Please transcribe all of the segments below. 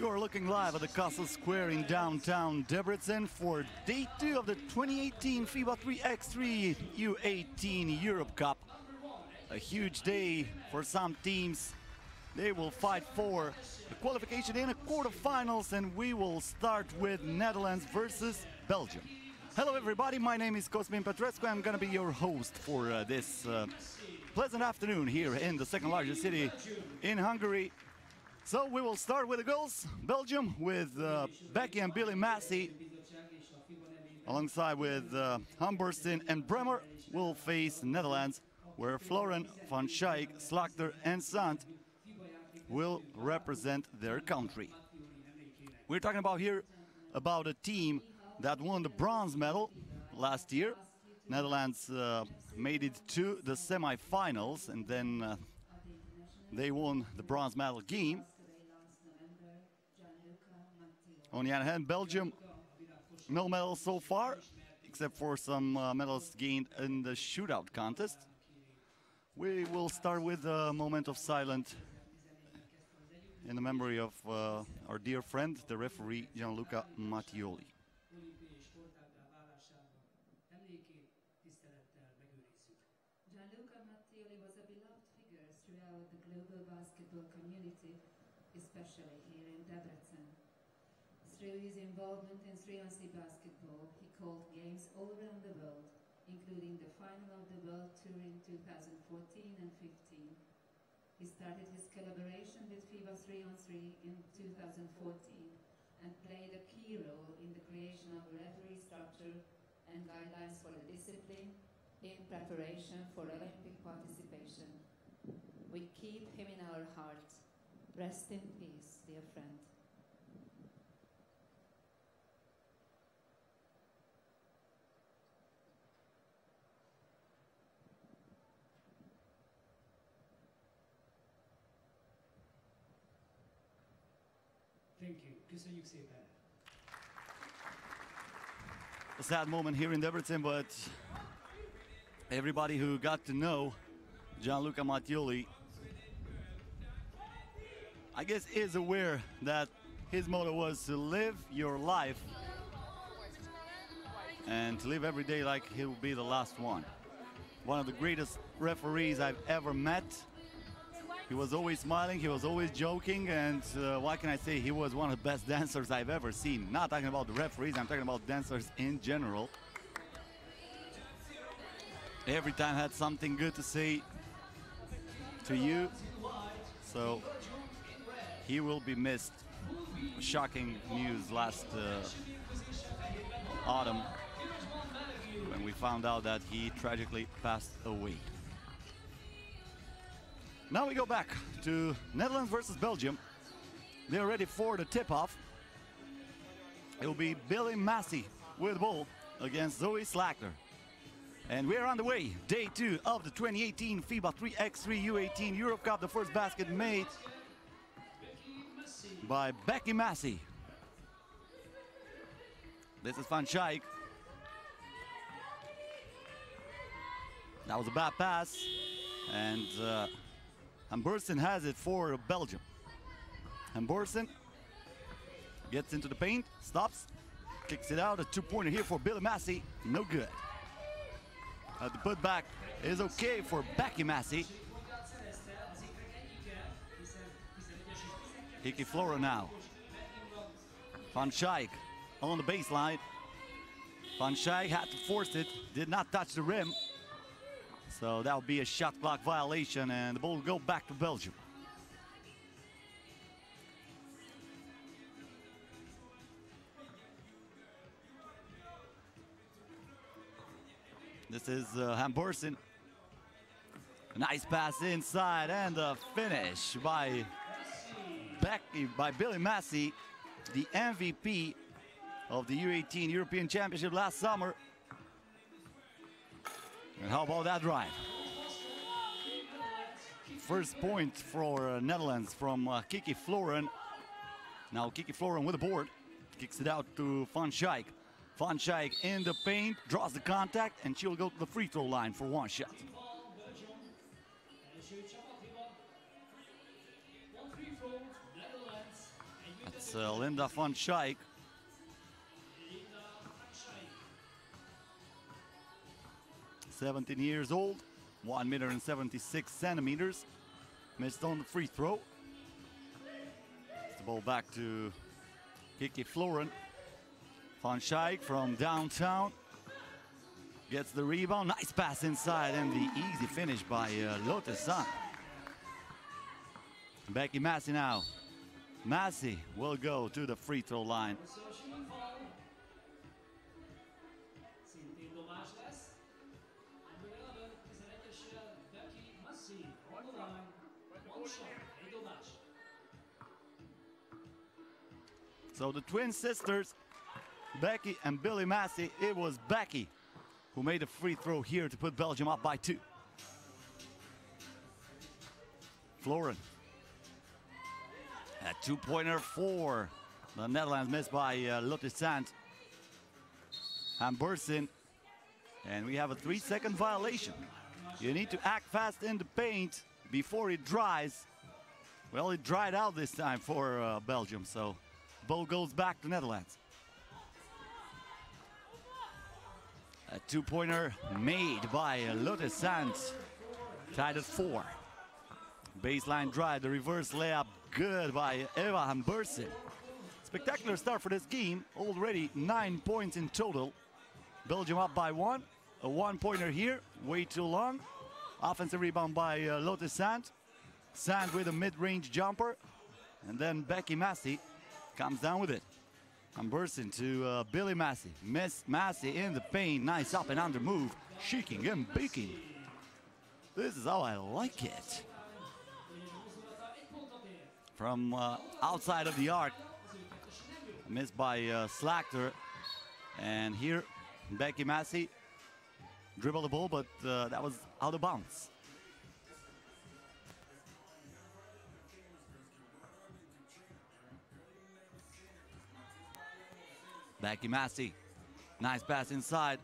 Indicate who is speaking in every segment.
Speaker 1: You're looking live at the Castle Square in downtown Debrecen for day 2 of the 2018 FIBA 3x3 U18 Europe Cup. A huge day for some teams. They will fight for the qualification in a quarterfinals, and we will start with Netherlands versus Belgium. Hello everybody, my name is Cosmin Petrescu. I'm gonna be your host for this pleasant afternoon here in the second largest city in Hungary. So we will start with the goals. Belgium with Becky and Billy Massey, alongside with Humberstein and Bremer, will face Netherlands, where Floren, Van Schaik, Slachter and Sant will represent their country. We're talking about here about a team that won the bronze medal last year. Netherlands made it to the semi-finals, and then they won the bronze medal game. On the other hand, Belgium, no medals so far, except for some medals gained in the shootout contest. We will start with a moment of silence in the memory of our dear friend, the referee Gianluca Mattioli.
Speaker 2: Gianluca Mattioli was a beloved figure throughout the global basketball community, especially here in Debrecen. Through his involvement in 3x3 basketball, he called games all around the world, including the final of the World Tour in 2014 and 15. He started his collaboration with FIBA 3x3 in 2014 and played a key role in the creation of a referee structure and guidelines for the discipline in preparation for Olympic participation. We keep him in our heart. Rest in peace, dear friend.
Speaker 3: Thank you. Köszönjük szépen.
Speaker 1: A sad moment here in Debrecen, but everybody who got to know Gianluca Mattioli, I guess, is aware that his motto was to live your life and to live every day like he will be the last one. One of the greatest referees I've ever met. He was always smiling, he was always joking, and what can I say, he was one of the best dancers I've ever seen. Not talking about the referees, I'm talking about dancers in general. Every time had something good to say to you, so he will be missed. Shocking news last autumn when we found out that he tragically passed away. Now we go back to Netherlands versus Belgium. They're ready for the tip-off. It will be Billy Massey with the ball against Zoe Slachter. And we're on the way. Day 2 of the 2018 FIBA 3x3 U18 Europe Cup. The first basket made by Becky Massey. This is Van Schaik. That was a bad pass. And Humberstein has it for Belgium. Humberstein gets into the paint, stops, kicks it out. A two-pointer here for Billy Massey. No good. The putback is okay for Becky Massey. Kiki Flora now. Van Schaik on the baseline. Van Schaik had to force it, did not touch the rim. So that will be a shot clock violation, and the ball will go back to Belgium. This is Humberstein. A nice pass inside, and a finish by Billy Massey, the MVP of the U18 European Championship last summer. And how about that drive? First point for Netherlands from Kiki Floren. Now Kiki Floren with the board. Kicks it out to Van Schaik. Van Schaik in the paint, draws the contact, and she'll go to the free throw line for one shot. It's Linda von Schaik. .17 old, 1 meter and 76 centimeters. Missed on the free throw. It's the ball back to Kiki Floren. Von Schaik from downtown gets the rebound. Nice pass inside and the easy finish by Lotte Sand. Becky Massey now. Massey will go to the free throw line. So the twin sisters, Becky and Billy Massey, it was Becky who made a free throw here to put Belgium up by 2. Floren. A 2-pointer for the Netherlands, missed by Lotte Sand. Hambursen. And we have a 3-second violation. You need to act fast in the paint before it dries. Well, it dried out this time for Belgium, so ball goes back to Netherlands. A 2-pointer made by Lotte Sand. Tied at 4. Baseline drive, the reverse layup, good by Eva Hambursen. Spectacular start for this game. Already 9 points in total. Belgium up by 1. A 1-pointer here, way too long. Offensive rebound by Lotte Sand. Sand with a mid-range jumper. And then Becky Massey comes down with it. Hambursen to Billy Massey. Miss Massey in the paint. Nice up and under move. Shaking and baking. This is how I like it. From outside of the arc. Missed by Slachter. And here, Becky Massey dribbled the ball, but that was out of bounds. Becky Massey, nice pass inside.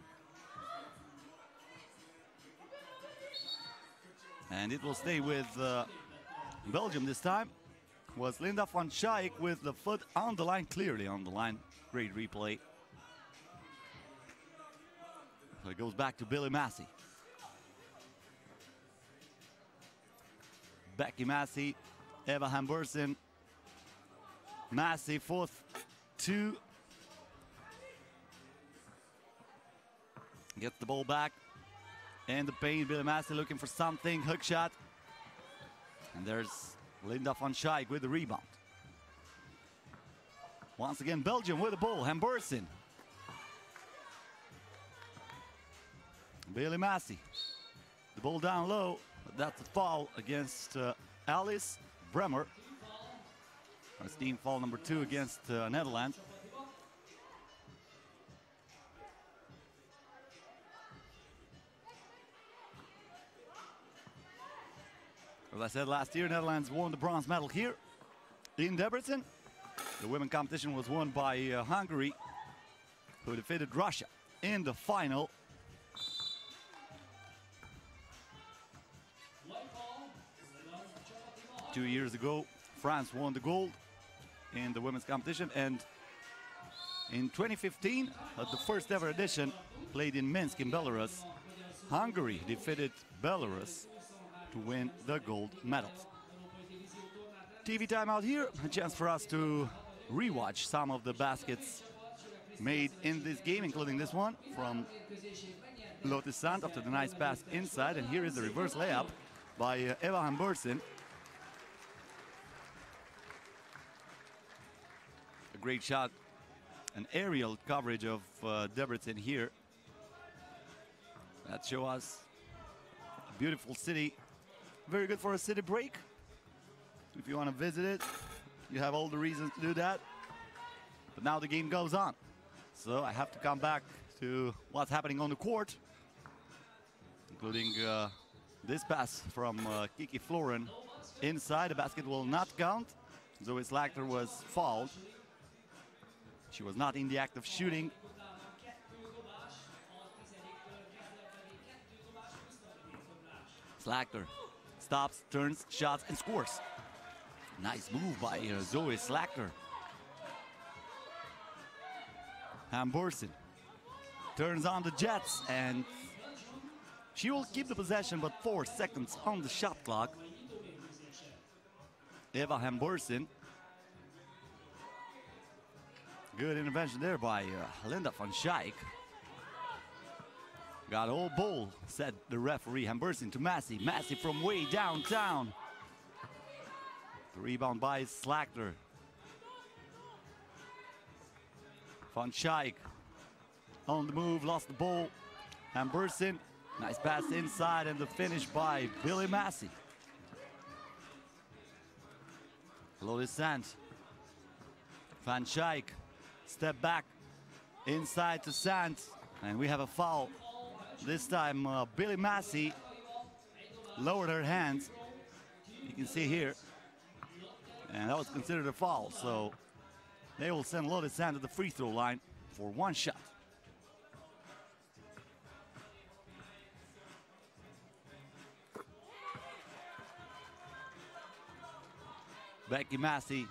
Speaker 1: And it will stay with Belgium this time. Was Linda von Schaik with the foot on the line, clearly on the line. Great replay. So it goes back to Billy Massey. Becky Massey, Eva Hambursen. Massey, 4th, 2. Gets the ball back in the paint. Billy Massey looking for something. Hook shot. And there's Linda von Schaik with the rebound. Once again, Belgium with the ball. Hambursen. Billy Massey. The ball down low. But that's a foul against Alice Bremer. That's team foul number 2 against Netherlands. As I said last year, Netherlands won the bronze medal here in Debrecen. The women's competition was won by Hungary, who defeated Russia in the final. Two years ago, France won the gold in the women's competition, and in 2015, at the first ever edition, played in Minsk in Belarus, Hungary defeated Belarus to win the gold medals. TV timeout here, a chance for us to rewatch some of the baskets made in this game, including this one from Lotte Sand after the nice pass inside, and here is the reverse layup by Eva Hambursen. A great shot, an aerial coverage of Debrecen here. That shows us a beautiful city. Very good for a city break. If you want to visit it, you have all the reasons to do that. But now the game goes on. So I have to come back to what's happening on the court, including this pass from Kiki Floren inside. The basket will not count. Zoe Slachter was fouled. She was not in the act of shooting. Slachter stops, turns, shots, and scores. Nice move by Zoe Slachter. Hungary turns on the jets, and she will keep the possession, but 4 seconds on the shot clock. Eva Hungary. Good intervention there by Linda van Schaik. Got all ball, said the referee. Hungary to Massey. Massey from way downtown. The rebound by Slachter. Van Schaik on the move, lost the ball. Hungary, nice pass inside, and the finish by Billy Massey. Lotus Sand. Van Schaik, step back inside to Sand, and we have a foul. This time Billy Massey lowered her hands. You can see here, and that was considered a foul. So they will send Lotus Sand to the free throw line for 1 shot. Becky Massey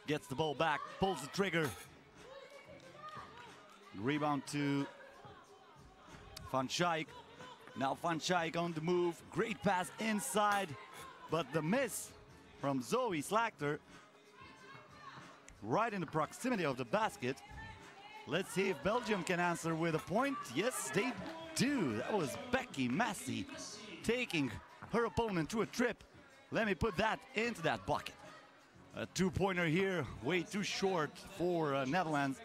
Speaker 1: gets the ball back, pulls the trigger. Rebound to Van Schaik. Now Van Schaik on the move. Great pass inside, but the miss from Zoe Slachter right in the proximity of the basket. Let's see if Belgium can answer with a point. Yes, they do. That was Becky Massey taking her opponent to a trip. Let me put that into that bucket. A 2-pointer here, way too short for Netherlands.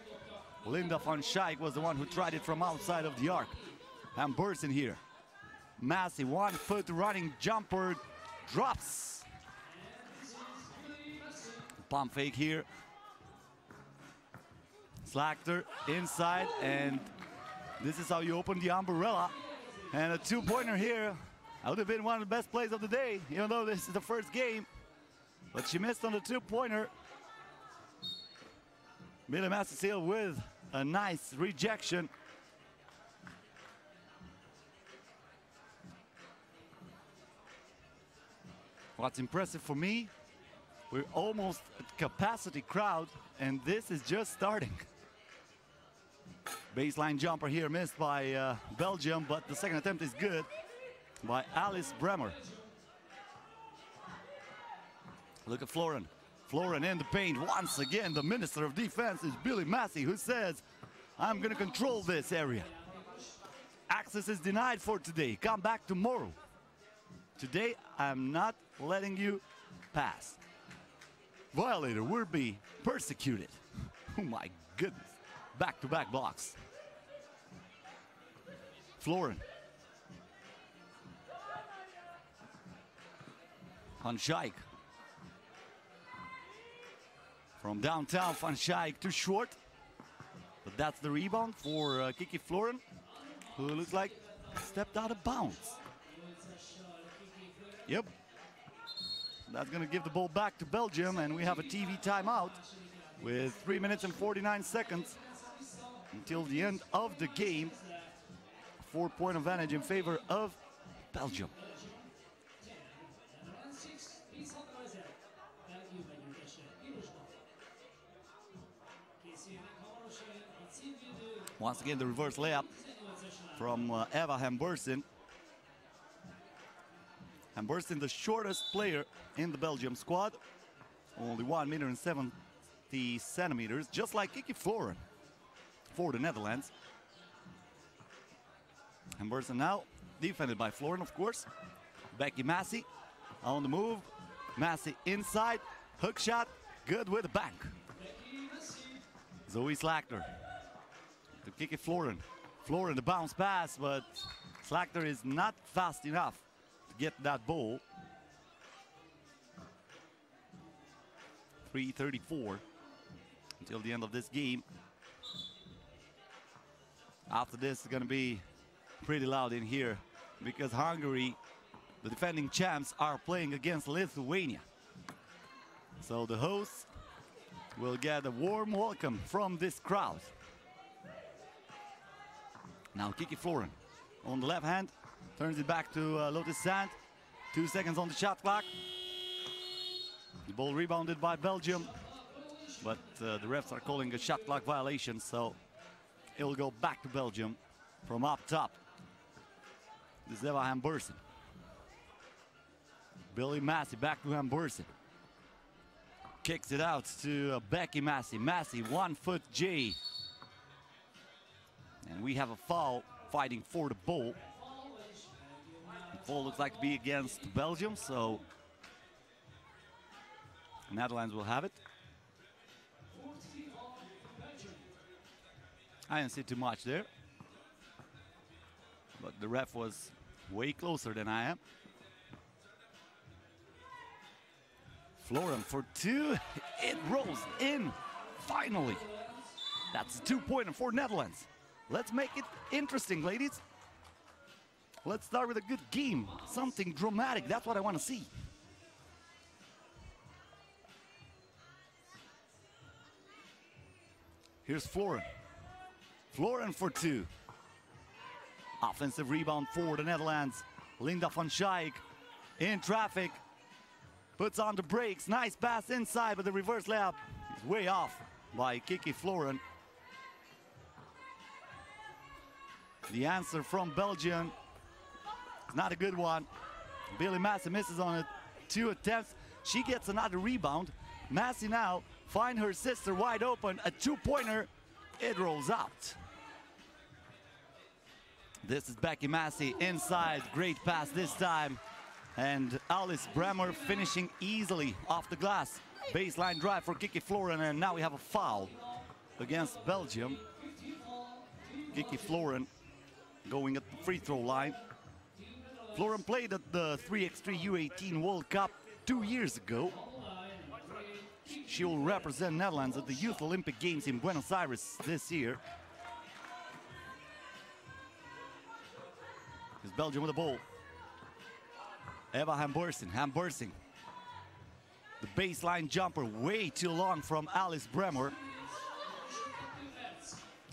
Speaker 1: Linda van Schaik was the one who tried it from outside of the arc. Hungary here. Massey, 1-foot running jumper, drops. Pump fake here. Slachter inside, and this is how you open the umbrella. And a 2-pointer here. That would have been one of the best plays of the day, even though this is the first game. But she missed on the 2-pointer. Billy Massey still with a nice rejection. What's impressive for me, we're almost at capacity crowd, and this is just starting. Baseline jumper here missed by Belgium, but the second attempt is good by Alice Bremer. Look at Florin. Florin in the paint. Once again, the Minister of Defense is Billy Massey, who says, I'm going to control this area. Access is denied for today. Come back tomorrow. Today, I'm not letting you pass. Violator will be persecuted. Oh my goodness. Back-to-back blocks. Florin. Van Schaik. From downtown, Van Schaik too short. But that's the rebound for Kiki Florin, who looks like stepped out of bounds. Yep. That's going to give the ball back to Belgium, and we have a TV timeout with 3 minutes and 49 seconds until the end of the game. 4-point advantage in favor of Belgium. Once again, the reverse layup from Eva Hungary. Hungary, the shortest player in the Belgium squad. Only 1 m, just like Kiki Florin for the Netherlands. Hungary now defended by Florin, of course. Becky Massey on the move. Massey inside, hook shot, good with the bank. Zoe Slachter to Kiki Florin. Florin the bounce pass, but Slachter is not fast enough to get that ball. 3:34 until the end of this game. After this, it's going to be pretty loud in here because Hungary, the defending champs, are playing against Lithuania. So the hosts will get a warm welcome from this crowd. Now Kiki Florin on the left hand, turns it back to Lotus Sand. 2 seconds on the shot clock. The ball rebounded by Belgium, but the refs are calling a shot clock violation, so It will go back to Belgium from up top. This is Eva Hambursen. Billy Massey back to Hambursen. Kicks it out to Becky Massey. Massey, 1 foot J. And we have a foul fighting for the ball. The foul looks like to be against Belgium, so Netherlands will have it. I didn't see too much there, but the ref was way closer than I am. Floren for 2. It rolls in, finally. That's a 2-pointer for Netherlands. Let's make it interesting, ladies. Let's start with a good game. Something dramatic, that's what I want to see. Here's Floren. Floren for 2. Offensive rebound for the Netherlands. Linda van Schaik in traffic. Puts on the brakes. Nice pass inside, but the reverse layup is way off by Kiki Floren. The answer from Belgium is not a good one. Billy Massey misses on it. 2 attempts. She gets another rebound. Massey now find her sister wide open. A 2-pointer. It rolls out. This is Becky Massey inside. Great pass this time. And Alice Bremer finishing easily off the glass. Baseline drive for Kiki Floren, and now we have a foul against Belgium. Kiki Floren going at the free throw line. Floren played at the 3x3 U18 World Cup 2 years ago. She will represent Netherlands at the Youth Olympic Games in Buenos Aires this year. It's Belgium with the ball. Eva Hambursen. Hambursen. The baseline jumper way too long from Alice Bremer.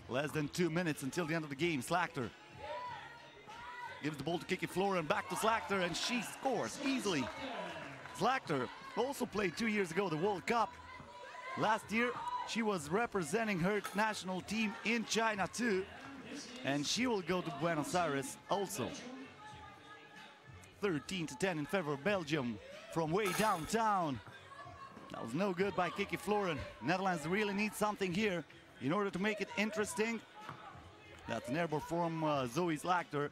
Speaker 1: Less than 2 minutes until the end of the game. Slachter gives the ball to Kiki Floren. Back to Slachter, and she scores easily. Slachter also played 2 years ago the World Cup. Last year, she was representing her national team in China too. And she will go to Buenos Aires also. 13-10 in favor of Belgium from way downtown. That was no good by Kiki Floren. Netherlands really need something here in order to make it interesting. That's an air ball from Zoe Slachter.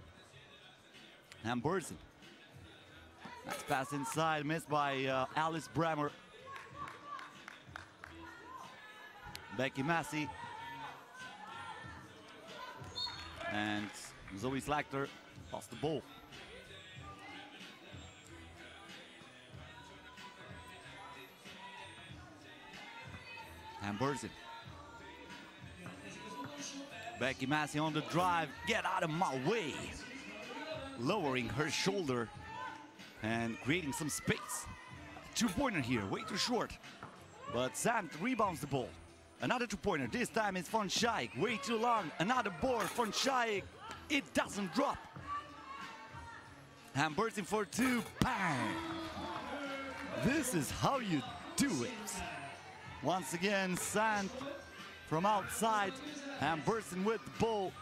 Speaker 1: Hambursen. Nice pass inside, missed by Alice Bremer. Becky Massey. And Zoe Slachter lost the ball. Hambursen. Becky Massey on the drive. Get out of my way. Lowering her shoulder and creating some space. 2-pointer here, way too short. But Sand rebounds the ball. Another 2-pointer. This time it's Van Schaik. Way too long. Another board. Van Schaik. It doesn't drop. Hambursen for 2. Bang! This is how you do it. Once again, Sand from outside. Hambursen with the ball.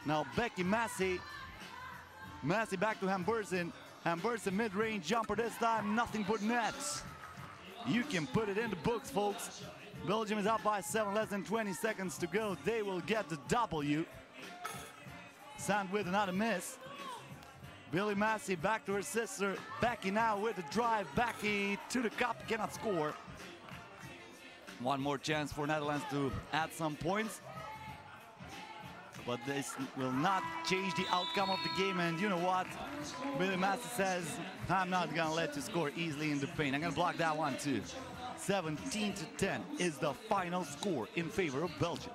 Speaker 1: Now Becky Massey. Massey back to Hambursen. Hambursen mid-range jumper this time. Nothing but nets. You can put it in the books, folks. Belgium is up by 7, less than 20 seconds to go. They will get the W. Sand with another miss. Billy Massey back to her sister. Becky now with the drive. Becky to the cup, cannot score. One more chance for Netherlands to add some points. But this will not change the outcome of the game. And you know what? Billy Massey says, I'm not gonna let you score easily in the paint. I'm gonna block that one too. 17-10 is the final score in favor of Belgium.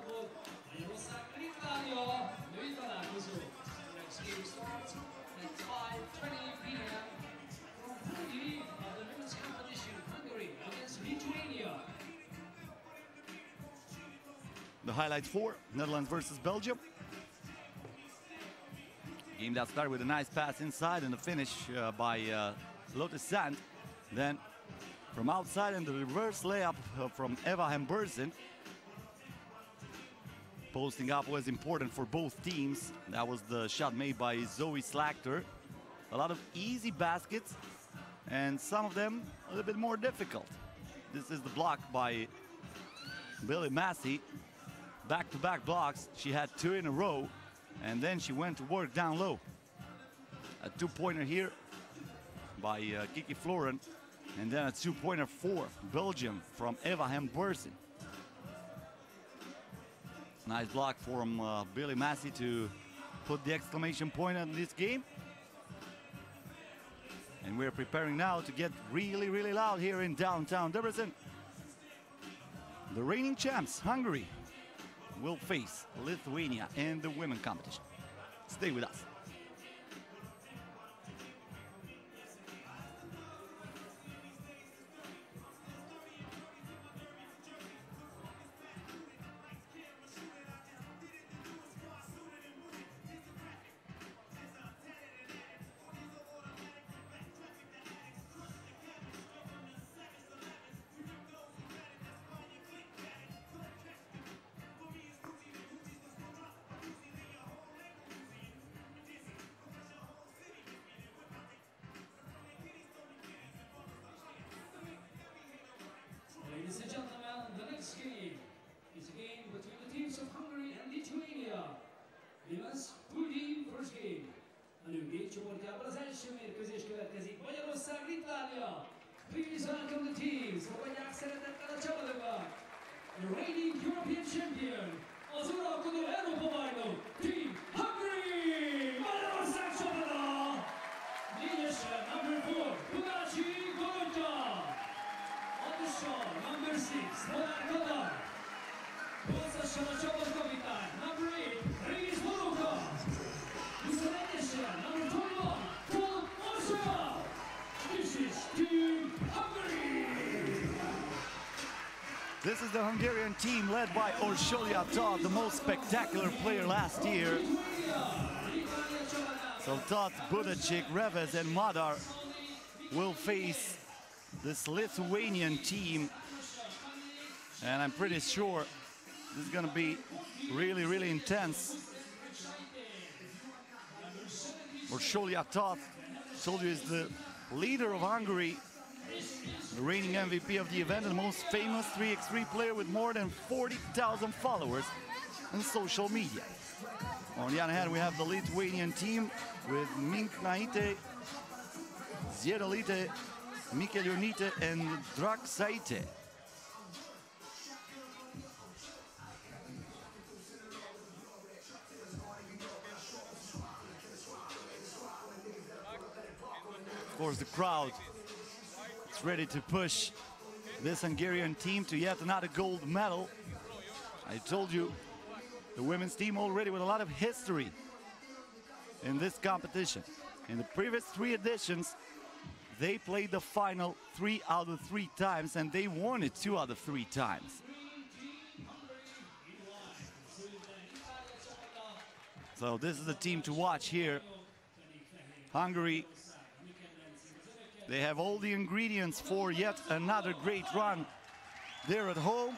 Speaker 1: The highlights for Netherlands versus Belgium. Game that started with a nice pass inside and a finish by Lotus Sand. Then from outside and the reverse layup from Eva Hambursen. Posting up was important for both teams. That was the shot made by Zoe Slakter. A lot of easy baskets, and some of them a little bit more difficult. This is the block by Billy Massey. Back-to-back blocks. She had 2 in a row, and then she went to work down low. A 2-pointer here by Kiki Floren, and then a 2-pointer for Belgium from Eva Hembersen. Nice block from Billy Massey to put the exclamation point on this game. And we're preparing now to get really, really loud here in downtown Debrecen. The reigning champs, Hungary, will face Lithuania in the women's competition. Stay with us.
Speaker 3: Ladies and gentlemen, the next game is a game between the teams of Hungary and Lithuania. Women's Pool D first game. A női csoportjában az első mérkőzés következik. Magyarország, Lithuania. Please welcome the teams. Fogadják szeretettel a csapatokat. The reigning European champion, az uralkodó Európa-bajnok, Team Hungary! Magyarország csapata! Négyesen, number 4, Pugácsi Golota. On the shot, number 6, Modern Kadar. 8-assal a csapatkapitány, number 8, Rész Boruka. 21-esen, number 21, Paul Osha. This is Team Hungary!
Speaker 1: This is the Hungarian team led by Orsolya Todd, the most spectacular player last year. So Todd, Budacek, Reves and Madar will face this Lithuanian team. And I'm pretty sure this is going to be really, really intense. Orsolya Todd, told you, is the leader of Hungary, the reigning MVP of the event, and the most famous 3x3 player with more than 40,000 followers on social media. On the other hand, we have the Lithuanian team with Minknaite, Ziedolite, Mikelionyte, and Draksaite. Of course, the crowd is ready to push this Hungarian team to yet another gold medal. I told you, the women's team already with a lot of history in this competition. In the previous 3 editions, they played the final 3 out of 3 times, and they won it 2 out of 3 times. So this is the team to watch here. Hungary, they have all the ingredients for yet another great run. They're at home.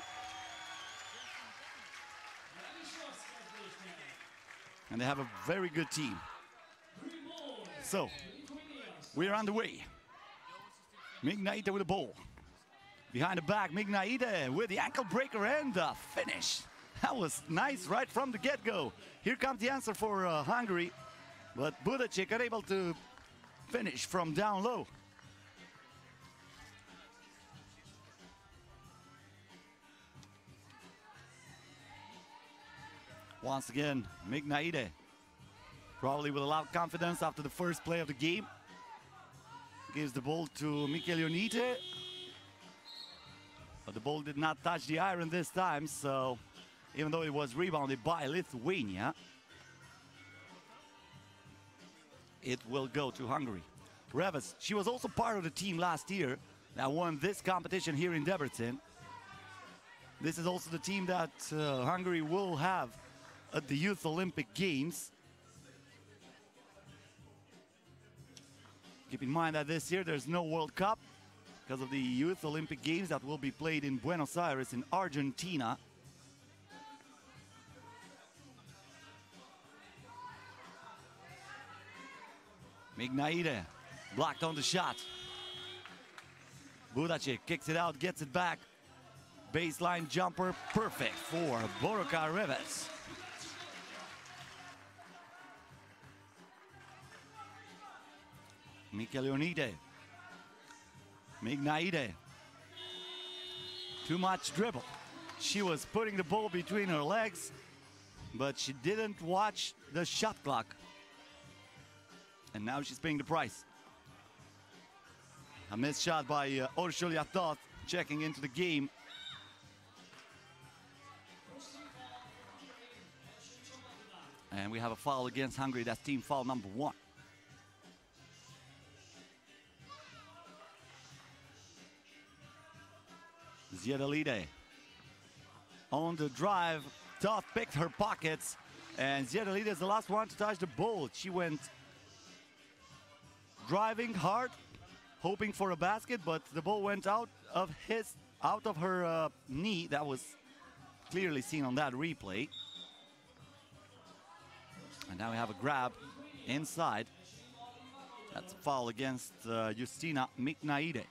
Speaker 1: And they have a very good team. So, we're on the way. Minknaite with the ball. Behind the back, Minknaite with the ankle breaker and the finish. That was nice right from the get-go. Here comes the answer for Hungary. But Budacek unable to finish from down low. Once again, Minknaite, probably with a lot of confidence after the first play of the game. Gives the ball to Mikelionyte. But the ball did not touch the iron this time, so even though it was rebounded by Lithuania, it will go to Hungary. Reves, she was also part of the team last year that won this competition here in Debrecen. This is also the team that Hungary will have at the Youth Olympic Games. Keep in mind that this year there's no World Cup because of the Youth Olympic Games that will be played in Buenos Aires in Argentina. Mignaide blocked on the shot. Budacic kicks it out, gets it back. Baseline jumper, perfect for Borka Reves. Mika-Leonide. Mignaide. Too much dribble. She was putting the ball between her legs, but she didn't watch the shot clock. And now she's paying the price. A missed shot by Ursulia Toth, checking into the game. And we have a foul against Hungary. That's team foul number 1. Ziedalide on the drive. Toth picked her pockets, and Ziedalide is the last one to touch the ball. She went driving hard, hoping for a basket, but the ball went out of her knee. That was clearly seen on that replay. And now we have a grab inside. That's a foul against Justina Mignaide.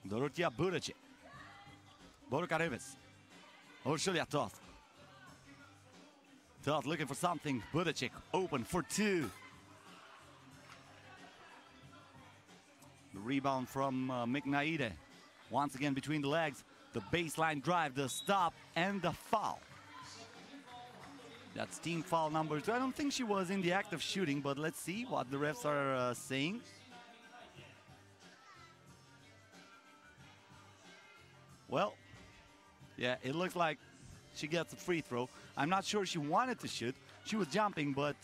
Speaker 1: Dorothea Budacic. Borka Reves. Ursulia Toth. Toth looking for something. Budacic open for 2. The rebound from Mignaide. Once again between the legs. The baseline drive, the stop, and the foul. That's team foul number 2. I don't think she was in the act of shooting, but let's see what the refs are saying. Well, yeah, it looks like she gets a free throw. I'm not sure she wanted to shoot. She was jumping, but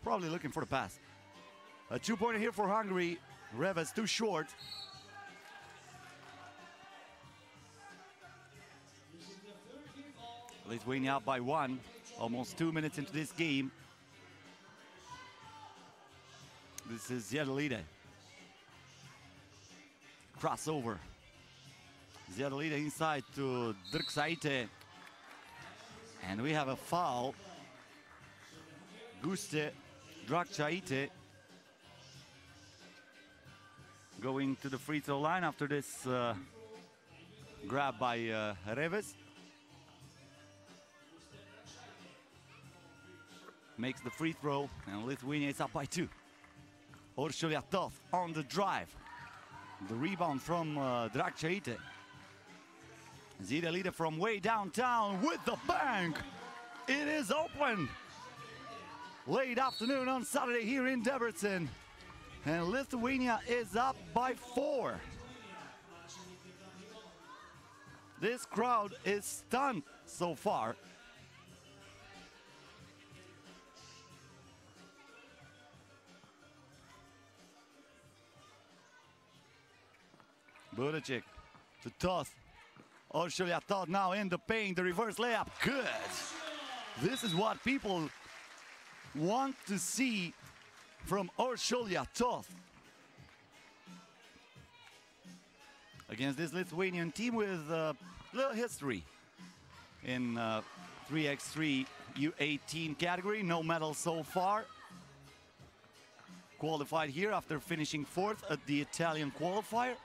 Speaker 1: probably looking for the pass. A 2-pointer here for Hungary. Reves too short. Lithuania up by 1. Almost 2 minutes into this game. This is Ziedalide. Crossover. Ziedalide inside to Drksaite. And we have a foul. Guste Drksaite going to the free throw line after this grab by Reves. Makes the free throw, and Lithuania is up by 2. Ursulia Toth on the drive. The rebound from Drksaite. Ziedalide from way downtown with the bank. It is open. Late afternoon on Saturday here in Debrecen. And Lithuania is up by 4. This crowd is stunned so far. Budacic to Toth. Ursulia Toth now in the paint. The reverse layup. Good. This is what people want to see from Ursulia Toth. Against this Lithuanian team with little history in 3x3 U18 category. No medals so far. Qualified here after finishing 4th at the Italian qualifier.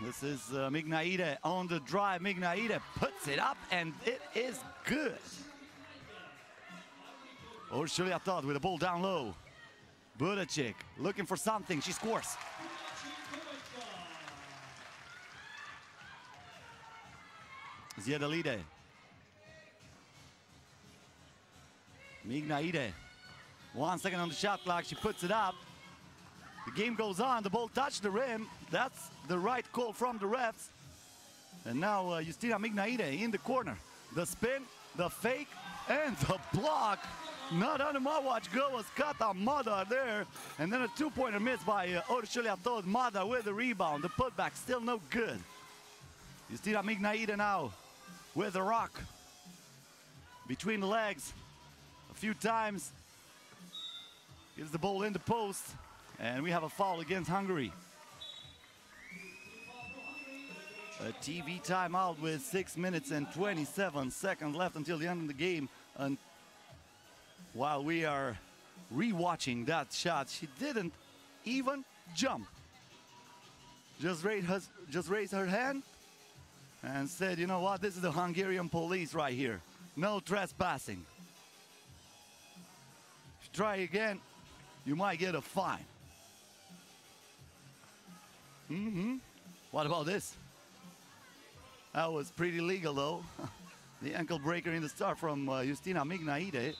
Speaker 1: This is Mignaide on the drive. Mignaide puts it up, and it is good. Ursulia Toth with the ball down low. Budacic looking for something. She scores. Ziedalide. Mignaide. 1 second on the shot clock. She puts it up. The game goes on. The ball touched the rim. That's the right call from the refs. And now Justina Mignaide in the corner. The spin, the fake, and the block. Not under my watch go was Kata Mada there. And then a 2-pointer miss by Ursulia Toth. Mada with the rebound. The putback still no good. Justina Mignaide now with the rock. Between the legs. A few times. Gives the ball in the post. And we have a foul against Hungary. a TV timeout with 6 minutes and 27 seconds left until the end of the game. And while we are re-watching that shot, she didn't even jump. Just raised her hand and said, you know what, this is the Hungarian police right here. No trespassing. If you try again, you might get a fine. What about this? That was pretty legal though. The ankle breaker in the start from Justina Mignaide.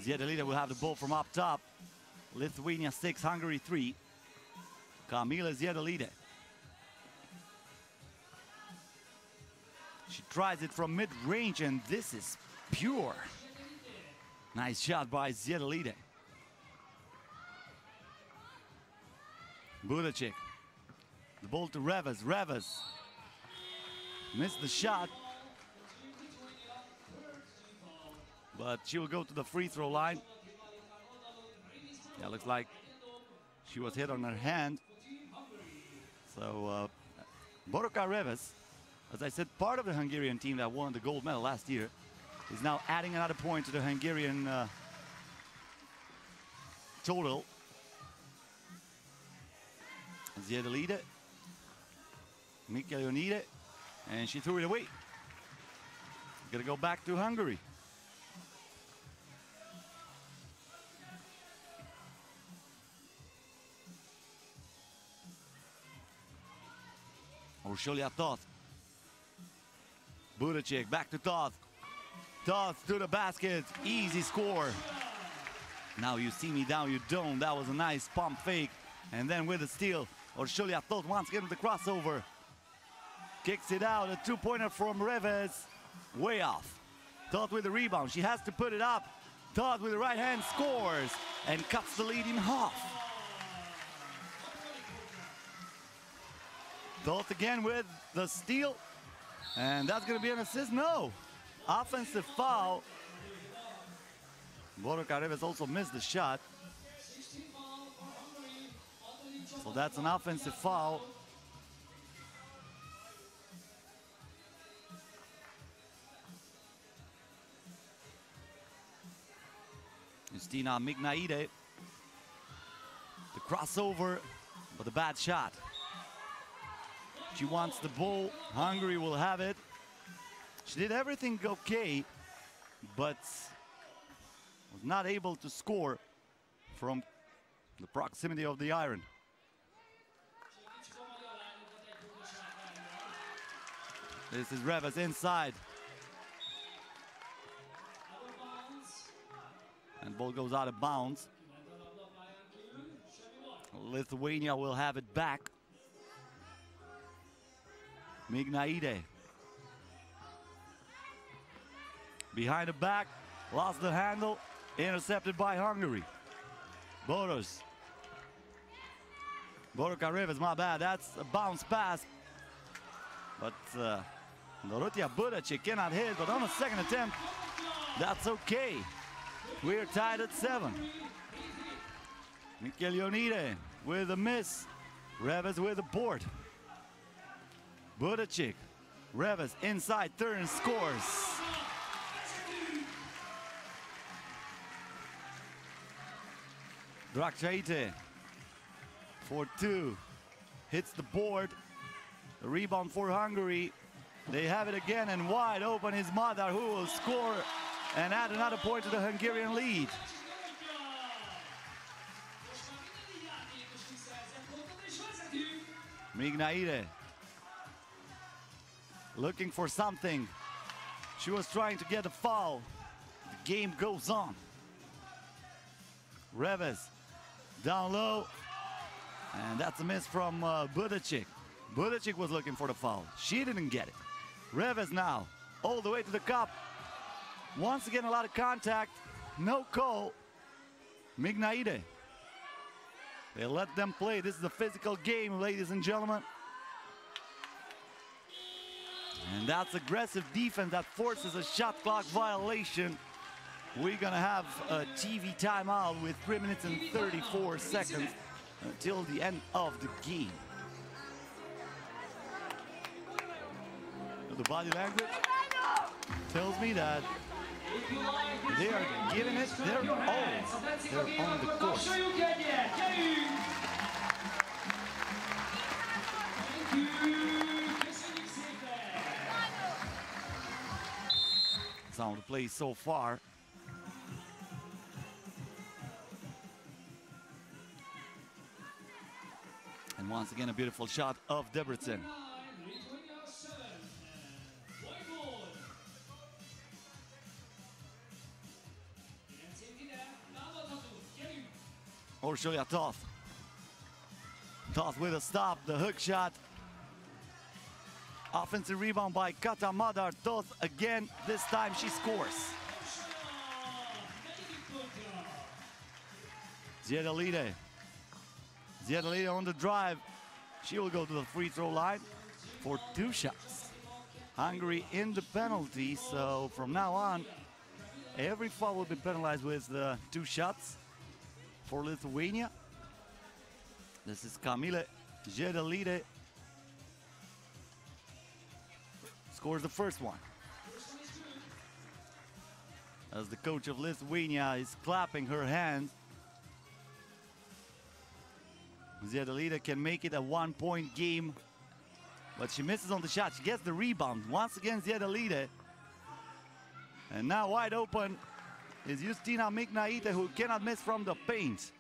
Speaker 1: Ziedelida will have the ball from up top. Lithuania 6, Hungary 3. Kamila Ziedelida. She tries it from mid-range, and this is pure. Nice shot by Ziedelida. Budacek. The ball to Reves. Reves missed the shot, but she will go to the free throw line. Yeah, looks like she was hit on her hand. So Boroka Reves, as I said, part of the Hungarian team that won the gold medal last year, is now adding another point to the Hungarian total. Ziedelida, Mikkelionide, and she threw it away. Gonna go back to Hungary. Uršulja Toth. Budacek back to Toth. Toth to the basket. Easy score. Now you see me, now you don't. That was a nice pump fake. And then with the steal, Uršulja Toth once again with the crossover. Kicks it out. A two-pointer from Reves. Way off. Toth with the rebound. She has to put it up. Toth with the right hand scores and cuts the lead in half. Toth again with the steal, and that's going to be an assist. No, offensive foul. Boroka Reves also missed the shot, so that's an offensive foul. Justina Mignaide, the crossover, but the bad shot. She wants the ball. Hungary will have it. She did everything okay, but was not able to score from the proximity of the iron. This is Reves inside. And ball goes out of bounds. Lithuania will have it back. Mignaide. Behind the back, lost the handle, intercepted by Hungary. Boros. Boroka Reves, my bad, that's a bounce pass. But Dorothea Budacek cannot hit, but on the second attempt, that's okay. We're tied at 7. Mikkelionide with a miss. Reves with a board. Budacek, Reves inside, turn, scores. Drakchaite for 2, hits the board. The rebound for Hungary. They have it again, and wide open is Madar, who will score and add another point to the Hungarian lead. Mignaide looking for something. She was trying to get a foul. The game goes on. Reves down low, and that's a miss from Budacek. Budacek was looking for the foul. She didn't get it. Reves now all the way to the cup. Once again, a lot of contact. No call. Mignaide. They let them play. This is a physical game, ladies and gentlemen. And that's aggressive defense that forces a shot clock violation. we're gonna have a TV timeout with 3 minutes and 34 seconds until the end of the game. The body language tells me that they are giving it their all. They're on the court. Sound of the play so far. And once again, a beautiful shot of Debrecen. Or show you Toth. Toth with a stop, the hook shot. Offensive rebound by Kata Madar. Toth again, this time she scores. Ziedalide. Ziedalide on the drive. She will go to the free throw line for 2 shots. Hungary in the penalty, so from now on, every foul will be penalized with 2 shots. For Lithuania, this is Kamile Ziedalide. Scores the first one. As the coach of Lithuania is clapping her hands. Ziedalide can make it a 1-point game, but she misses on the shot. She gets the rebound. Once again, Ziedalide. And now wide open is Justina Miknaite, who cannot miss from the paint.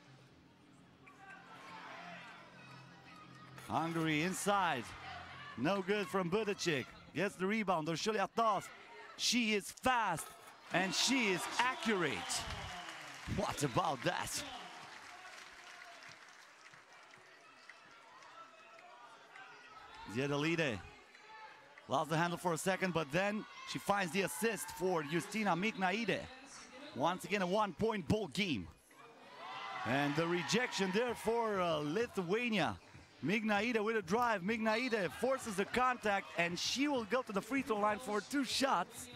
Speaker 1: Hungary inside. No good from Budicic. Gets the rebound. Uršulja Toth. She is fast and she is accurate. What about that? Ziedalide lost the handle for a second, but then she finds the assist for Justina Miknaite. Once again, a 1-point ball game. And the rejection there for Lithuania. Miknaite with a drive. Miknaite forces the contact, and she will go to the free throw line for 2 shots.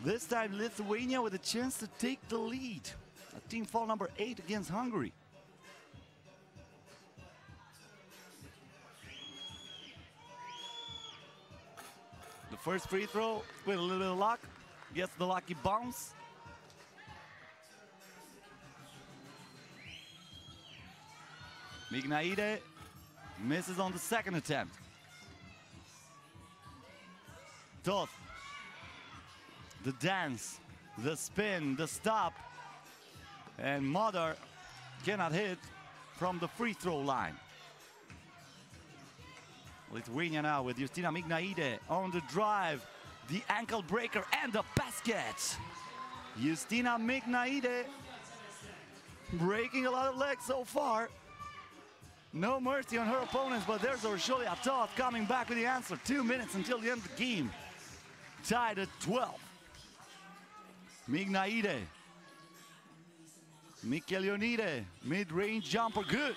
Speaker 1: This time, Lithuania with a chance to take the lead. A team foul number 8 against Hungary. The first free throw with a little bit of luck. Gets the lucky bounce. Miknaite misses on the second attempt. Toth. The dance, the spin, the stop. And Madar cannot hit from the free throw line. Lithuania now with Justina Miknaite on the drive. The ankle breaker and the basket. Justina Miknaite breaking a lot of legs so far. No mercy on her opponents, but there's Uršulja Toth coming back with the answer. 2 minutes until the end of the game. Tied at 12. Miknaite. Mikelionides, mid-range jumper, good.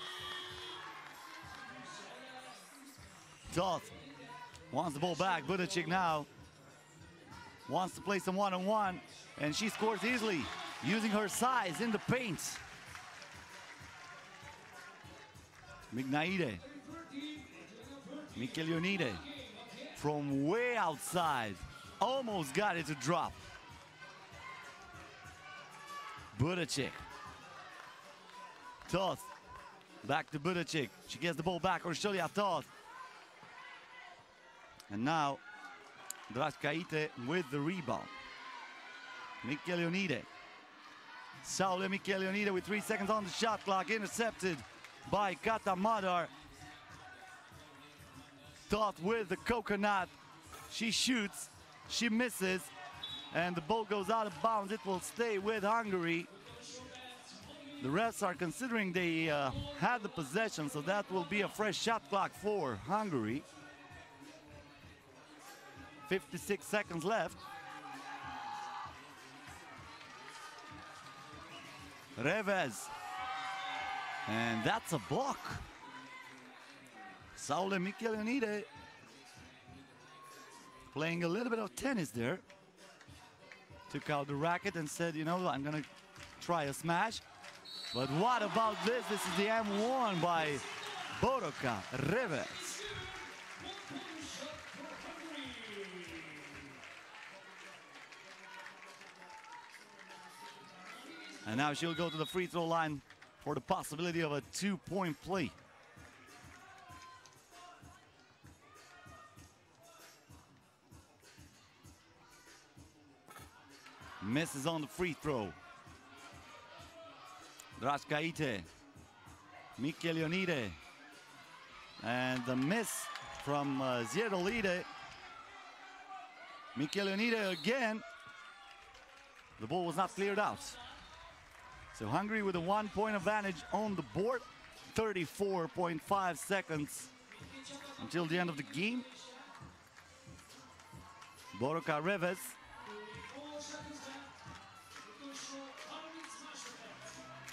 Speaker 1: Toth wants the ball back. Budicic now wants to play some one-on-one, and she scores easily using her size in the paint. Miknaite. Mikelionides from way outside. Almost got it to drop. Budicic. Toth. Back to Budicic. She gets the ball back. Uršulja Toth. And now Draškaite with the rebound. Mikelionides. Saule Mikelionides with 3 seconds on the shot clock. Intercepted by Kata Madar. Toth with the coconut. She shoots. She misses. And the ball goes out of bounds. It will stay with Hungary. The refs are considering they had the possession, so that will be a fresh shot clock for Hungary. 56 seconds left. Reves. And that's a block. Saule Mikelionides playing a little bit of tennis there. took out the racket and said, you know, I'm gonna try a smash. But what about this? This is the M1 by Borka Reves. And now she'll go to the free throw line for the possibility of a 2-point play. Misses on the free throw. Draskaite, Mikelionide, and the miss from Ziedolide. Mikelionide again. The ball was not cleared out. So Hungary with a 1-point advantage on the board. 34.5 seconds until the end of the game. Borka Reves.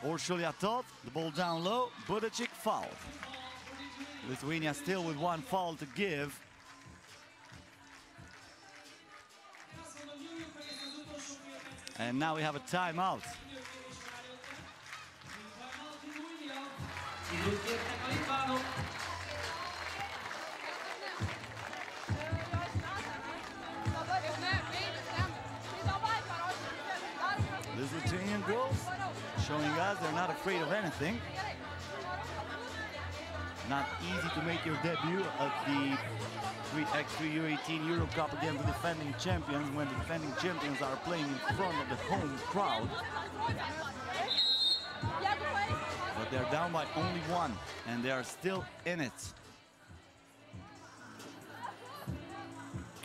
Speaker 1: Orsholiatov, the ball down low. Budacek fouled. Lithuania still with one foul to give. And now we have a timeout. These Lithuanian girls showing us they're not afraid of anything. Not easy to make your debut at the 3x3 U18 Europe Cup against the defending champions when the defending champions are playing in front of the home crowd. But they're down by only one, and they are still in it.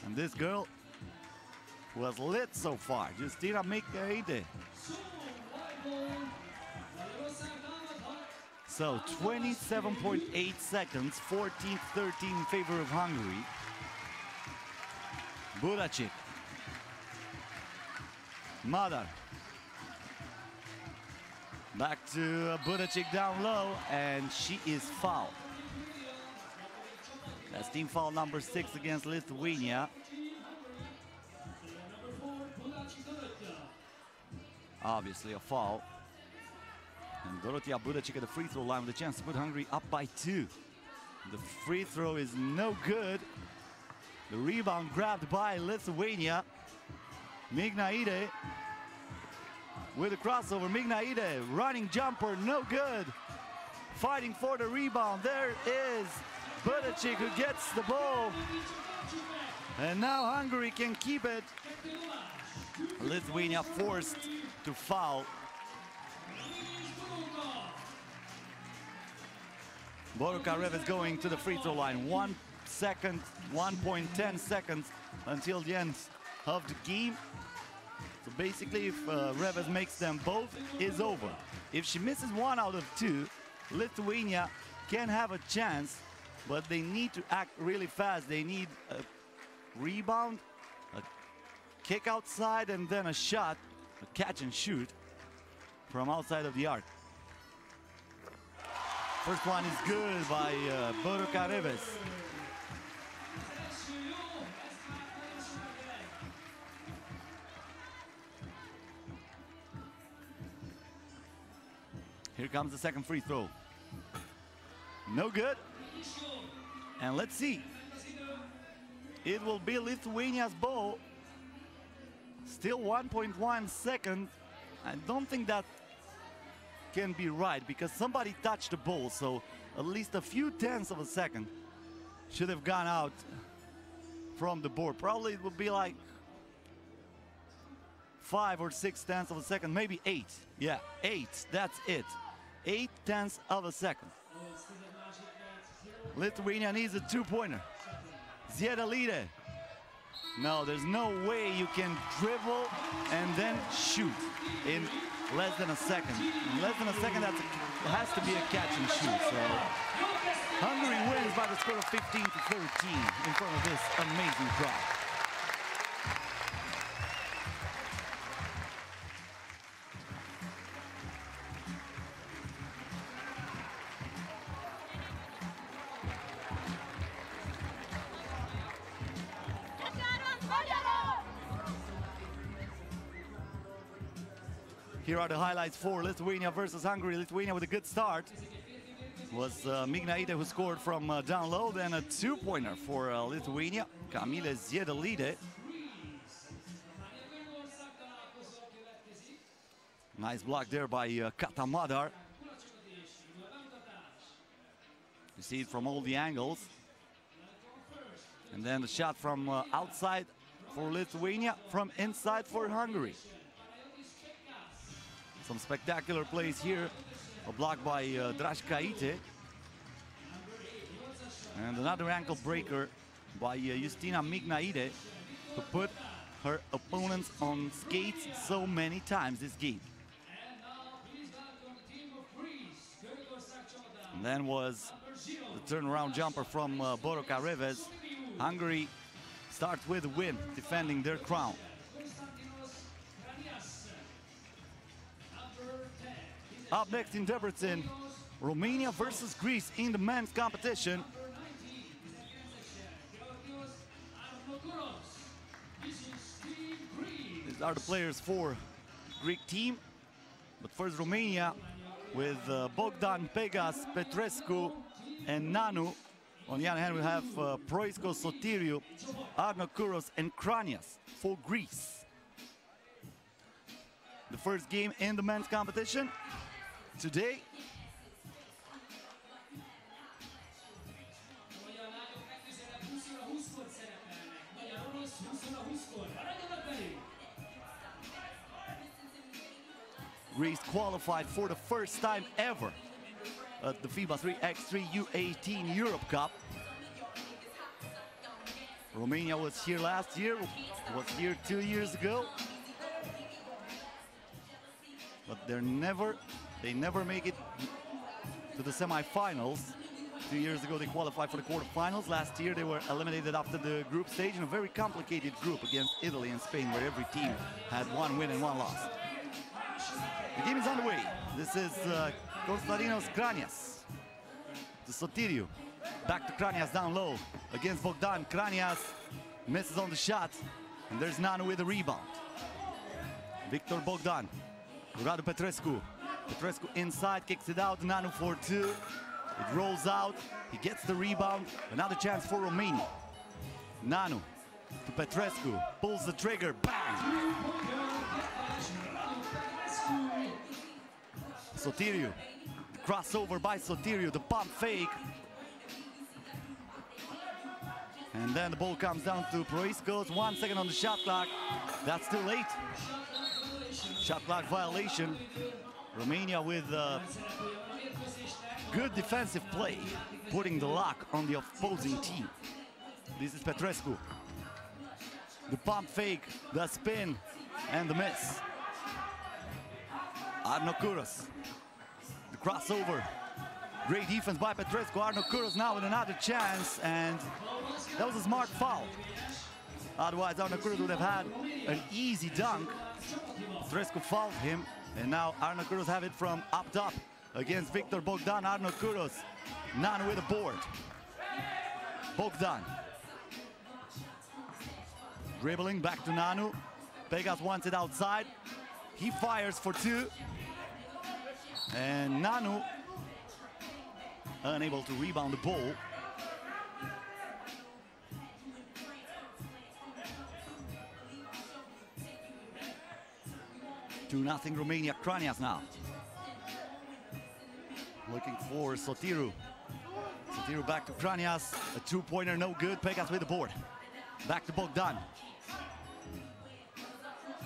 Speaker 1: And this girl was lit so far, Justina Mikaide. So 27.8 seconds, 14-13 in favor of Hungary. Budacek. Madar. Back to Budacek down low, and she is fouled. That's team foul number 6 against Lithuania. Obviously a foul. And Dorothea Budacek at the free throw line with a chance to put Hungary up by 2. The free throw is no good. The rebound grabbed by Lithuania. Mignaide with a crossover. Mignaide, running jumper, no good. Fighting for the rebound. There is Budacek who gets the ball. And now Hungary can keep it. Lithuania forced to foul. Borka Reves going to the free throw line. 1 second, 1.10 seconds until the end of the game. So basically, if Reves makes them both, it's over. If she misses 1 out of 2, Lithuania can have a chance, but they need to act really fast. They need a rebound, a kick outside, and then a shot, a catch and shoot from outside of the arc. First one is good by Borka Reves. Here comes the second free throw. No good. And let's see. It will be Lithuania's ball. Still 1.1 second. I don't think that can be right because somebody touched the ball, so at least a few tenths of a second should have gone out from the board. Probably it would be like 5 or 6 tenths of a second, maybe 8. Yeah, 8, that's it. 8 tenths of a second. Lithuania needs a 2-pointer. Ziedolide. No, there's no way you can dribble and then shoot in less than a second. In less than a second, that has to be a catch and shoot. So Hungary wins by the score of 15-13 in front of this amazing crowd. Here are the highlights for Lithuania versus Hungary. Lithuania with a good start. It was Mignaite who scored from down low, then a two-pointer for Lithuania. Camille Ziedalide. Nice block there by Katamadar. You see it from all the angles. And then the shot from outside for Lithuania, from inside for Hungary. Some spectacular plays here. A block by Drashkaite. And another ankle breaker by Justina Mignaite, to put her opponents on skates so many times this game. And then was the turnaround jumper from Boroka Reves. Hungary starts with a win, defending their crown. Up next in Debrecen, Romania versus Greece in the men's competition. These are the players for Greek team. But first Romania with Bogdan, Pegas, Petrescu and Nanu. On the other hand, we have Proisko, Sotiriu, Arno Kouros and Kranias for Greece. The first game in the men's competition today. Greece qualified for the first time ever at the FIBA 3x3 U18 Europe Cup. Romania was here last year, was here 2 years ago. But they never make it to the semi-finals. 2 years ago they qualified for the quarterfinals. Last year they were eliminated after the group stage in a very complicated group against Italy and Spain, where every team had one win and one loss. The game is underway. This is Konstantinos Kranias to Sotiriu. Back to Kranias down low against Bogdan. Kranias misses on the shot, and there's Nanu with the rebound. Victor Bogdan, Radu Petrescu. Petrescu inside, kicks it out. Nanu for two. It rolls out. He gets the rebound. Another chance for Romania. Nanu to Petrescu, pulls the trigger. Bang! Sotiriu, crossover by Sotiriu, the pump fake. And then the ball comes down to Proiskos. 1 second on the shot clock. That's too late. Shot clock violation. Romania with good defensive play, putting the lock on the opposing team. This is Petrescu. The pump fake, the spin, and the miss. Arno Kouros. The crossover. Great defense by Petrescu. Arno Kouros now with another chance, and that was a smart foul. Otherwise, Arno Kouros would have had an easy dunk. Petrescu fouled him, and now Arno Kouros have it from up top against Victor Bogdan. Arno Kouros, Nanu with a board. Bogdan. Dribbling back to Nanu. Pegas wants it outside. He fires for two. And Nanu unable to rebound the ball. Two nothing Romania. Kranias now. Looking for Sotiriu. Sotiriu back to Kranias. A two-pointer, no good. Pegas with the board. Back to Bogdan.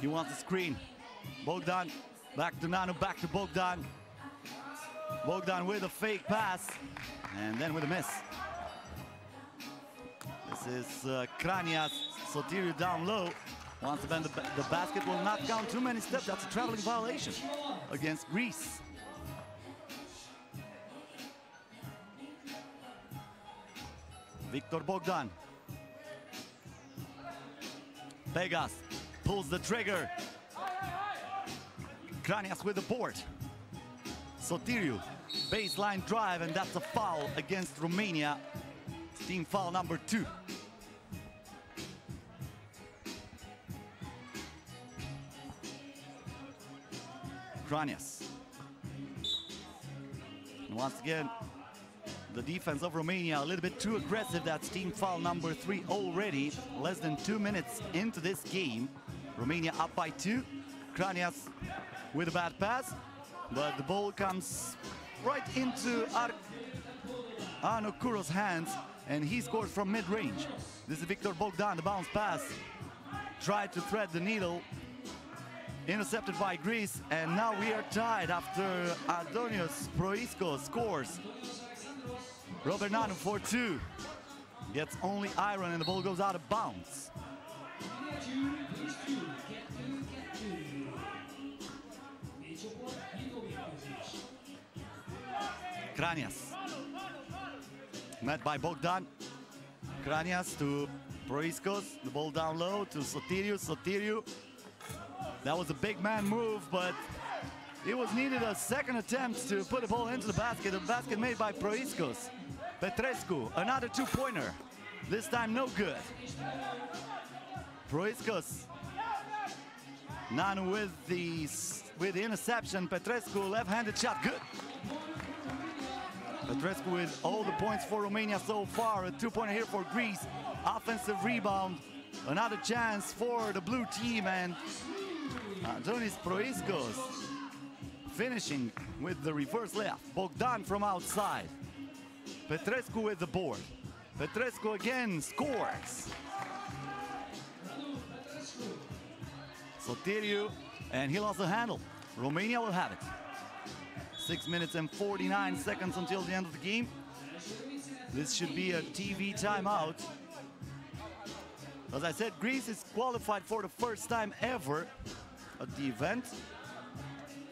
Speaker 1: He wants the screen. Bogdan, back to Nanu, back to Bogdan. Bogdan with a fake pass, and then with a miss. This is Kranias. Sotiriu down low. Once again, the basket will not count too many steps. That's a traveling violation against Greece. Victor Bogdan. Pegas pulls the trigger. Kranias with the board. Sotiriu, baseline drive, and that's a foul against Romania. Team foul number 2. Kranias. And once again, the defense of Romania a little bit too aggressive. That's team foul number 3 already. Less than 2 minutes into this game. Romania up by 2. Kranias with a bad pass, but the ball comes right into Arno Kuro's hands, and he scores from mid-range. This is Victor Bogdan, the bounce pass. Tried to thread the needle. Intercepted by Greece, and now we are tied after Adonios Proisko scores. Robert Nanu for 2. Gets only iron, and the ball goes out of bounds. Kranias. Met by Bogdan. Kranias to Proiskos. The ball down low to Sotiriou. Sotiriou. That was a big man move, but it was needed a second attempt to put the ball into the basket. The basket made by Proiskos. Petrescu, another 2-pointer. This time no good. Proiskos. Nanu with the interception. Petrescu, left-handed shot, good. Petrescu with all the points for Romania so far. A 2-pointer here for Greece. Offensive rebound. Another chance for the blue team, and Adonis Proiskos finishing with the reverse layup. Bogdan from outside. Petrescu with the board. Petrescu again scores. Sotiriou, and he'll also handle. Romania will have it. 6 minutes and 49 seconds until the end of the game. This should be a TV timeout. As I said, Greece is qualified for the first time ever at the event.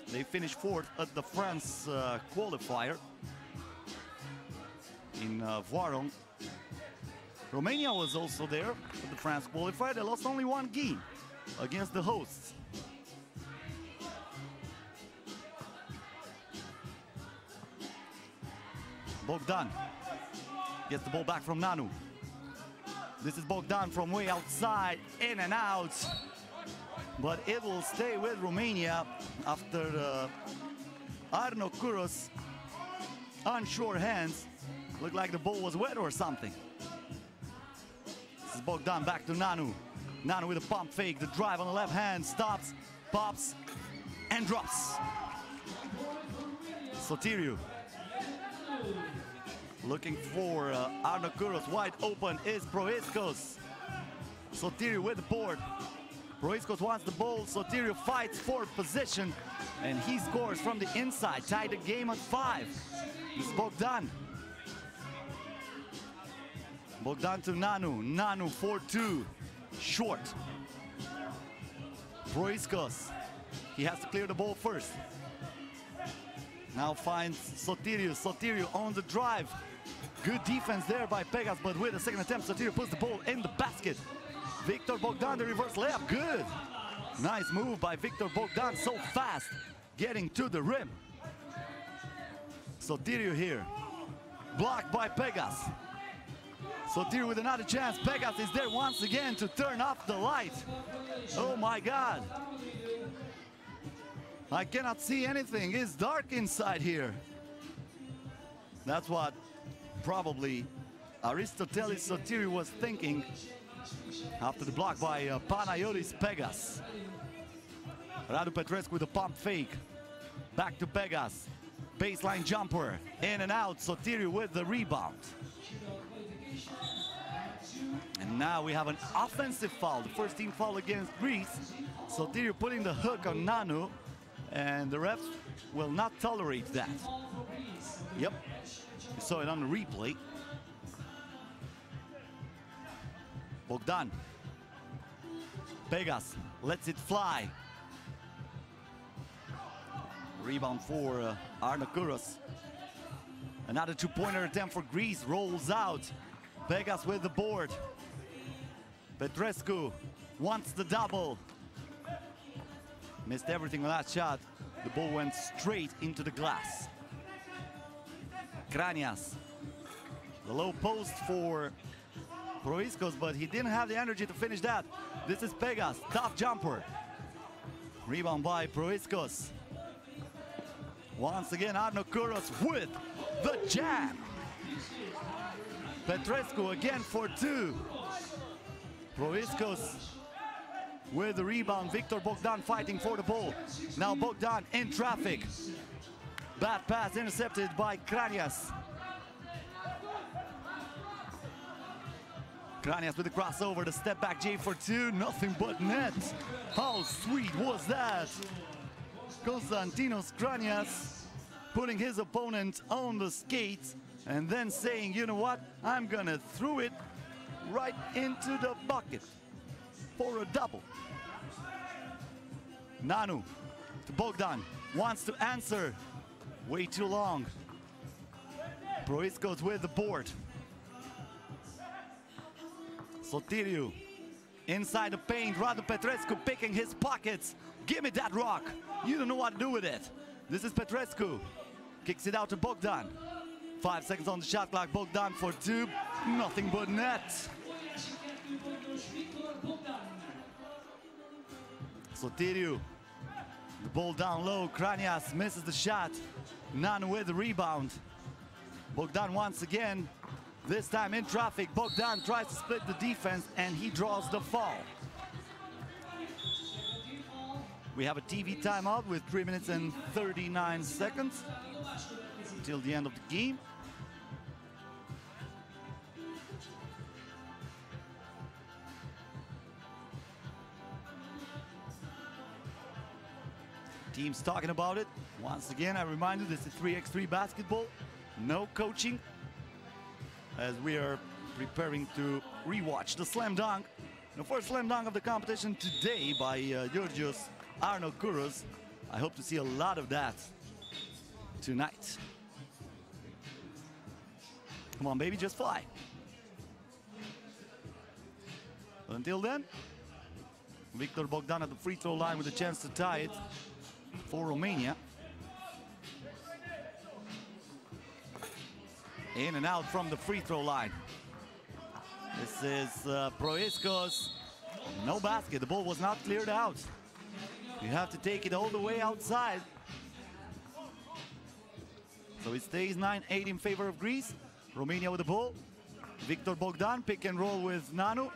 Speaker 1: They finished 4th at the France qualifier in Voiron. Romania was also there at the France qualifier. They lost only 1 game against the hosts. Bogdan gets the ball back from Nanu. This is Bogdan from way outside, in and out. But it will stay with Romania after Arno Kuros unsure hands. Looked like the ball was wet or something. This is Bogdan back to Nanu. Nanu with a pump fake, the drive on the left hand, stops, pops, and drops. Sotiriou. Looking for Arno Kuros, wide open is Proiskos. Sotiriou with the board. Proiskos wants the ball, Sotiriou fights for position, and he scores from the inside. Tied the game at 5. This is Bogdan. Bogdan to Nanu. Nanu for 2. Short. Proiskos. He has to clear the ball first. Now finds Sotiriou. Sotiriou on the drive. Good defense there by Pegas, but with a second attempt, Sotiriou puts the ball in the basket. Victor Bogdan, the reverse layup, good. Nice move by Victor Bogdan, so fast, getting to the rim. Sotiriou here, blocked by Pegas. Sotiriou with another chance. Pegas is there once again to turn off the light. Oh my God. I cannot see anything, it's dark inside here. That's what probably Aristotelis Sotiriou was thinking after the block by Panayotis Pegas. Radu Petrescu with a pump fake. Back to Pegas. Baseline jumper. In and out. Sotiriou with the rebound. And now we have an offensive foul. The first team foul against Greece. Sotiriou putting the hook on Nanu. And the refs will not tolerate that. Yep. We saw it on the replay. Bogdan. Pegas lets it fly. Rebound for Arno Kuros. Another 2-pointer attempt for Greece. Rolls out. Pegas with the board. Petrescu wants the double. Missed everything on that shot. The ball went straight into the glass. Kranias. The low post for Proiskos, but he didn't have the energy to finish that. This is Pegas, tough jumper. Rebound by Proiskos. Once again, Arno Kuros with the jam. Petrescu again for two. Proiskos with the rebound. Victor Bogdan fighting for the ball. Now Bogdan in traffic. Bad pass intercepted by Kranias. Kranias with the crossover, the step back J for two, nothing but net. How sweet was that? Konstantinos Kranias putting his opponent on the skates and then saying, you know what, I'm gonna throw it right into the bucket for a double. Nanu to Bogdan, wants to answer, way too long. Proiskos with the board. Sotiriu inside the paint, Radu Petrescu picking his pockets. Give me that rock, you don't know what to do with it. This is Petrescu, kicks it out to Bogdan. 5 seconds on the shot clock, Bogdan for two, nothing but net. Sotiriu, the ball down low, Kranias misses the shot. Nanu with the rebound. Bogdan once again, this time in traffic. Bogdan tries to split the defense and he draws the foul. We have a TV timeout with 3 minutes and 39 seconds until the end of the game. Teams talking about it. Once again, I remind you, this is 3x3 basketball. No coaching, as we are preparing to rewatch the slam dunk. The first slam dunk of the competition today by Georgios Arno Kuros. I hope to see a lot of that tonight. Come on, baby, just fly. Until then, Victor Bogdan at the free throw line with a chance to tie it for Romania. In and out from the free throw line. This is Proiskos. No basket, the ball was not cleared out. You have to take it all the way outside. So it stays 9-8 in favor of Greece. Romania with the ball. Victor Bogdan, pick and roll with Nanu.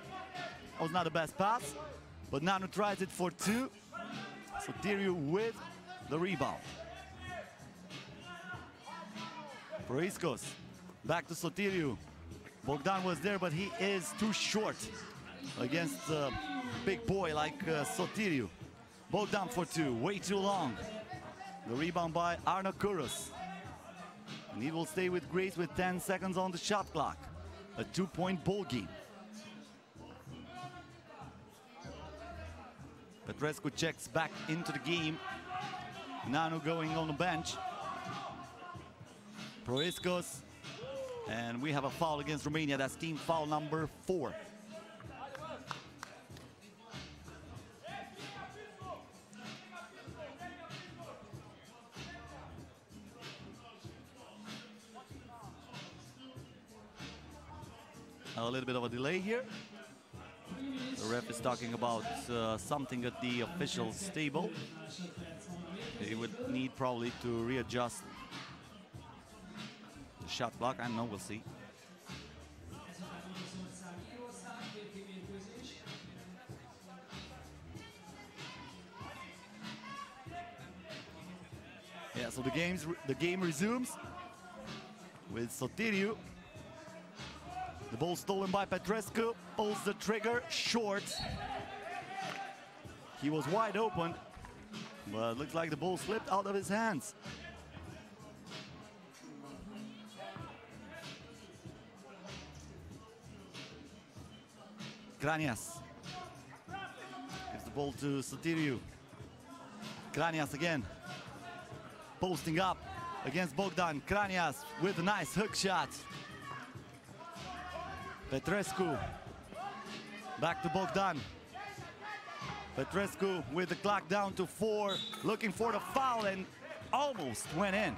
Speaker 1: That was not the best pass, but Nanu tries it for two. Sotiriu with the rebound. Proiskos, back to Sotiriu. Bogdan was there, but he is too short against a big boy like Sotiriu. Bogdan for two, way too long. The rebound by Arno Kuros. And he will stay with Greece with 10 seconds on the shot clock. A 2-point ball game. Petrescu checks back into the game. Nanu going on the bench. Proiskos. And we have a foul against Romania. That's team foul number 4. A little bit of a delay here. The ref is talking about something at the officials' table. They would need probably to readjust the shot clock. I don't know, we'll see. Yeah, so the game resumes with Sotiriu. The ball stolen by Petrescu, pulls the trigger, short. He was wide open, but looks like the ball slipped out of his hands. Kranias gives the ball to Sotiriu. Kranias again, posting up against Bogdan. Kranias with a nice hook shot. Petrescu, back to Bogdan. Petrescu with the clock down to 4, looking for the foul and almost went in.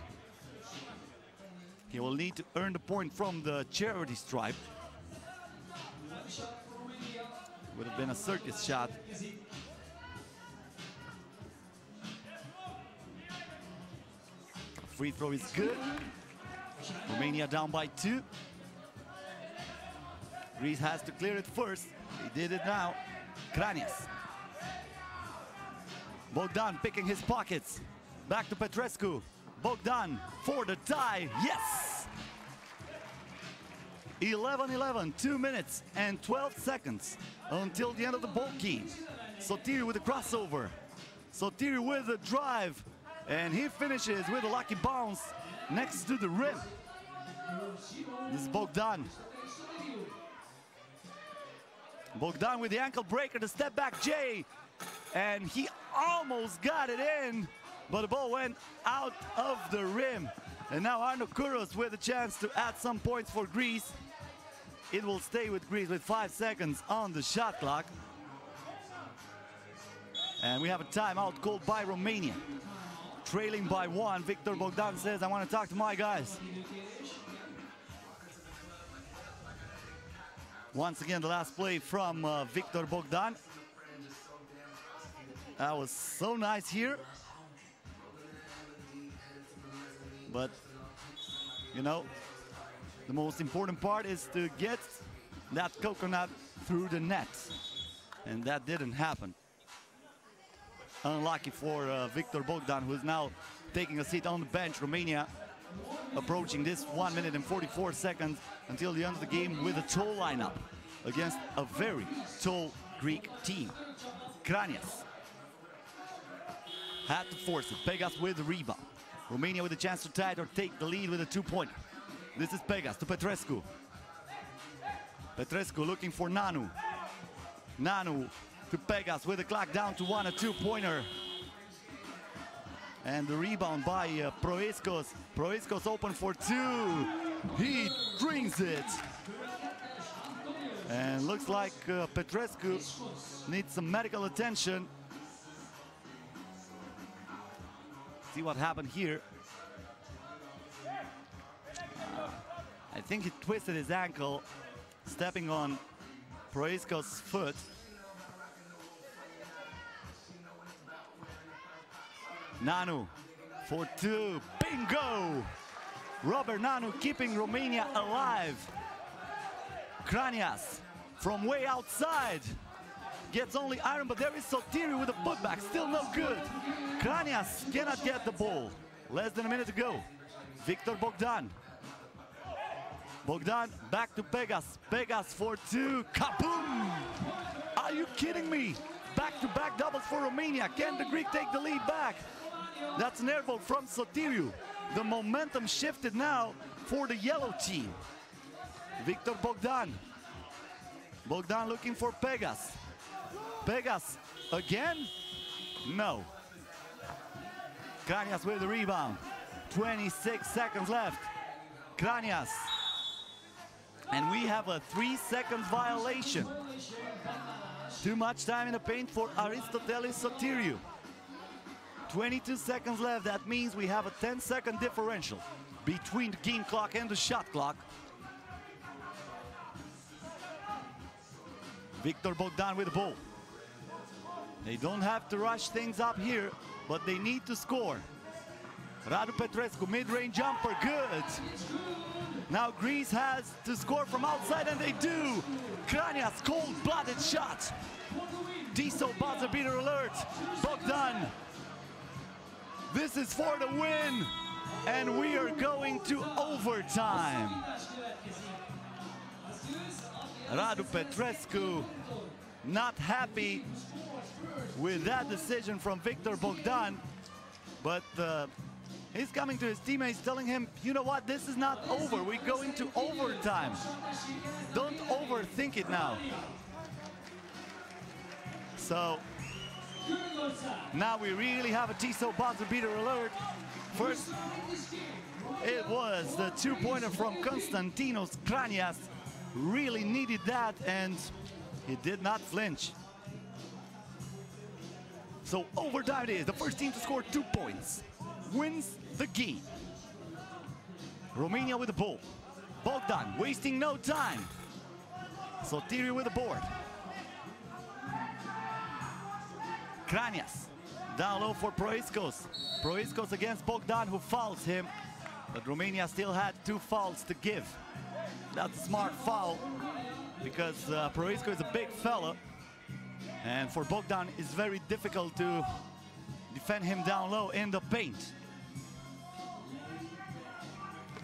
Speaker 1: He will need to earn the point from the charity stripe. Would have been a circus shot. Free throw is good. Romania down by 2. Greece has to clear it first. He did it now. Kranias. Bogdan picking his pockets. Back to Petrescu. Bogdan for the tie. Yes! 11-11, 2 minutes and 12 seconds until the end of the ball game. Sotiriou with a crossover. Sotiriou with a drive. And he finishes with a lucky bounce next to the rim. This is Bogdan. Bogdan with the ankle breaker, the step back J. And he almost got it in, but the ball went out of the rim. And now Arno Kouros with a chance to add some points for Greece. It will stay with Greece with 5 seconds on the shot clock. And we have a timeout called by Romania. Trailing by 1, Victor Bogdan says, I want to talk to my guys. Once again, the last play from Victor Bogdan. That was so nice here. But, you know, the most important part is to get that coconut through the net. And that didn't happen. Unlucky for Victor Bogdan, who is now taking a seat on the bench. Romania approaching this 1 minute and 44 seconds until the end of the game with a tall lineup against a very tall Greek team. Kranias had to force it. Pegas with the rebound. Romania with a chance to tie it or take the lead with a 2-pointer. This is Pegas to Petrescu. Petrescu looking for Nanu. Nanu to Pegas with the clock down to 1, a 2-pointer. And the rebound by Proiskos. Proiskos open for 2. He drinks it. And looks like Petrescu needs some medical attention. See what happened here. I think he twisted his ankle, stepping on Proiskos' foot. Nanu for 2, bingo! Robert Nanu keeping Romania alive. Kranias from way outside gets only iron, but there is Sotiriou with a putback, still no good. Kranias cannot get the ball. Less than a minute to go. Victor Bogdan. Bogdan back to Pegas. Pegas for 2, kaboom! Are you kidding me? Back-to-back doubles for Romania. Can the Greek take the lead back? That's an airball from Sotiriou. The momentum shifted now for the yellow team. Victor Bogdan. Bogdan looking for Pegas. Pegas again? No. Kranias with the rebound. 26 seconds left. Kranias. And we have a 3 seconds violation. Too much time in the paint for Aristotelis Sotiriou. 22 seconds left. That means we have a 10-second differential between the game clock and the shot clock. Victor Bogdan with the ball. They don't have to rush things up here, but they need to score. Radu Petrescu, mid-range jumper, good. Now Greece has to score from outside, and they do. Kranias, cold-blooded shot. Tiso buzzer beater alert. Bogdan. This is for the win, and we are going to overtime. Radu Petrescu not happy with that decision from Victor Bogdan, but he's coming to his teammates telling him, you know what, this is not over, we're going to overtime. Don't overthink it now. So now we really have a Tiso buzzer beater alert. First, it was the 2-pointer from Konstantinos Kranias. Really needed that, and he did not flinch. So overtime it is. The first team to score 2 points wins the game. Romania with the ball. Bogdan wasting no time. Sotiriou with the board. Kranias Down low for Proiskos. Proiskos against Bogdan, who fouls him. But Romania still had 2 fouls to give. That's a smart foul, because Proisko is a big fella. And for Bogdan, it's very difficult to defend him down low in the paint.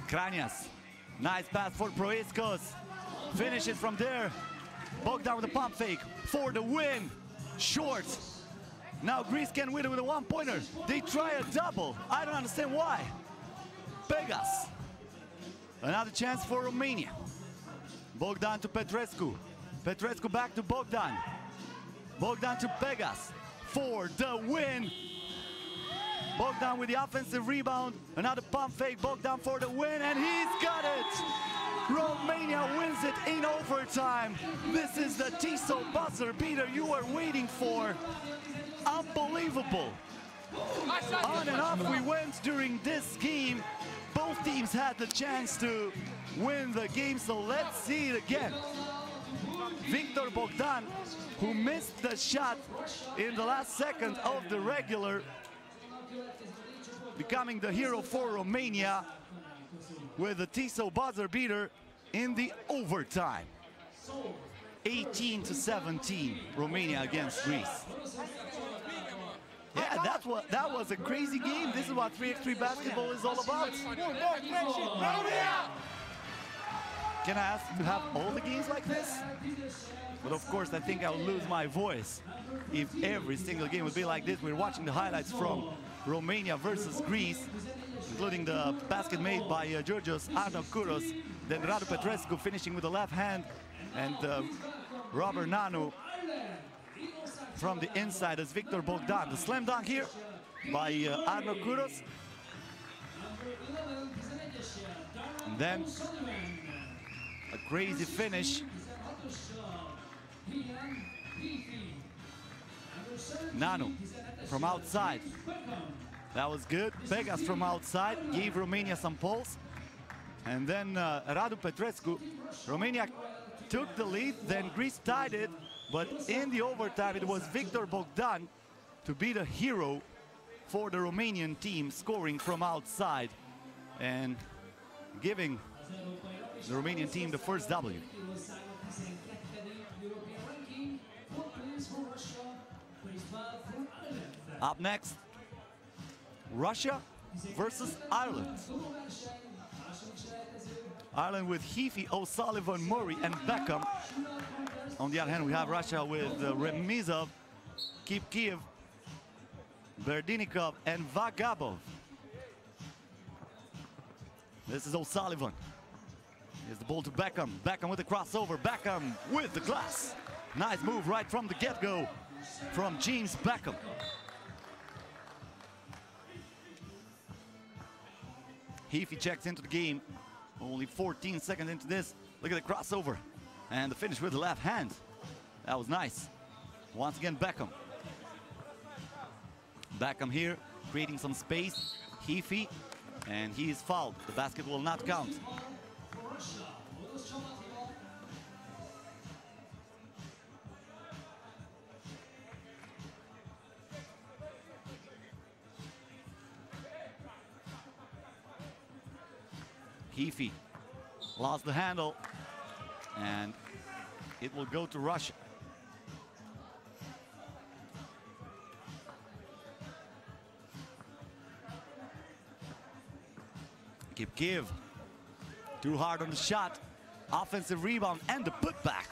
Speaker 1: Kranias, nice pass for Proiskos. Finishes from there. Bogdan with a pump fake for the win. Short. Now Greece can win it with a 1-pointer. They try a double. I don't understand why. Pegas. Another chance for Romania. Bogdan to Petrescu. Petrescu back to Bogdan. Bogdan to Pegas for the win. Bogdan with the offensive rebound. Another pump fake. Bogdan for the win, and he's got it. Romania wins it in overtime. This is the Tiso buzzer beater you were waiting for. Unbelievable. On and off we went during this game. Both teams had the chance to win the game, so let's see it again. Victor Bogdan, who missed the shot in the last second of the regular, becoming the hero for Romania with the Tiso buzzer beater in the overtime. 18-17, Romania against Greece. Yeah, that was a crazy game. This is what 3x3 basketball is all about. Can I ask to have all the games like this? But of course, I think I would lose my voice if every single game would be like this. We're watching the highlights from Romania versus Greece, including the basket made by Georgios Arnokouros, then Radu Petrescu finishing with the left hand, and Robert Nanu from the inside as Victor Bogdan. The slam dunk here by Arnokouros. And then a crazy finish. Nanu from outside. That was good. Pegas from outside gave Romania some pulse. And then Radu Petrescu. Romania took the lead, then Greece tied it. But in the overtime, it was Victor Bogdan to be the hero for the Romanian team, scoring from outside and giving the Romanian team the first W. Up next, Russia versus Ireland. Ireland with Heafy, O'Sullivan, Murray, and Beckham. On the other hand, we have Russia with Remizov, Kipkiev, Berdinikov, and Vagabov. This is O'Sullivan. Here's the ball to Beckham. Beckham with the crossover. Beckham with the glass. Nice move right from the get-go from James Beckham. Heafy checks into the game. Only 14 seconds into this. Look at the crossover. And the finish with the left hand. That was nice. Once again, Beckham. Beckham here, creating some space. Heafy, and he is fouled. The basket will not count. Heafy lost the handle, and it will go to Russia. Kipkiev, too hard on the shot. Offensive rebound and the putback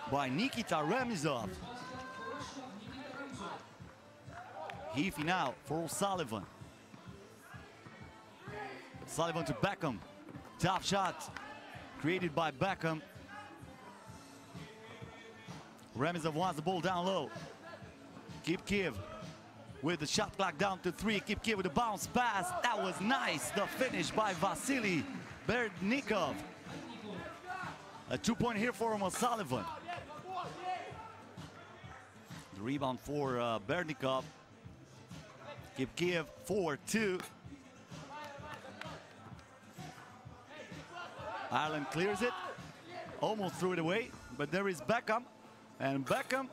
Speaker 1: by Nikita Remizov. Heafy now for O'Sullivan. Sullivan to Beckham. Top shot created by Beckham. Remizov wants the ball down low. Kipkiev with the shot clock down to 3. Kipkiev with a bounce pass. That was nice. The finish by Vasily Berdinikov. A 2-point here for O'Sullivan. The rebound for Berdinikov. Kipkiev 4-2. Ireland clears it. Almost threw it away, but there is Beckham. And Beckham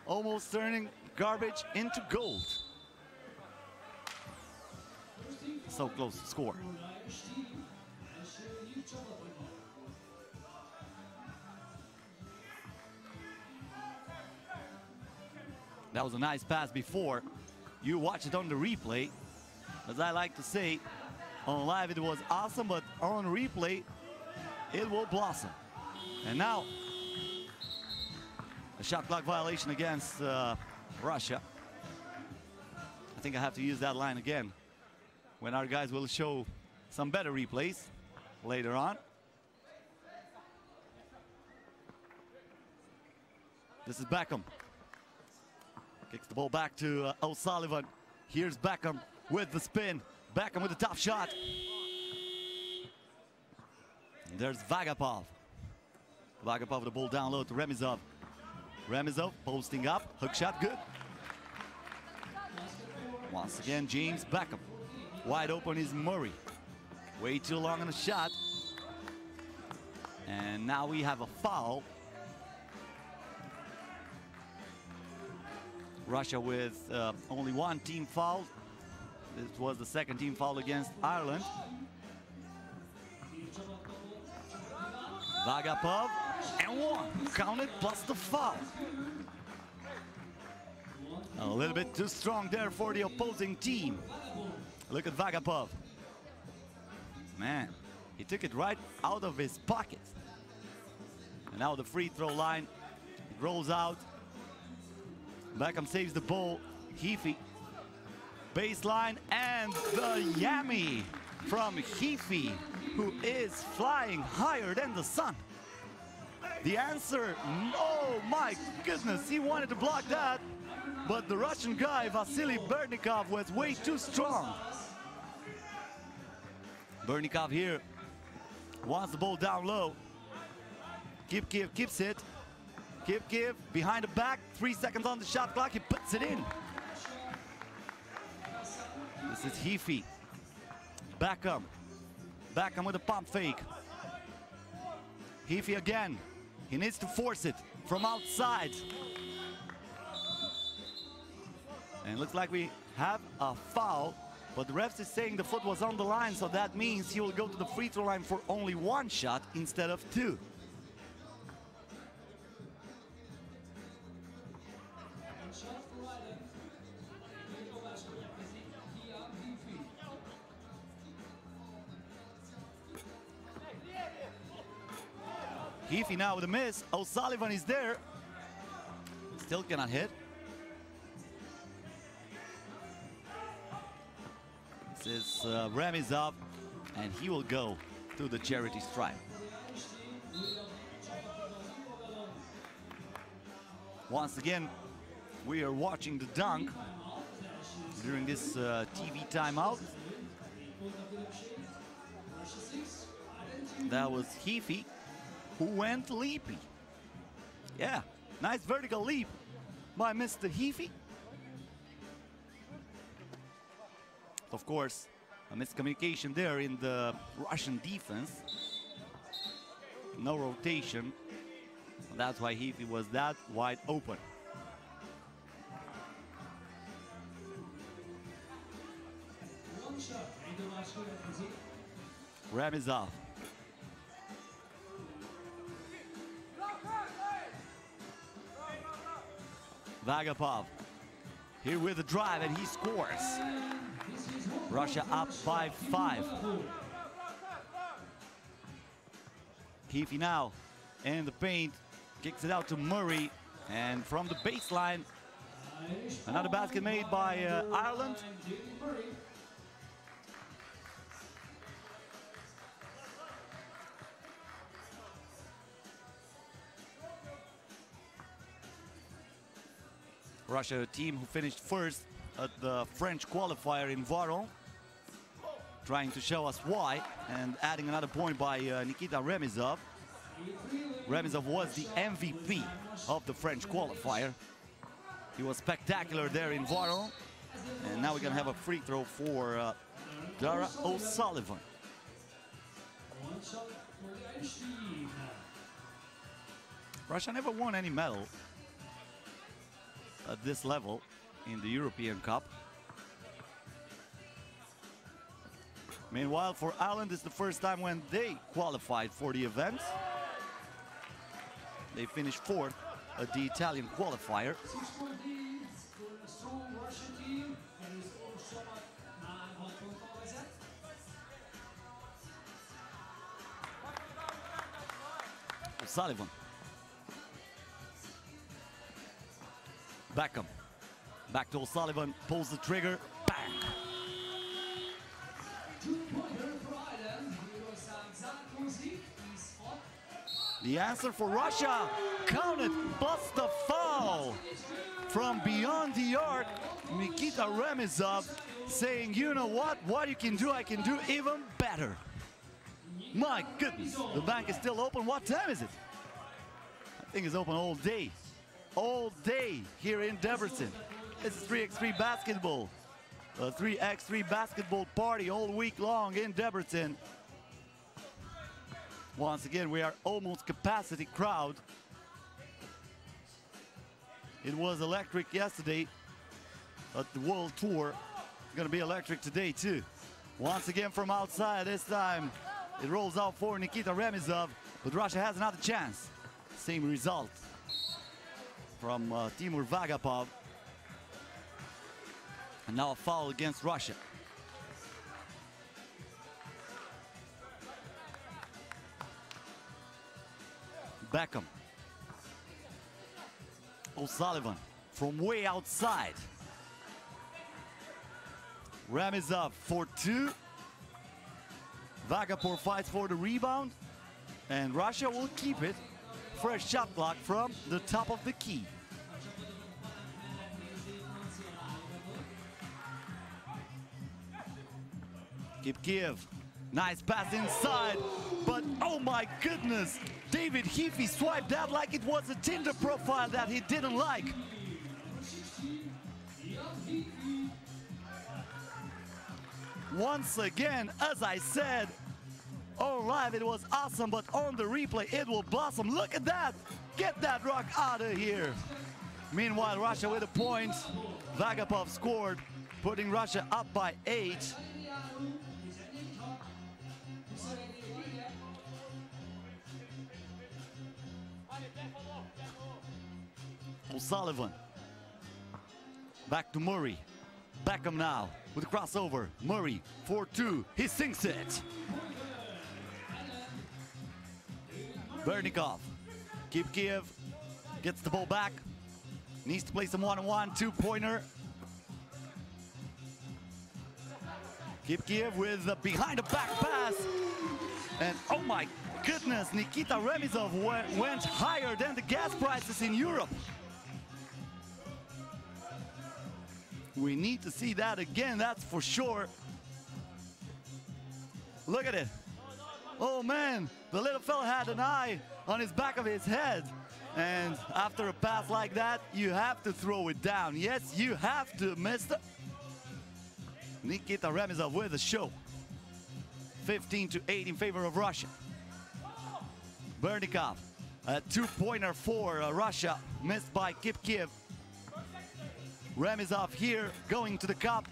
Speaker 1: almost turning garbage into gold. so close to score. That was a nice pass before. You watch it on the replay. As I like to say, on live it was awesome, but on replay, it will blossom. And now, a shot clock violation against Russia. I think I have to use that line again when our guys will show some better replays later on. This is Beckham. Kicks the ball back to O'Sullivan. Here's Beckham with the spin. Beckham with the top shot. And there's Vagapov. Vagapov with the ball down low to Remizov. Remizov posting up. Hook shot good. Once again, James Beckham. Wide open is Murray. Way too long on the shot. And now we have a foul. Russia with only one team foul. This was the second team foul against Ireland. Vagapov, and one. Counted plus the foul. A little bit too strong there for the opposing team. Look at Vagapov. Man, he took it right out of his pocket. And now the free throw line. It rolls out. Beckham saves the ball. Heafy. Baseline, and the yammy from Heafy, who is flying higher than the sun. The answer, oh my goodness, he wanted to block that, but the Russian guy, Vasily Bernikov, was way too strong. Bernikov here wants the ball down low. Kiev keeps it. Kiev behind the back, 3 seconds on the shot clock, he puts it in. This is Heafy. Beckham. Beckham with a pump fake. Heafy again. He needs to force it from outside. And it looks like we have a foul, but the refs is saying the foot was on the line, so that means he will go to the free throw line for only one shot instead of two. Heafy now with a miss. O'Sullivan is there. Still cannot hit. This is Remizov, and he will go to the charity stripe. Once again, we are watching the dunk during this TV timeout. That was Heafy, who went leapy. Yeah, nice vertical leap by Mr. Heafy. Of course, a miscommunication there in the Russian defense. No rotation. That's why Heafy was that wide open. Remizov. Vagapov here with the drive, and he scores. Russia up by 5. Heafy now in the paint, kicks it out to Murray, and from the baseline, another basket made by Ireland. Russia, a team who finished first at the French qualifier in Varon, trying to show us why, and adding another point by Nikita Remizov. Remizov was the MVP of the French qualifier. He was spectacular there in Varon, and now we're gonna have a free throw for Dara O'Sullivan. Russia never won any medal at this level in the European Cup. Meanwhile, for Ireland, it's the first time when they qualified for the event. They finished fourth at the Italian qualifier. O'Sullivan. Beckham. Back to O'Sullivan, pulls the trigger, bang! The answer for Russia, counted, bust the foul. From beyond the arc, Nikita Remizov saying, you know what you can do, I can do even better. My goodness, the bank is still open. What time is it? I think it's open all day here in Debrecen. This is 3x3 basketball. A 3x3 basketball party all week long in Debrecen. Once again, we are almost capacity crowd. It was electric yesterday at the World Tour. It's gonna be electric today too. Once again from outside, this time it rolls out for Nikita Remizov, but Russia has another chance. Same result from Timur Vagapov. And now a foul against Russia. Beckham. O'Sullivan from way outside. Remizov for two. Vagapov fights for the rebound. And Russia will keep it. Fresh shot clock from the top of the key. Kiev, nice pass inside, but oh my goodness, David Heafy swiped that like it was a Tinder profile that he didn't like. Once again, as I said, on live it was awesome, but on the replay it will blossom. Look at that, get that rock out of here. Meanwhile, Russia with a point. Vagapov scored, putting Russia up by 8. O'Sullivan. Back to Murray. Beckham now with a crossover. Murray 4-2. He sinks it. Bernikov. Kiev gets the ball back. Needs to play some one-on-one, two-pointer. Kiev with the behind-the-back pass. And oh my goodness, Nikita Remizov went higher than the gas prices in Europe. We need to see that again, that's for sure. Look at it. Oh man, the little fella had an eye on his back of his head. And after a pass like that, you have to throw it down. Yes, you have to, mister. Nikita Remizov with a show. 15-8 in favor of Russia. Bernikov, a two-pointer for Russia, missed by Kiev. Remizov here going to the cup.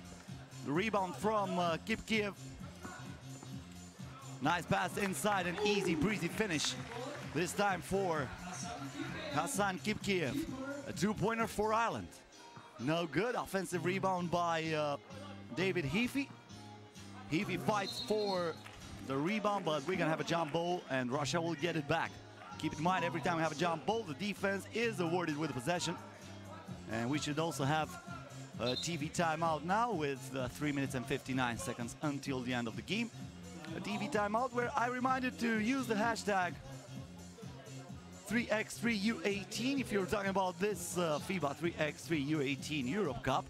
Speaker 1: The rebound from Kiev. Nice pass inside, an easy breezy finish. This time for Hassan Kiev. A two-pointer for Ireland. No good. Offensive rebound by David Heafy. Heafy fights for the rebound, but we're gonna have a jump ball and Russia will get it back. Keep in mind, every time we have a jump ball, the defense is awarded with the possession. And we should also have a TV timeout now with 3 minutes and 59 seconds until the end of the game. A TV timeout where I reminded to use the hashtag 3x3 U18 if you're talking about this FIBA 3x3 U18 Europe Cup.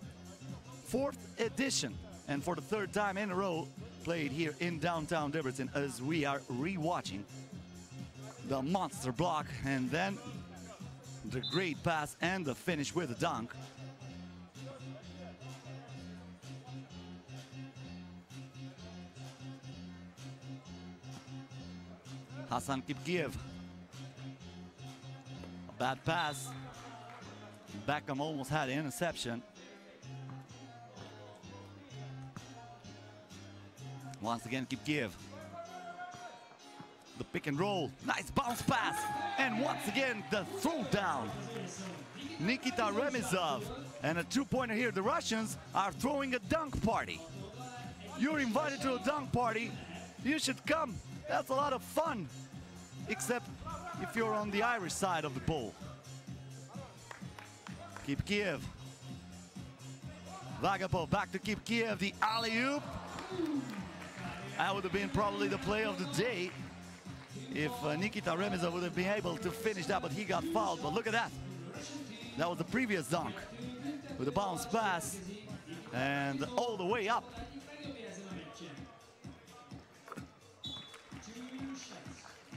Speaker 1: 4th edition, and for the 3rd time in a row played here in downtown Debrecen as we are re-watching the monster block and then the great pass and the finish with a dunk. Hassan Kiev. A bad pass. Beckham almost had an interception. Once again, Kiev. The pick and roll, nice bounce pass, and once again the throwdown. Nikita Remizov, and a two-pointer here. The Russians are throwing a dunk party. You're invited to a dunk party, you should come. That's a lot of fun, except if you're on the Irish side of the bowl. Kiev. Vagapov back to Kiev, the alley-oop. That would have been probably the play of the day if Nikita Remizov would have been able to finish that, but he got fouled. But look at that. That was the previous dunk with a bounce pass and all the way up.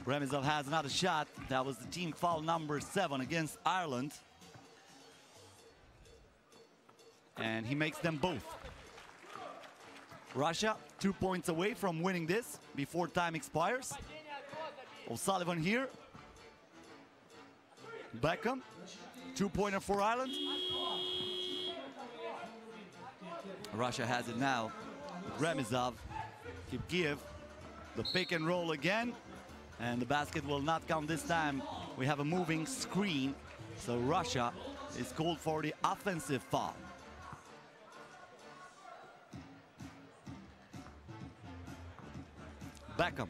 Speaker 1: Remizov has another shot. That was the team foul number 7 against Ireland. And he makes them both. Russia 2 points away from winning this before time expires. O'Sullivan here. Beckham, 2-pointer for Ireland. Russia has it now. Remizov, Kiev, the pick and roll again. And the basket will not count this time. We have a moving screen. So Russia is called for the offensive foul. Beckham.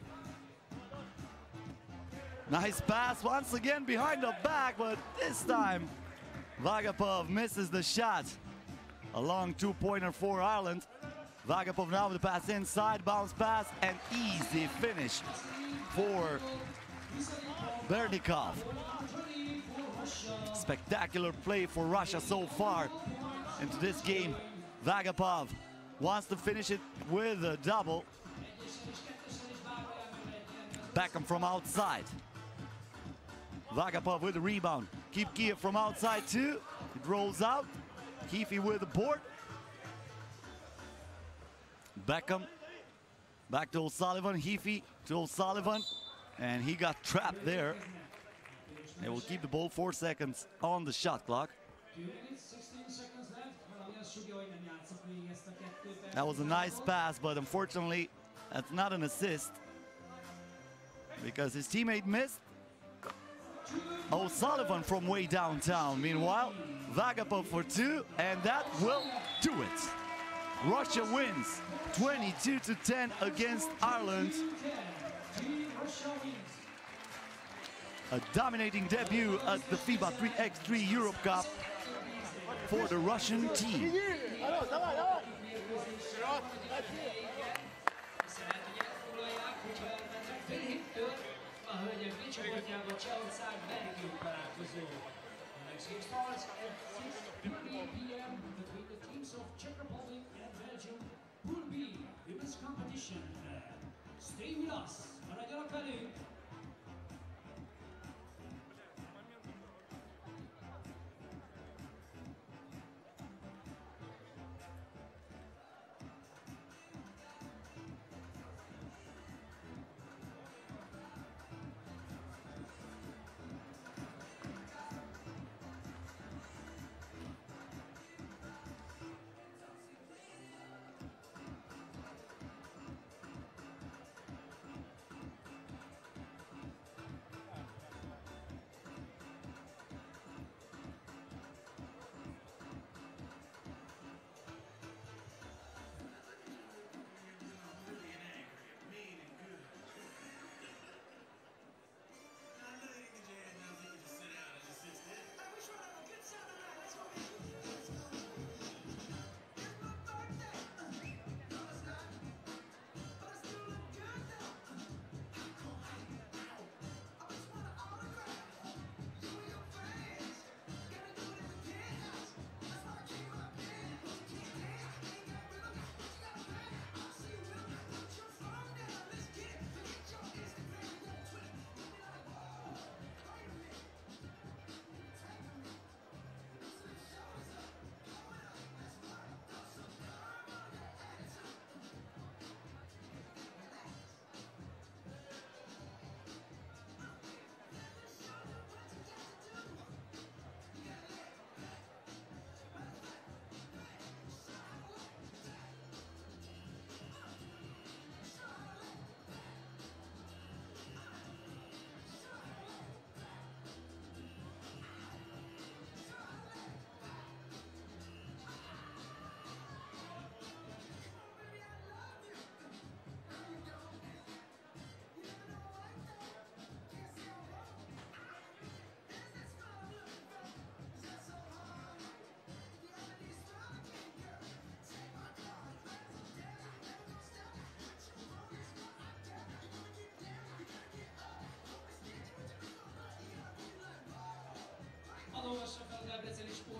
Speaker 1: Nice pass once again behind the back, but this time Vagapov misses the shot. A long 2-pointer for Ireland. Vagapov now with the pass inside, bounce pass, and easy finish for Bernikov. Spectacular play for Russia so far into this game. Vagapov wants to finish it with a double. Beckham from outside. Vagapov with the rebound. Kiev from outside too. It rolls out. Keefe with the board. Beckham back to O'Sullivan. Heafy to O'Sullivan. And he got trapped there. They will keep the ball 4 seconds on the shot clock. That was a nice pass, but unfortunately, that's not an assist because his teammate missed. O'Sullivan from way downtown. Meanwhile, Vagapov for 2, and that will do it. Russia wins 22-10 against Ireland. A dominating debut at the FIBA 3x3 Europe Cup for the Russian team.
Speaker 3: Next game starts at 6:30 p.m. between the teams of Czech Republic and Belgium. Pool B, women's competition. Stay with us.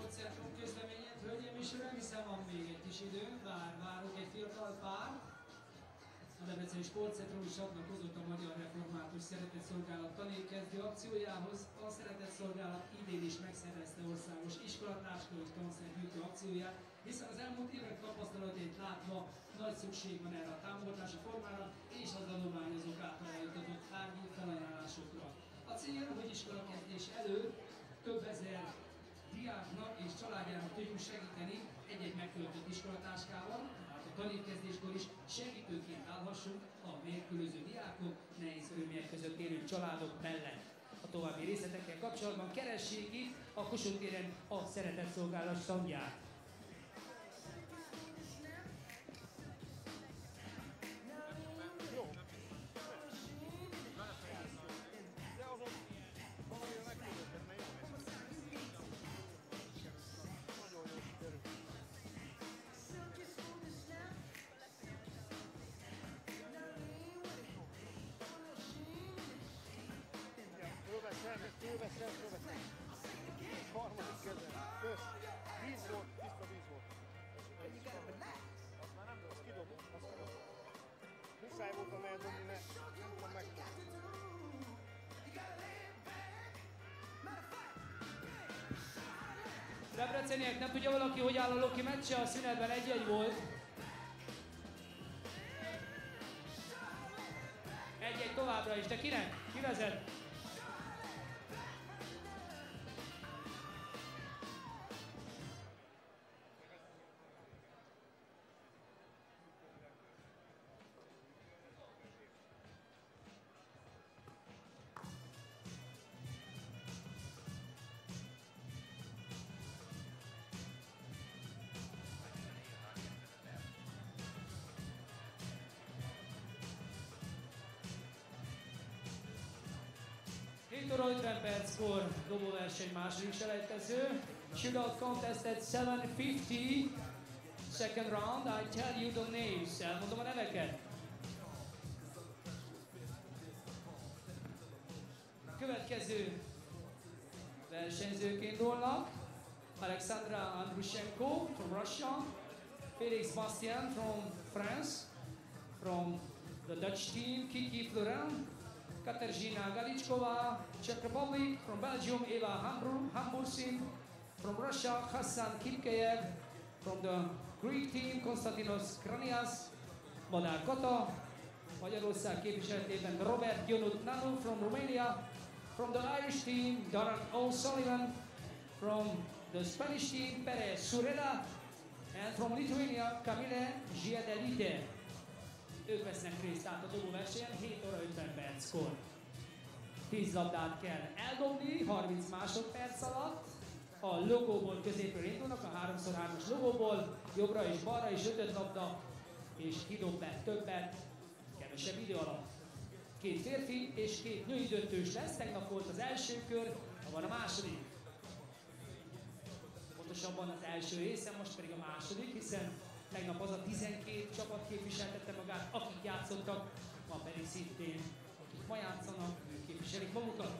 Speaker 3: sportcentrum közleményét, hölgyeim és uraim, hiszen van még egy kis időnk, várunk egy fiatal pár. A Debreceni Sportcentrum is csatlakozott a Magyar Református Szeretetszolgálat tanévkezdő akciójához. A Szeretetszolgálat idén is megszervezte országos iskolatáska és tanszergyűjtő akcióját, hiszen az elmúlt évek tapasztalatait látva nagy szükség van erre a támogatási formára és az adományozók által eljuttatott tárgyi felajánlásokra. A cél, hogy iskolakezdés előtt több ezer diáknak és családjának tudjunk segíteni egy-egy megköltött iskolatáskával, tehát a tanévkezdéskor is segítőként állhassunk a nélkülöző diákok, nehéz körülmények között élő családok mellett. A további részletekkel kapcsolatban keressék itt a Kossuth téren a Szeretetszolgálat standját.
Speaker 4: Harmadik kezen. Kösz. 10 volt, tiszta 10 volt. Azt már nem tudom, azt kidobom. Muszáj voltam eldobni, mert nem tudom megtenni.
Speaker 3: Debreceniek, nem tudja valaki, hogy áll a Loki meccse? A szünetben 1-1 volt. 1-1 továbbra is, de kinek? Ki vezet? Óra 50 perckor dobóverseny második selejtező. Shootout contest at 7:50. Second round, I tell you the names. Elmondom a neveket. Következő versenyzők indulnak. Alexandra Andrushenko from Russia. Felix Bastian from France. From the Dutch team, Kiki Florent. Katarzyna Galichkova, Czech Republic. From Belgium, Eva Hambursin. From Russia, Hassan Kirkeyev. From the Greek team, Konstantinos Kranias. Badár Kata. Magyarország képviseletében Robert Ionut Nanu from Romania. From the Irish team, Darren O'Sullivan. From the Spanish team, Perez Sureda. And from Lithuania, Camille Giadelite. Ők vesznek részt tehát a dobóversenyen 7 óra 50 perckor. 10 labdát kell eldobni 30 másodperc alatt. A logóból középről indulnak, a 3x3-as logóból, jobbra és balra is 5 labda, és kidob be többet, kevesebb idő alatt. 2 férfi és 2 női döntős lesz, tegnap volt az első kör, van a második. Pontosabban az első része, most pedig a második, hiszen tegnap az a 12 csapat képviseltette magát, akik játszottak, ma pedig szintén, akik ma játszanak, ők képviselik magukat.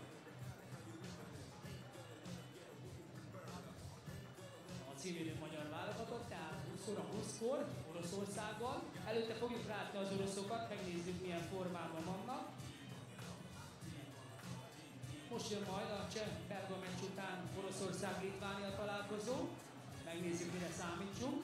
Speaker 3: A címvédő magyar válogatott, tehát 20 óra 20-kor Oroszországgal. Előtte fogjuk látni az oroszokat, megnézzük milyen formában vannak. Most jön majd a Cseh-Belga meccs után Oroszország-Litvánia találkozó. Megnézzük, mire számítsunk.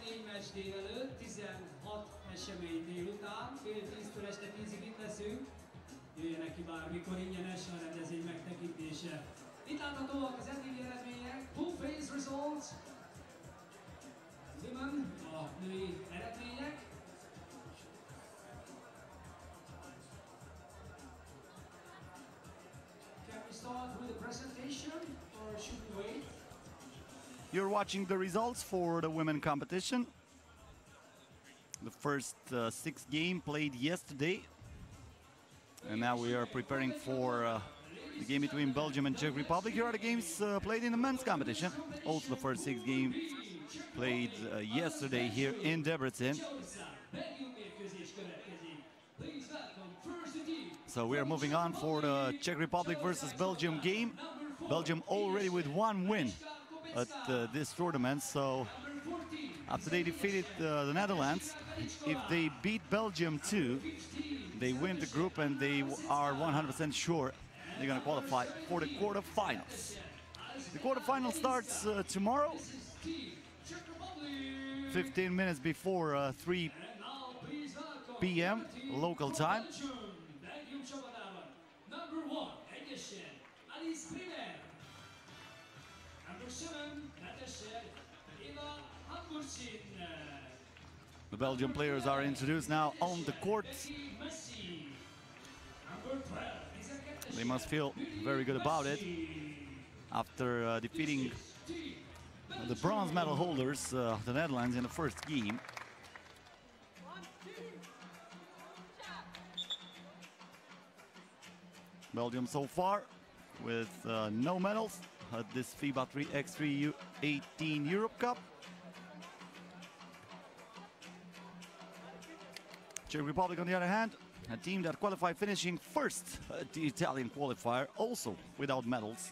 Speaker 3: 4 meccs délelőtt, 16 esemény délután, fél 10-től este 10-ig itt leszünk. Jöjjenek ki bármikor, ingyenes a rendezvény megtekintése. Itt láthatóak az eddigi eredmények, full phase results. Women, a női eredmények. Can we start with the presentation or should we wait?
Speaker 1: You're watching the results for the women competition. The first 6 game played yesterday. And now we are preparing for the game between Belgium and Czech Republic. Here are the games played in the men's competition. Also the first 6 games played yesterday here in Debrecen. So we are moving on for the Czech Republic versus Belgium game. Belgium already with 1 win at this tournament. So after they defeated the Netherlands, if they beat Belgium too, they win the group and they are 100% sure they're going to qualify for the quarterfinals. The quarterfinal starts tomorrow, 15 minutes before 3 p.m. local time. The Belgian players are introduced now on the court. They must feel very good about it after defeating the bronze medal holders, the Netherlands, in the first game. Belgium so far with no medals at this FIBA 3x3 U18 Europe Cup. Czech Republic, on the other hand, a team that qualified finishing first at the Italian qualifier, also without medals.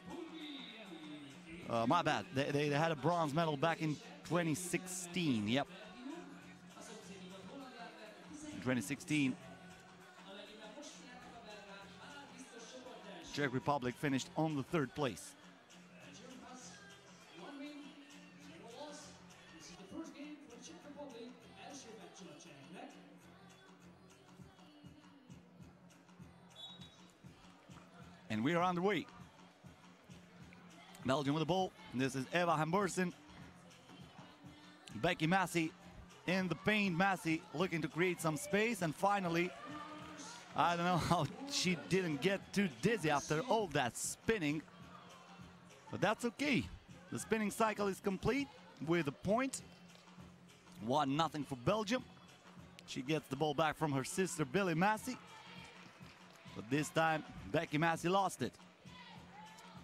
Speaker 1: My bad, they had a bronze medal back in 2016, yep. 2016. Czech Republic finished on the 3rd place. And we are on the way. Belgium with the ball. This is Eva Hambursen. Becky Massey in the paint. Massey looking to create some space. And finally, I don't know how she didn't get too dizzy after all that spinning. But that's okay. The spinning cycle is complete with a point. 1-0 for Belgium. She gets the ball back from her sister, Billy Massey. But this time, Becky Massey lost it.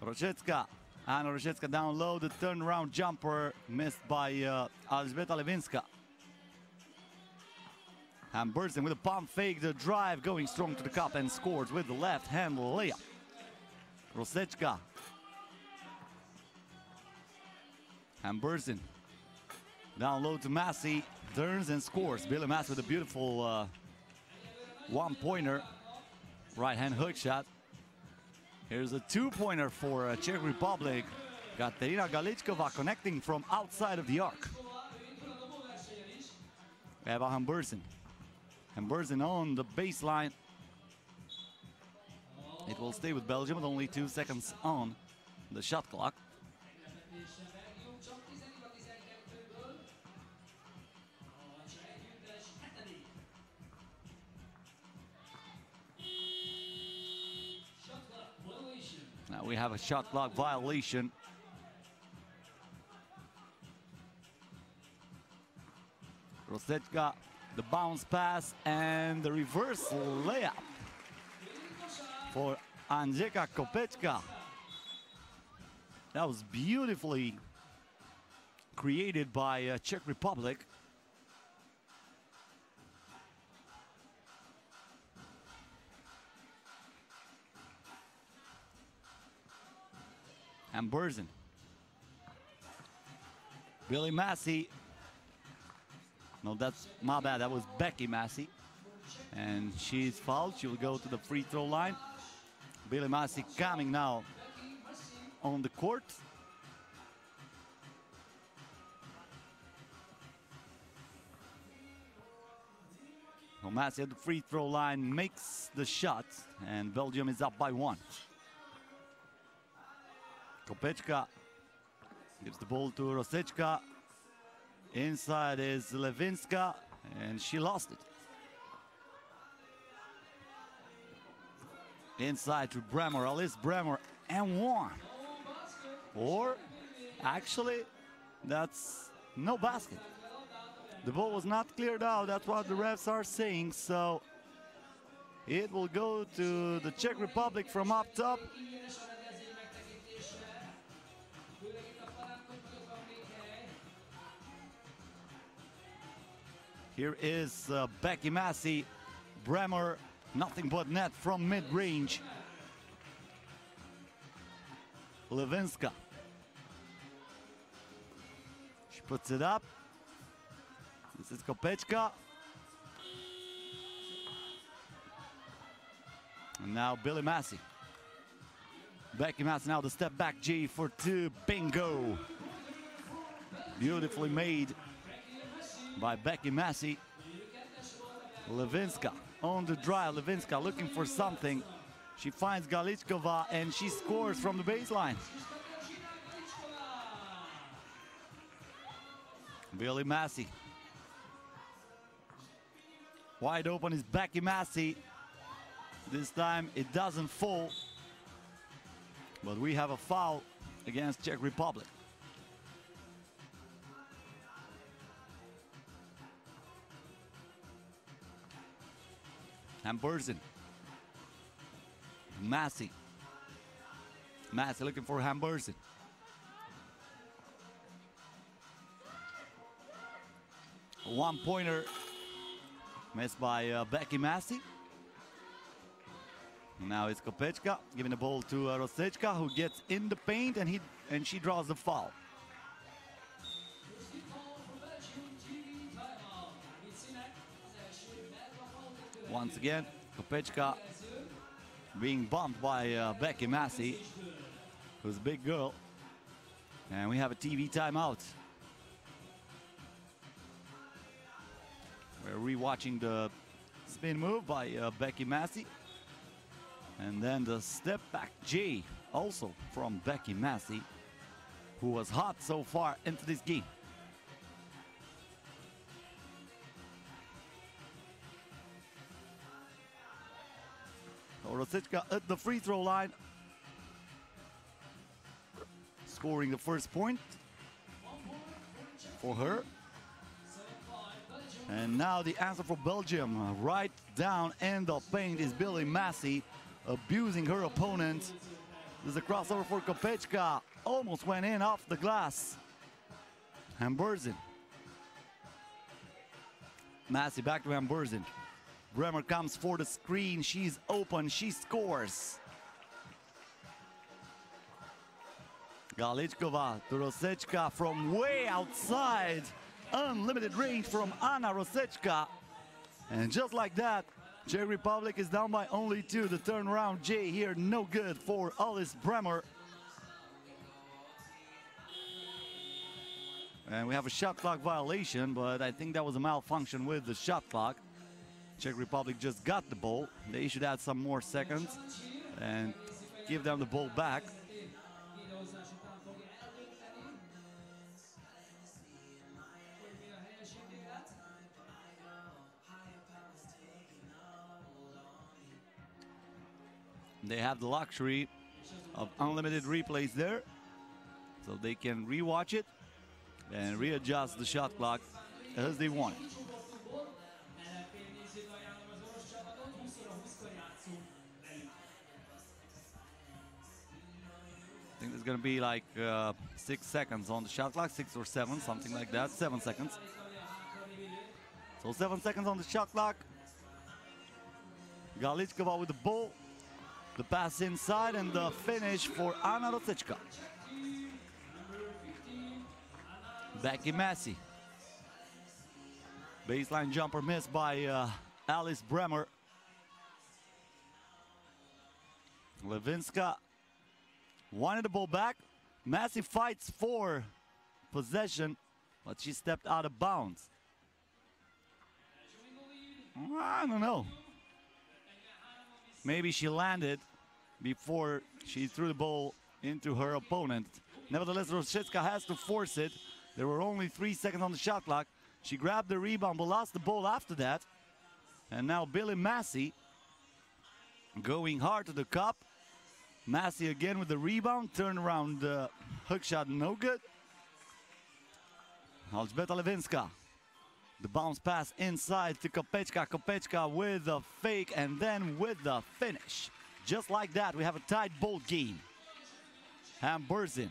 Speaker 1: Roszecka. Anna Roszecka down low. The turnaround jumper missed by Elżbieta Lewinska. Hambursen with a pump fake. The drive going strong to the cup and scores with the left hand layup. Roszecka. Hambursen. Down low to Massey. Turns and scores. Billy Massey with a beautiful one-pointer. Right-hand hook shot. Here's a 2-pointer for Czech Republic. Katerina Galichkova connecting from outside of the arc. Eva Hambursen. Hambursen on the baseline. It will stay with Belgium with only 2 seconds on the shot clock. Now we have a shot clock violation. Roszecka, the bounce pass and the reverse layup for Andrzejka Kopečka. That was beautifully created by Czech Republic. Hambursen. Billy Massey. No, that's my bad. That was Becky Massey. And she's fouled. She'll go to the free throw line. Billy Massey coming now on the court. Massey at the free throw line makes the shot, and Belgium is up by 1. Kopečka gives the ball to Rosečka. Inside is Levinska, and she lost it. Inside to Bremer, Alice Bremer, and 1. Or, actually, that's no basket. The ball was not cleared out, that's what the refs are saying, so it will go to the Czech Republic from up top. Here is Becky Massey. Bremer, nothing but net from mid-range. Levinska. She puts it up. This is Kopečka. And now Billy Massey. Becky Massey now the step back G for 2. Bingo. Beautifully made by Becky Massey. Levinska on the drive. Levinska looking for something. She finds Galichkova and she scores from the baseline. Billy Massey. Wide open is Becky Massey. This time it doesn't fall. But we have a foul against Czech Republic. Hamburzen. Massey. Massey looking for Hamburzen. A one-pointer missed by Becky Massey. Now it's Kopečka giving the ball to Rosečka, who gets in the paint and she draws the foul. Once again, Kopečka being bumped by Becky Massey, who's a big girl. And we have a TV timeout. We're rewatching the spin move by Becky Massey. And then the step back J, also from Becky Massey, who was hot so far into this game. Rosečka at the free throw line, scoring the first point for her. And now the answer for Belgium, right down in the paint, is Billy Massey, abusing her opponent. There's a crossover for Kopečka, almost went in off the glass. Hamburzen. Massey back to Hamburzen. Bremer comes for the screen, she's open, she scores. Galichkova to Rosečka from way outside. Unlimited range from Anna Rosečka. And just like that, Czech Republic is down by only 2. The turnaround J here, no good for Alice Bremer. And we have a shot clock violation, but I think that was a malfunction with the shot clock. Czech Republic just got the ball. They should add some more seconds and give them the ball back. They have the luxury of unlimited replays there, so they can rewatch it and readjust the shot clock as they want it. I think there's going to be like 6 seconds on the shot clock, 6 or 7, something like that, 7 seconds. So 7 seconds on the shot clock. Galichkova with the ball. The pass inside and the finish for Anna Rosečka. Becky Massey. Baseline jumper missed by Alice Bremer. Levinska wanted the ball back. Massey fights for possession, but she stepped out of bounds. I don't know. Maybe she landed before she threw the ball into her opponent. Nevertheless, Rosicka has to force it. There were only 3 seconds on the shot clock. She grabbed the rebound but lost the ball after that. And now Billy Massey going hard to the cup. Massey again with the rebound. Turn around hook shot, no good. Elżbieta Lewińska. The bounce pass inside to Kopečka. Kopečka with the fake and then with the finish. Just like that, we have a tight ball game. Hamburzin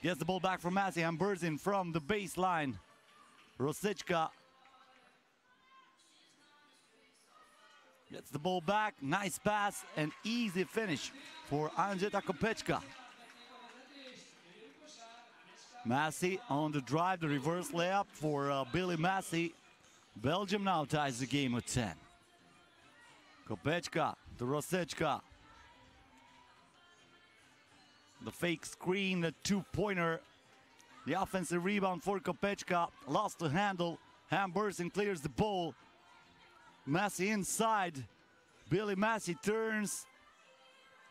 Speaker 1: gets the ball back from Massey. Hamburzin from the baseline. Rosicka gets the ball back. Nice pass and easy finish for Elżbieta Kopečka. Massey on the drive, the reverse layup for Billy Massey. Belgium now ties the game with 10. Kopečka to Rosicka. The fake screen, the two-pointer. The offensive rebound for Kopečka. Lost the handle. Hamburzin clears the ball. Massey inside. Billy Massey turns.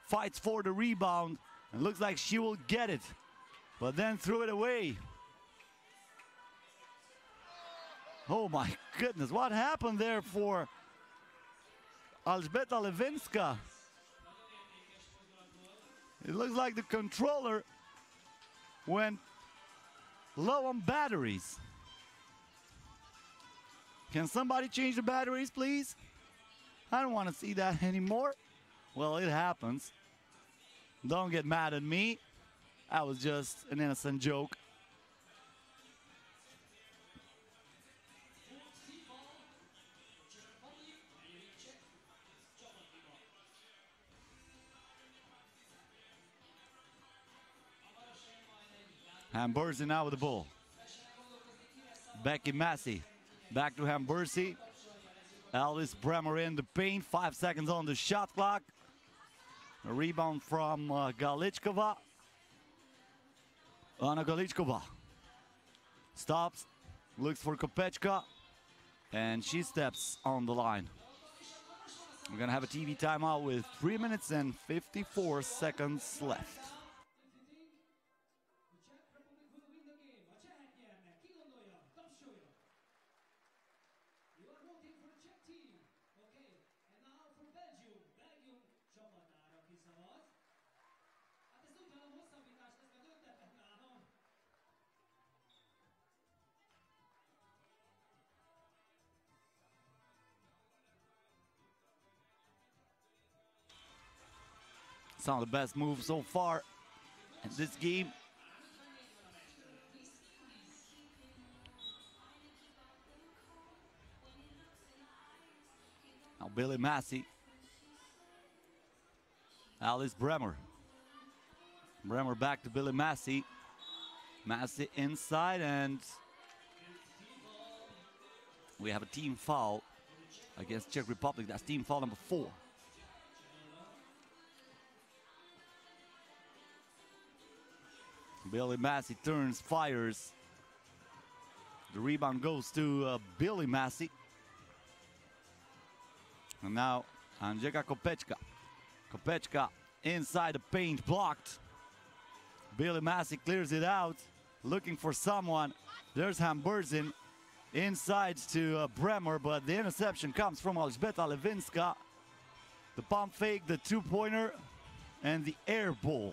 Speaker 1: Fights for the rebound. And looks like she will get it. But then threw it away. Oh my goodness, what happened there for Elżbieta Lewińska? It looks like the controller went low on batteries. Can somebody change the batteries, please? I don't want to see that anymore. Well, it happens. Don't get mad at me. That was just an innocent joke. Hamburzin now with the ball. Becky Massey. Back to Hamburzin. Alice Bremer in the paint. 5 seconds on the shot clock. A rebound from Galichkova. Anna Galichkova stops, looks for Kopečka, and she steps on the line. We're gonna have a TV timeout with 3 minutes and 54 seconds left. Some of the best moves so far in this game. Now Billy Massey. Alice Bremer. Bremer back to Billy Massey. Massey inside, and we have a team foul against Czech Republic. That's team foul number 4. Billy Massey turns, fires. The rebound goes to Billy Massey. And now Elżbieta Kopečka. Kopečka inside the paint, blocked. Billy Massey clears it out, looking for someone. There's Hamburzin inside to Bremer, but the interception comes from Elżbieta Lewińska. The pump fake, the two-pointer, and the air ball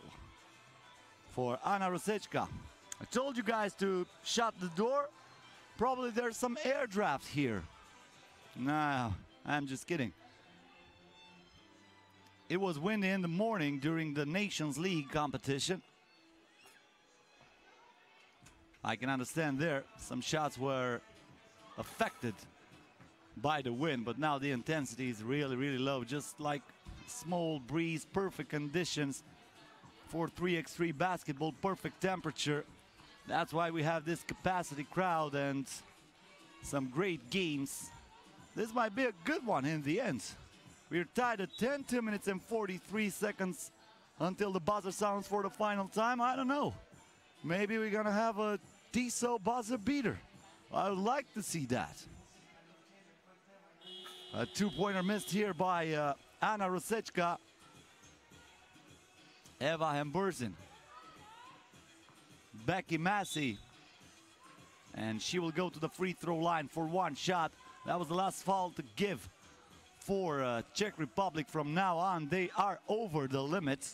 Speaker 1: for Anna Rosicka. I told you guys to shut the door. Probably there's some air draft here. No, I'm just kidding. It was windy in the morning during the Nations League competition. I can understand there some shots were affected by the wind, but now the intensity is really, really low. Just like small breeze, perfect conditions for 3x3 basketball, perfect temperature. That's why we have this capacity crowd and some great games. This might be a good one in the end. We're tied at 10, 2 minutes and 43 seconds until the buzzer sounds for the final time. I don't know. Maybe we're gonna have a Tissot buzzer beater. I would like to see that. A two-pointer missed here by Anna Rosečka. Eva Hembersen. Becky Massey. And she will go to the free throw line for one shot. That was the last foul to give for Czech Republic. From now on, they are over the limit.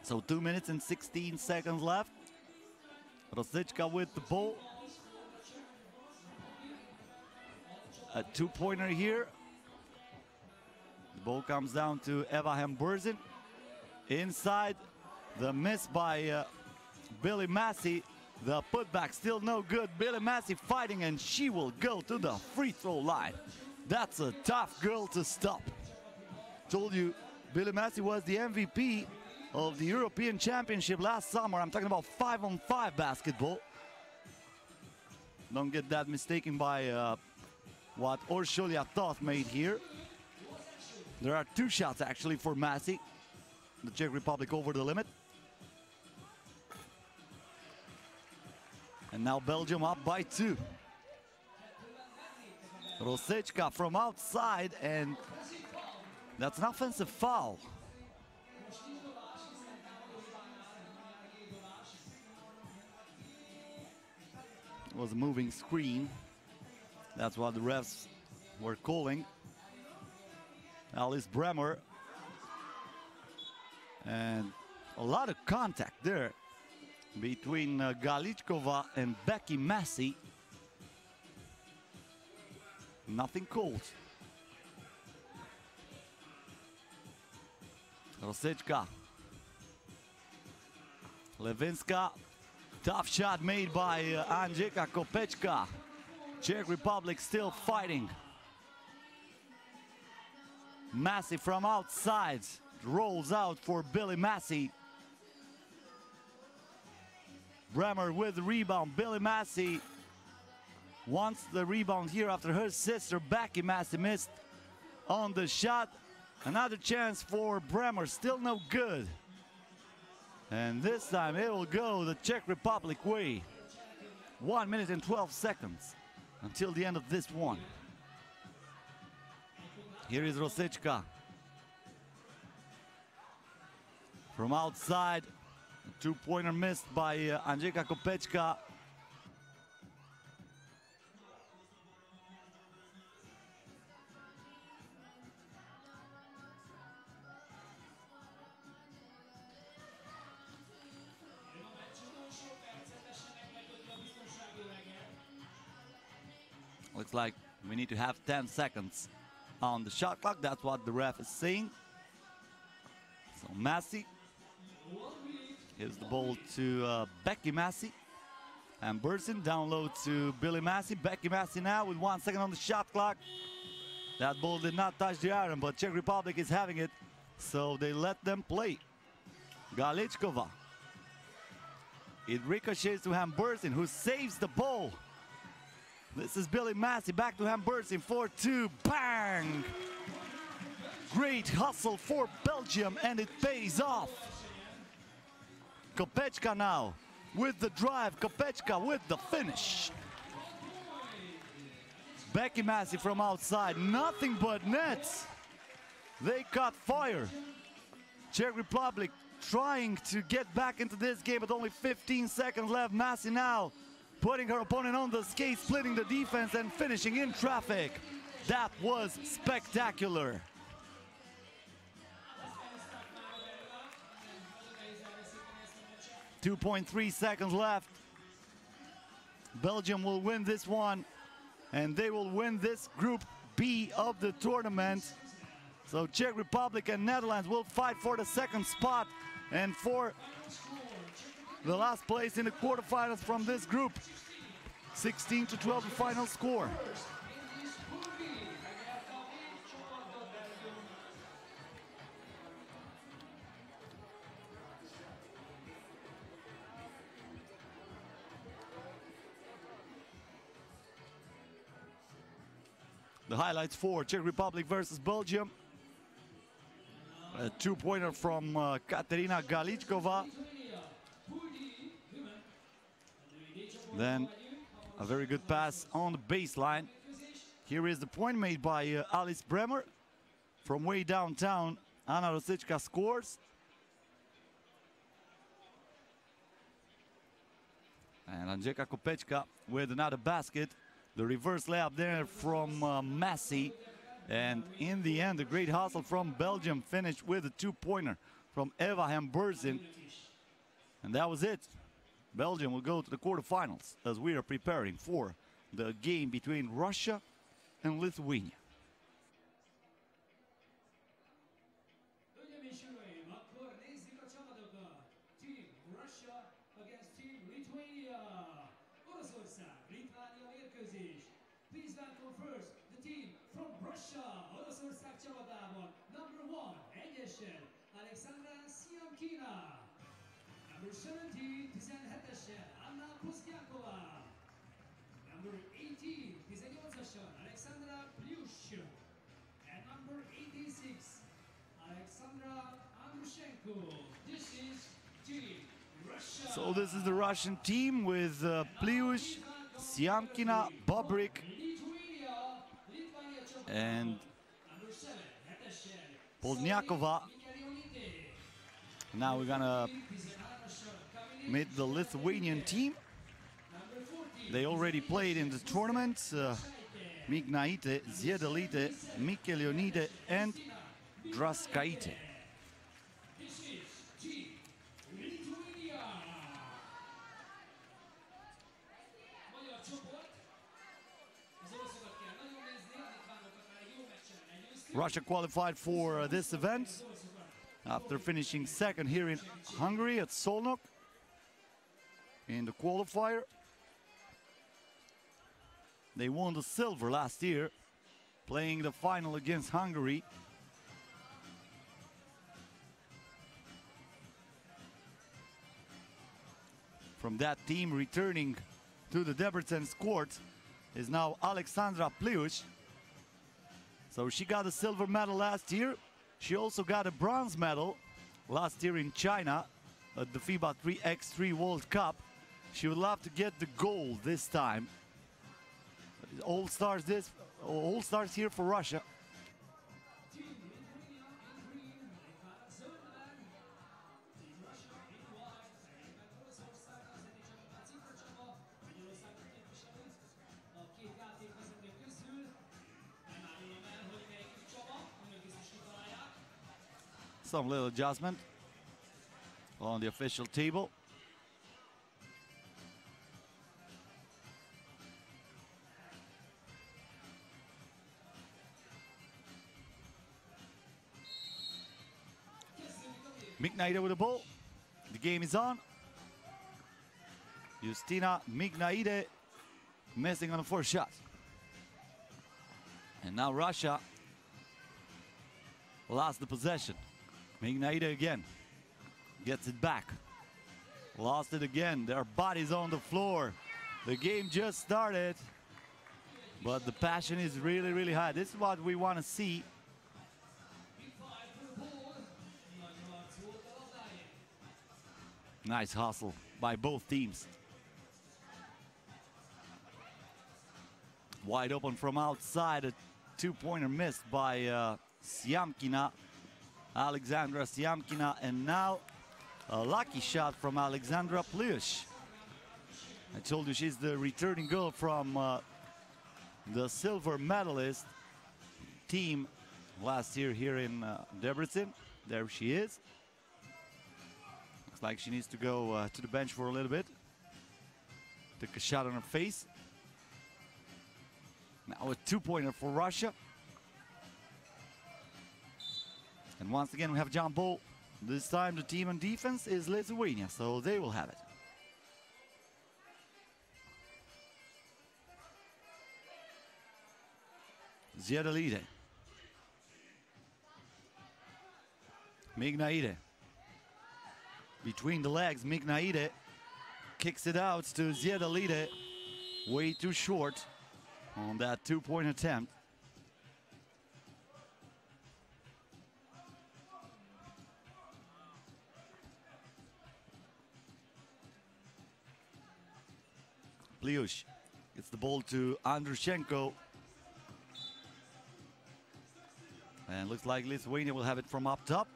Speaker 1: So 2 minutes and 16 seconds left. Rosečka with the ball. A two-pointer here. The ball comes down to Eva Hembersen. Inside, the miss by Billy Massey. The putback still no good. Billy Massey fighting, and she will go to the free throw line. That's a tough girl to stop. Told you, Billy Massey was the MVP of the European Championship last summer. I'm talking about 5-on-5 basketball. Don't get that mistaken by what Uršulja Toth made here. There are two shots actually for Massey. The Czech Republic over the limit. And now Belgium up by 2. Rosečka from outside, and that's an offensive foul. It was a moving screen. That's what the refs were calling. Alice Bremer. And a lot of contact there between Galičková and Becky Massey. Nothing called. Rosečka. Levinska. Tough shot made by Andrzejka Kopečka. Czech Republic still fighting. Massey from outside. Rolls out for Billy Massey. Bremer with the rebound. Billy Massey wants the rebound here after her sister Becky Massey missed on the shot. Another chance for Bremer, still no good. And this time it will go the Czech Republic way. 1 minute and 12 seconds until the end of this one. Here is Rosečka. From outside, a two-pointer missed by Andrzejka Kopečka. Looks like we need to have 10 seconds on the shot clock. That's what the ref is saying. So Massey gives the ball to Becky Massey. And Hembersen down low to Billy Massey. Becky Massey now with 1 second on the shot clock. That ball did not touch the iron, but Czech Republic is having it, so they let them play. Galičková. It ricochets to Hembersen, who saves the ball. This is Billy Massey, back to Hembersen, 4-2, bang! Great hustle for Belgium, and it pays off. Kopečka now with the drive, Kopečka with the finish. Becky Massey from outside, nothing but nets. They caught fire. Czech Republic trying to get back into this game, but only 15 seconds left. Massey now putting her opponent on the skate, splitting the defense and finishing in traffic. That was spectacular. .3 seconds left. Belgium will win this one, and they will win this group B of the tournament. So Czech Republic and Netherlands will fight for the second spot and for the last place in the quarterfinals from this group. 16-12 the final score. The highlights for Czech Republic versus Belgium. A two-pointer from Katerina Galičková. Then a very good pass on the baseline. Here is the point made by Alice Bremer. From way downtown, Anna Rosička scores. And Andrzejka Kopečka with another basket. The reverse layup there from Massey. And in the end, a great hustle from Belgium finished with a two-pointer from Eva Hamburzen. And that was it. Belgium will go to the quarterfinals as we are preparing for the game between Russia and Lithuania.
Speaker 3: Team Russia against Team Lithuania. Oroszország, Lithuania mérkőzés. Please welcome first the team from Russia. Oroszország csapatában number 1, egyesen, Alexandra Siamkina. Number 17, 17-esen, Anna Pozdякova. Number 18, 18-asan, Alexandra Pliush. And number 86, Alexandra Andrushenko. This is Team Russia.
Speaker 1: So this is the Russian team with Pliush, Siamkina, Bobrik, and Pozdякova. Now we're gonna meet the Lithuanian team. They already played in the tournament. Mignaite, Ziedelyte, Mikelionyte, and Draskaite. Russia qualified for this event after finishing second here in Hungary at Szolnok in the qualifier. They won the silver last year, playing the final against Hungary. From that team, returning to the Debrecen court is now Alexandra Pliush. So she got a silver medal last year. She also got a bronze medal last year in China at the FIBA 3x3 World Cup. She would love to get the gold this time. All stars here for Russia. Some little adjustment on the official table. Mignaite with the ball. The game is on. Justina Mignaite missing on the first shot. And now Russia lost the possession. Mignaite again gets it back. Lost it again. Their bodies on the floor. The game just started, but the passion is really, really high. This is what we want to see. Nice hustle by both teams. Wide open from outside. A two-pointer missed by Siamkina. Alexandra Siamkina, and now a lucky shot from Alexandra Pliush. I told you she's the returning girl from the silver medalist team last year here in Debrecen. There she is. Looks like she needs to go to the bench for a little bit. Took a shot on her face. Now a two-pointer for Russia. And once again, we have jump ball. This time the team on defense is Lithuania, so they will have it. Ziedalide. Mignaide. Between the legs, Mignaide kicks it out to Ziedalide. Way too short on that two-point attempt. Pliush gets the ball to Andrushenko. And looks like Lithuania will have it from up top.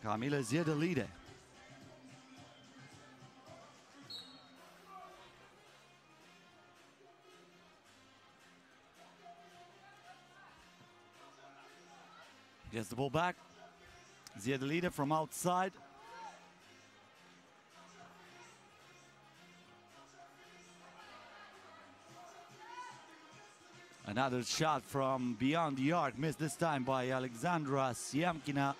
Speaker 1: Kamila Ziedalide. Gets the ball back. Ziedalide from outside. Another shot from beyond the arc, missed this time by Alexandra Siamkina.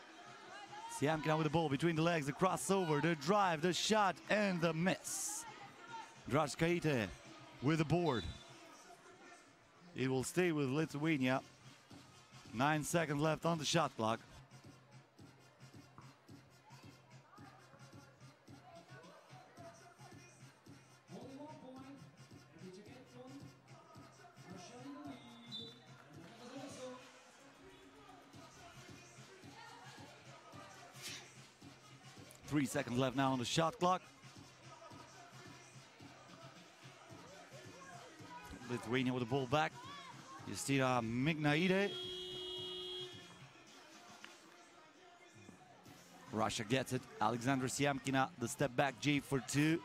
Speaker 1: Siamkina with the ball between the legs, the crossover, the drive, the shot, and the miss. Drashkaite with the board. It will stay with Lithuania. 9 seconds left on the shot clock.
Speaker 3: Only 1 point. And did you get one? Russia in the lead. And that was also
Speaker 1: 3 seconds left now on the shot clock. Lithuania with the ball back. Justina Mignaide. Russia gets it. Alexandra Siamkina, the step back J for 2.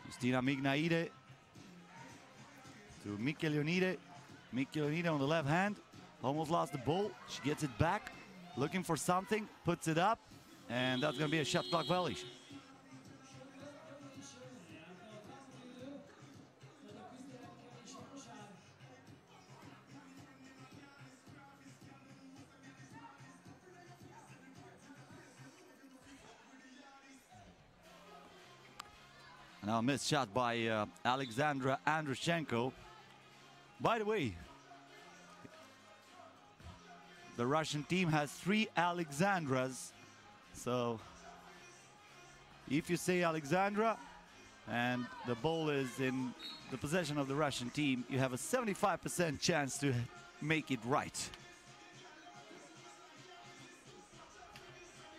Speaker 1: Justina Mignaide to Mikkelionide. Mikkelionide on the left hand. Almost lost the ball. She gets it back. Looking for something. Puts it up. And that's going to be a shot clock violation. Now a missed shot by Alexandra Andrushenko. By the way, the Russian team has 3 Alexandras. So if you say Alexandra and the ball is in the possession of the Russian team, you have a 75% chance to make it right.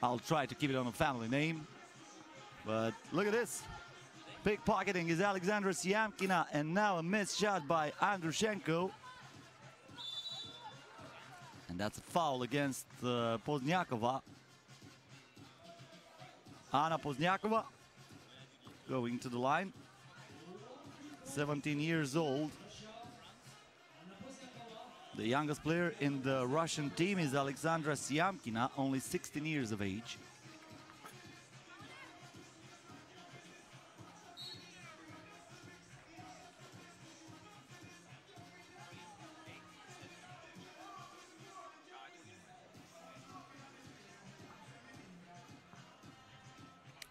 Speaker 1: I'll try to keep it on a family name. But look at this. Pickpocketing is Alexandra Siamkina, and now a missed shot by Andrushenko. And that's a foul against Pozniakova. Anna Pozniakova going to the line. 17 years old. The youngest player in the Russian team is Alexandra Siamkina, only 16 years of age.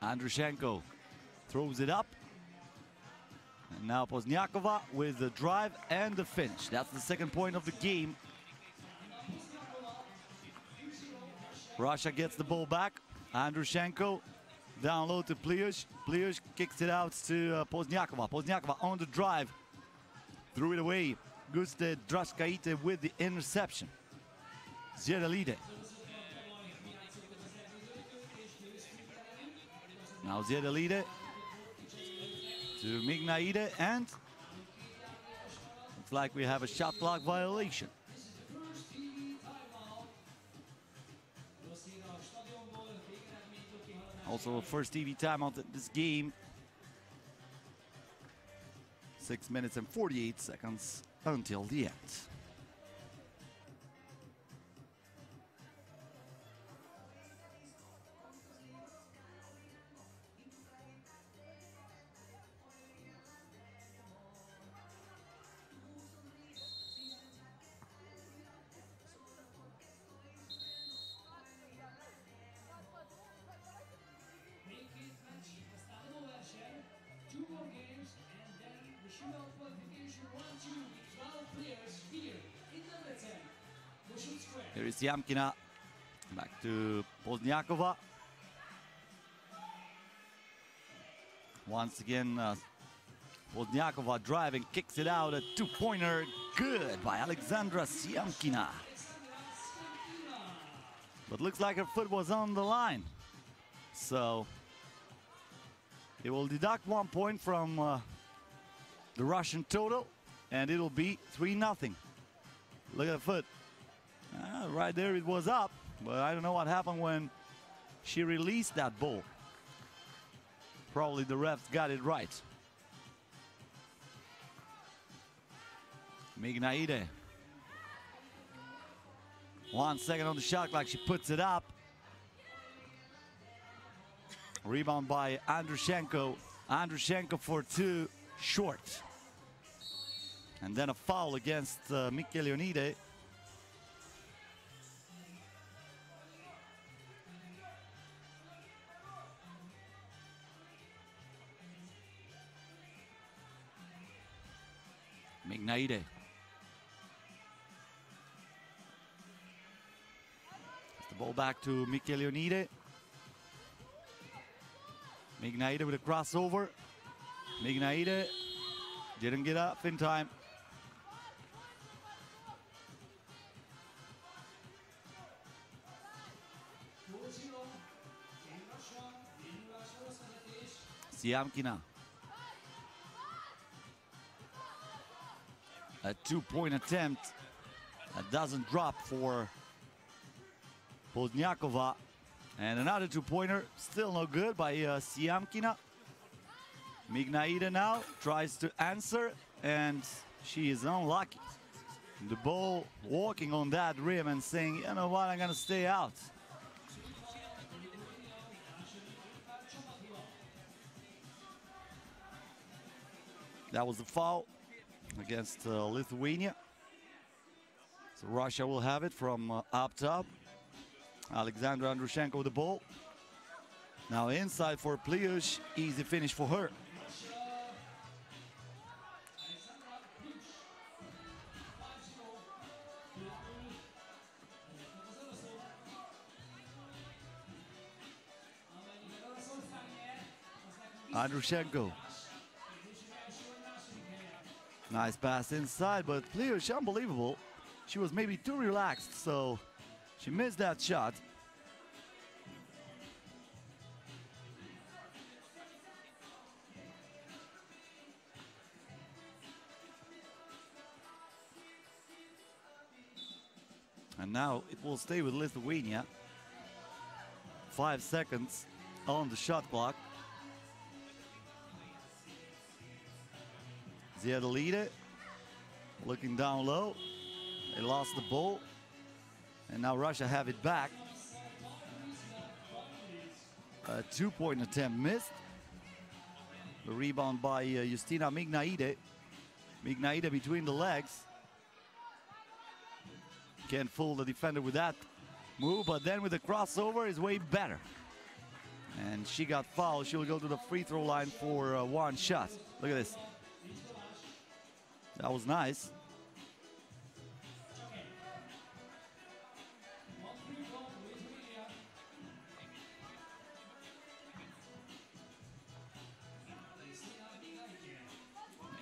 Speaker 1: Andrushenko throws it up. And now Pozniakova with the drive and the finish. That's the second point of the game. Russia gets the ball back. Andrushenko down low to Pliush. Pliush kicks it out to Pozniakova. Pozniakova on the drive. Threw it away. Guste Drashkaite with the interception. Ziedalide. Now Ziedalide to Mignaide, and looks like we have a shot clock violation. Also a first TV timeout in this game. 6 minutes and 48 seconds until the end. Here is Yamkina. Back to Pozniakova. Once again, Pozniakova driving, kicks it out. A two-pointer. Good by Alexandra Siamkina. But looks like her foot was on the line. So it will deduct 1 point from the Russian total, and it'll be 3-0. Look at the foot. Right there it was up, but I don't know what happened when she released that ball. Probably the refs got it right. Mignaide. 1 second on the shot clock, she puts it up. Rebound by Andrushenko. Andrushenko for two, short. And then a foul against Micheleonide. Mignaide. The ball back to Micheleonide. Mignaide with a crossover. Mignaide didn't get up in time. Siamkina. A two-point attempt that doesn't drop for Pozniakova. And another two-pointer, still no good by Siamkina. Mignaide now tries to answer, and she is unlucky. The ball walking on that rim and saying, you know what, I'm gonna stay out. That was the foul against Lithuania. So Russia will have it from up top. Alexandra Andrushenko with the ball. Now inside for Pliush, easy finish for her. Andrushenko. Nice pass inside, but Pliush, unbelievable. She was maybe too relaxed, so she missed that shot. And now it will stay with Lithuania. 5 seconds on the shot clock. Ziadalide looking down low. They lost the ball. And now Russia have it back. A two-point attempt missed. The rebound by Justina Mignaide. Mignaide between the legs. Can't fool the defender with that move, but then with the crossover is way better. And she got fouled. She'll go to the free throw line for one shot. Look at this. That was nice.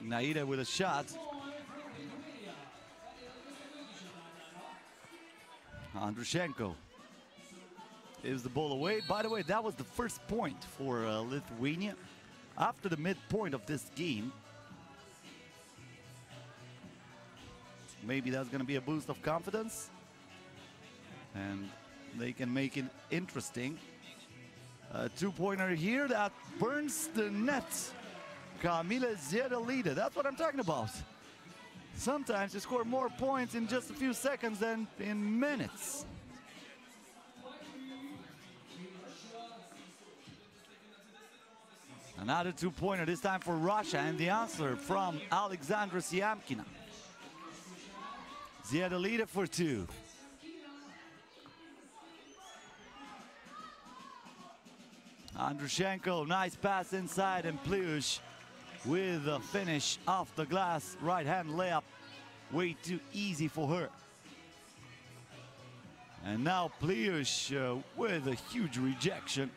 Speaker 1: Naida with a shot. Andrushenko gives the ball away. By the way, that was the first point for Lithuania after the midpoint of this game. Maybe that's going to be a boost of confidence, and they can make it interesting. A two-pointer here that burns the net. Kamila Ziadalide, that's what I'm talking about. Sometimes you score more points in just a few seconds than in minutes. Another two-pointer, this time for Russia, and the answer from Alexandra Siamkina. Ziadalide for two. Andrushenko, nice pass inside, and Pliush with a finish off the glass. Right-hand layup, way too easy for her. And now Pliush with a huge rejection.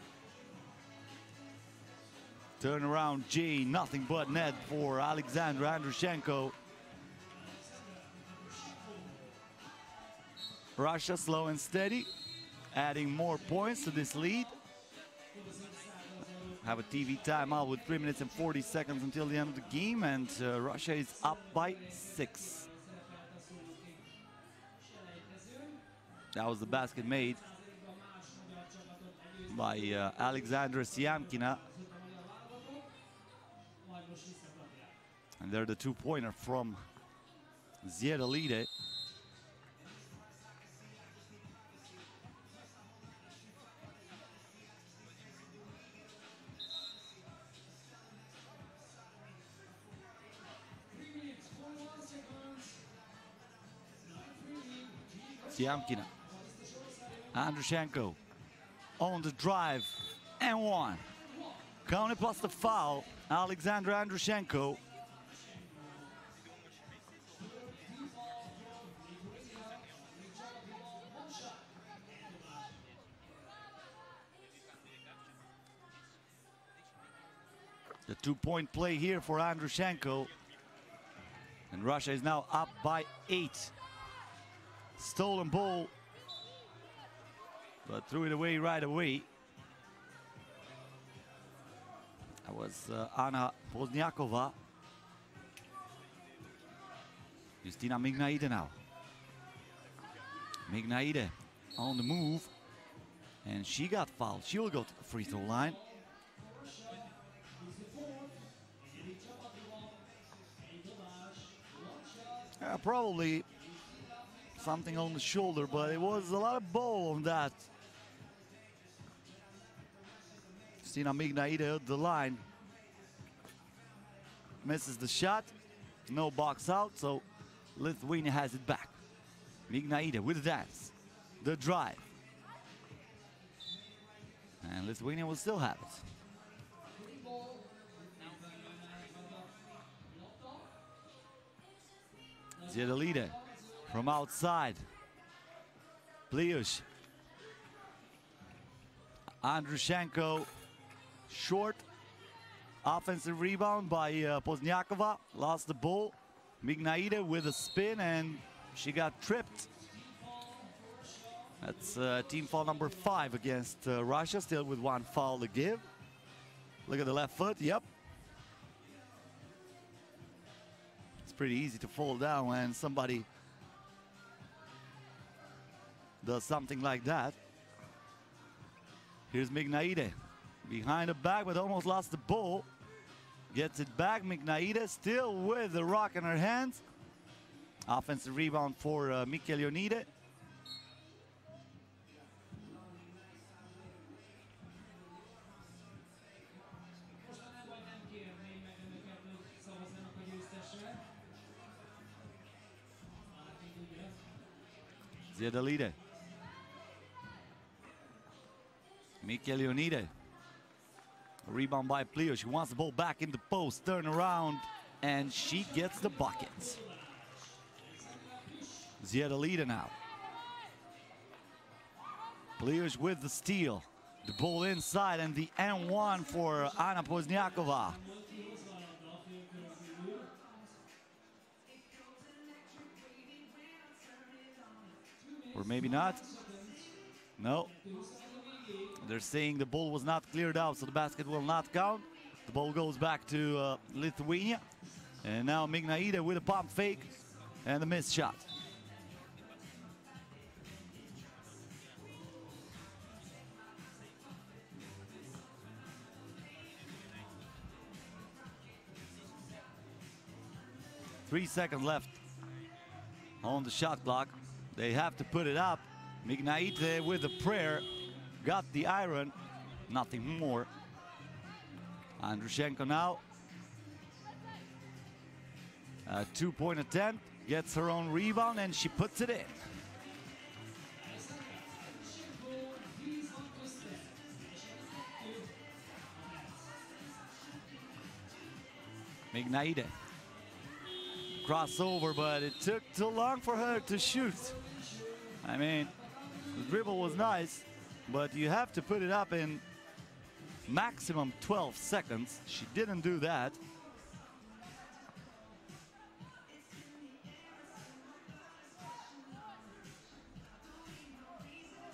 Speaker 1: Turnaround J, nothing but net for Alexander Andrushenko. Russia slow and steady, adding more points to this lead. Have a TV timeout with 3 minutes and 40 seconds until the end of the game, and Russia is up by 6. That was the basket made by Alexandra Siamkina. And they're the two-pointer from Ziedalide. Siamkina. Andrushenko on the drive and one. Counting plus the foul. Alexander Andrushenko. The two-point play here for Andrushenko. And Russia is now up by 8. Stolen ball, but threw it away right away. That was Anna Pozniakova. Justina Mignaide now. Mignaide on the move, and she got fouled. She will go to the free throw line. Probably something on the shoulder, but it was a lot of ball on that. Justina Mignaide at the line. Misses the shot. No box out, so Lithuania has it back. Mignaide with the dance. The drive. And Lithuania will still have it. Ziedalide from outside. Pliush. Andrushenko short. Offensive rebound by Pozniakova. Lost the ball. Mignaide with a spin, and she got tripped. That's team foul number 5 against Russia, still with 1 foul to give. Look at the left foot, yep. It's pretty easy to fall down when somebody does something like that. Here's Mignaide. Behind the back, but almost lost the ball. Gets it back. Mignaide still with the rock in her hands. Offensive rebound for Mikkelionide. Ziedalide. Mikkelionide. Rebound by Pliush. She wants the ball back in the post. Turn around, and she gets the bucket. Ziedalide now. Pliush with the steal. The ball inside, and the N1 for Anna Pozniakova. Or maybe not. No. They're saying the ball was not cleared out, so the basket will not count. The ball goes back to Lithuania. And now Mignaide with a pump fake and a missed shot. Three seconds left on the shot clock. They have to put it up. Mignaide with a prayer. Got the iron, nothing more. Andrushenko now. A two-point attempt, gets her own rebound, and she puts it in. Mignaide. Crossover, but it took too long for her to shoot. I mean, dribble was nice, but you have to put it up in maximum 12 seconds. She didn't do that.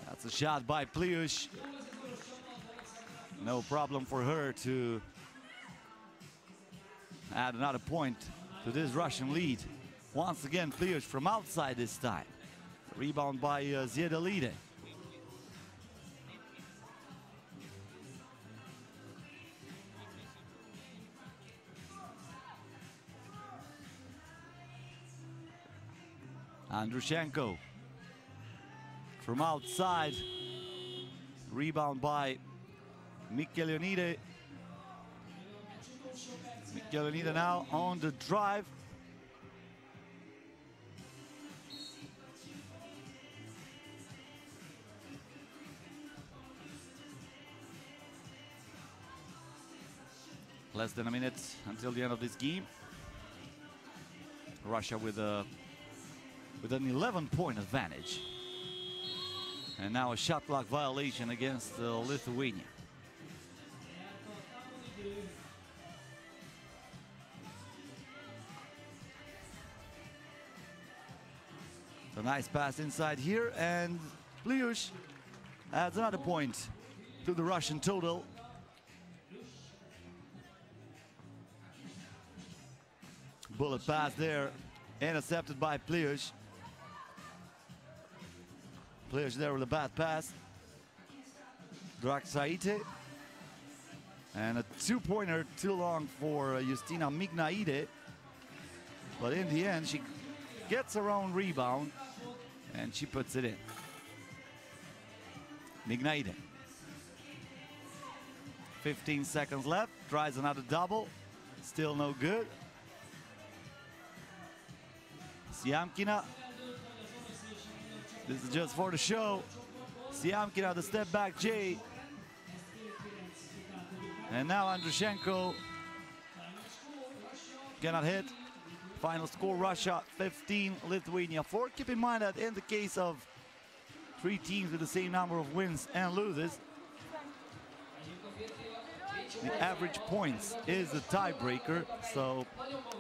Speaker 1: That's a shot by Pliush. No problem for her to add another point to this Russian lead. Once again, Pliush from outside this time. Rebound by Ziedalide. Andrushenko from outside. Rebound by Mikelionide. Mikelionide now on the drive. Less than a minute until the end of this game. Russia with an 11-point advantage. And now a shot clock violation against Lithuania. A nice pass inside here, and Pliush adds another point to the Russian total. Bullet pass there, intercepted by Pliush. Pliush there with a bad pass. Draxaite. And a two-pointer too long for Justina Mignaide. But in the end, she gets her own rebound and she puts it in. Mignaide. 15 seconds left, tries another double. Still no good. Siamkina. This is just for the show. Siamkina, the step back J. And now Andrushenko cannot hit. Final score, Russia 15, Lithuania 4. Keep in mind that in the case of three teams with the same number of wins and loses, the average points is the tiebreaker. So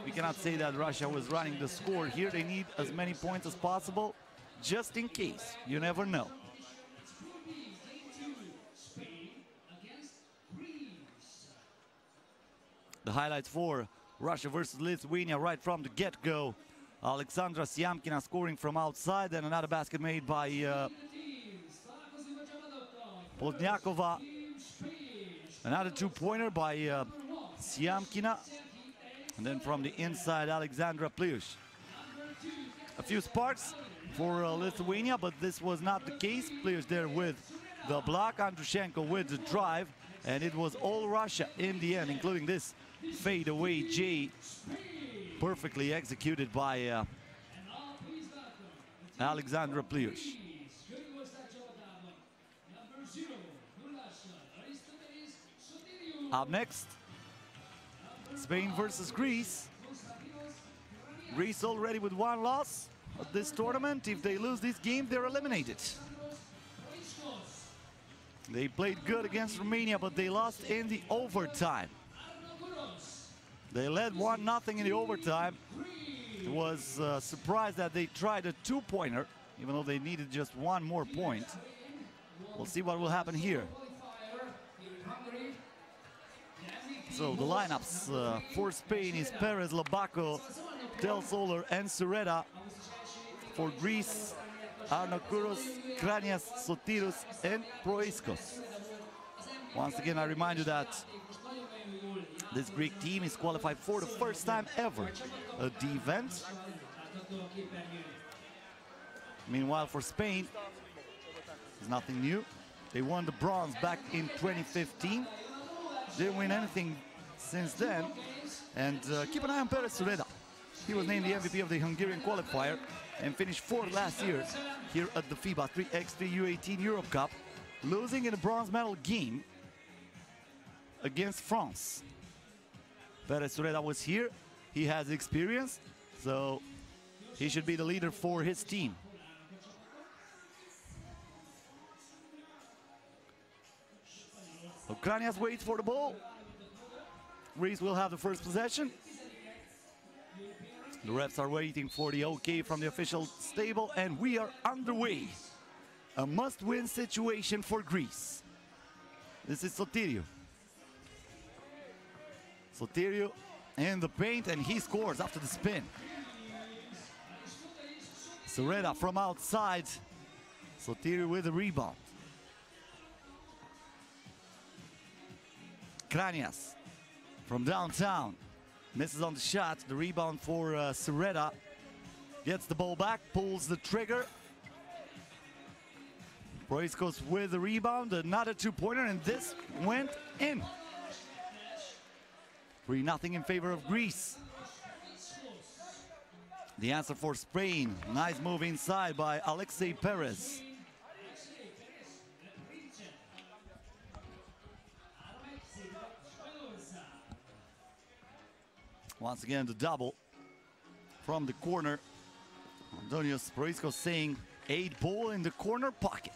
Speaker 1: we cannot say that Russia was running the score here. They need as many points as possible, just in case. You never know. The highlights for Russia versus Lithuania right from the get-go. Alexandra Siamkina scoring from outside, and another basket made by Podnyakova. Another two-pointer by Siamkina. And then from the inside, Alexandra Pliush. A few sparks for Lithuania, but this was not the case. Pliush there with the block, Andrushenko with the drive, and it was all Russia in the end, including this fadeaway J, perfectly executed by Alexandra Pliush. Up next, Spain versus Greece. Greece already with one loss at this tournament. If they lose this game, they're eliminated. They played good against Romania, but they lost in the overtime. They led 1-0 in the overtime. It was surprised that they tried a two-pointer, even though they needed just one more point. We'll see what will happen here. So the lineups for Spain is Perez, Labaco, Del Soler, and Sureta. For Greece, Arnaukuros, Kranias, Sotiros, and Proiskos. Once again, I remind you that this Greek team is qualified for the first time ever at the event. Meanwhile, for Spain, it's nothing new. They won the bronze back in 2015. Didn't win anything since then. And keep an eye on Perez Sureta. He was named the MVP of the Hungarian qualifier and finished fourth last year here at the FIBA 3x3 U18 Europe Cup, losing in a bronze medal game against France. Perez Sureta was here. He has experience, so he should be the leader for his team. Ukrainians wait for the ball. Greece will have the first possession. The refs are waiting for the OK from the official stable, and we are underway. A must-win situation for Greece. This is Sotiriou. Sotiriou in the paint, and he scores after the spin. Sereda from outside. Sotiriou with the rebound. Kranias from downtown. Misses on the shot. The rebound for Sereda. Gets the ball back, pulls the trigger. Proiskos with the rebound. Another two-pointer, and this went in. 3-0 in favor of Greece. The answer for Spain. Nice move inside by Alexei Perez. Once again, the double from the corner. Antonios Proiskos saying 8 ball in the corner pocket.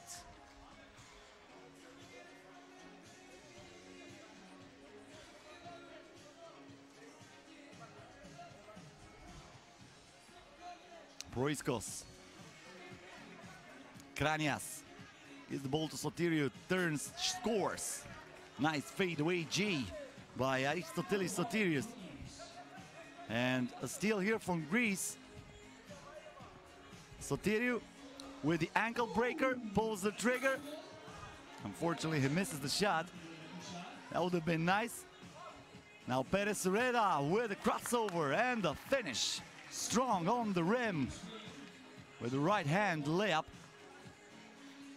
Speaker 1: Proiskos. Kranias gives the ball to Sotiriou, turns, scores. Nice fadeaway G by Aristotelis Sotiriou. And a steal here from Greece. Sotiriou with the ankle breaker, pulls the trigger. Unfortunately, he misses the shot. That would have been nice. Now Perez Sereda with a crossover and the finish. Strong on the rim with the right hand layup.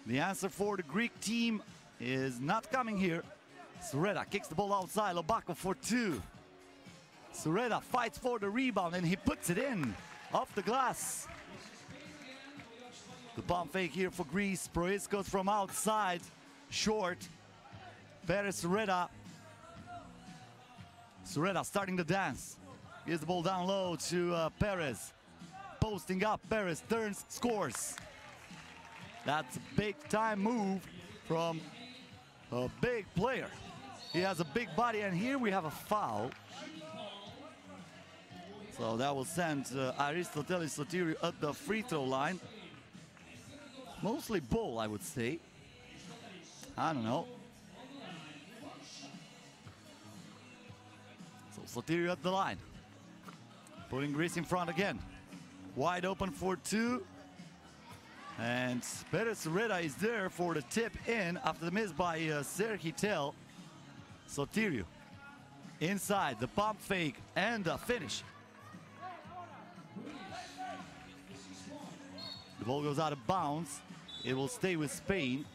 Speaker 1: The answer for the Greek team is not coming here. Sereda kicks the ball outside. Lobakov for 2. Sereda fights for the rebound and he puts it in off the glass. The pump fake here for Greece. Proiskos from outside, short. Perez Sereda. Sereda starting the dance. Gives the ball down low to Perez. Posting up, Perez turns, scores. That's a big time move from a big player. He has a big body, and here we have a foul. So that will send Aristotelis Sotiriou at the free throw line. Mostly ball, I would say. I don't know. So Sotiriou at the line. Putting Greece in front again. Wide open for 2. And Perez Sereda is there for the tip in after the miss by Serhi Tel. Sotiriou inside, the pump fake and the finish. The ball goes out of bounds. It will stay with Spain.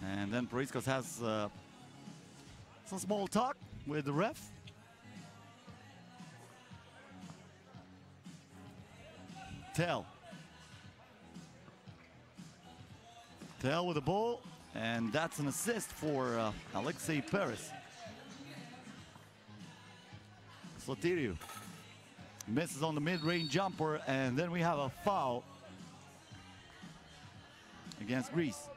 Speaker 1: And then Proiskos has some small talk with the ref. Tel with the ball, and that's an assist for Alexei Perez. Sotiriou misses on the mid-range jumper, and then we have a foul against Greece.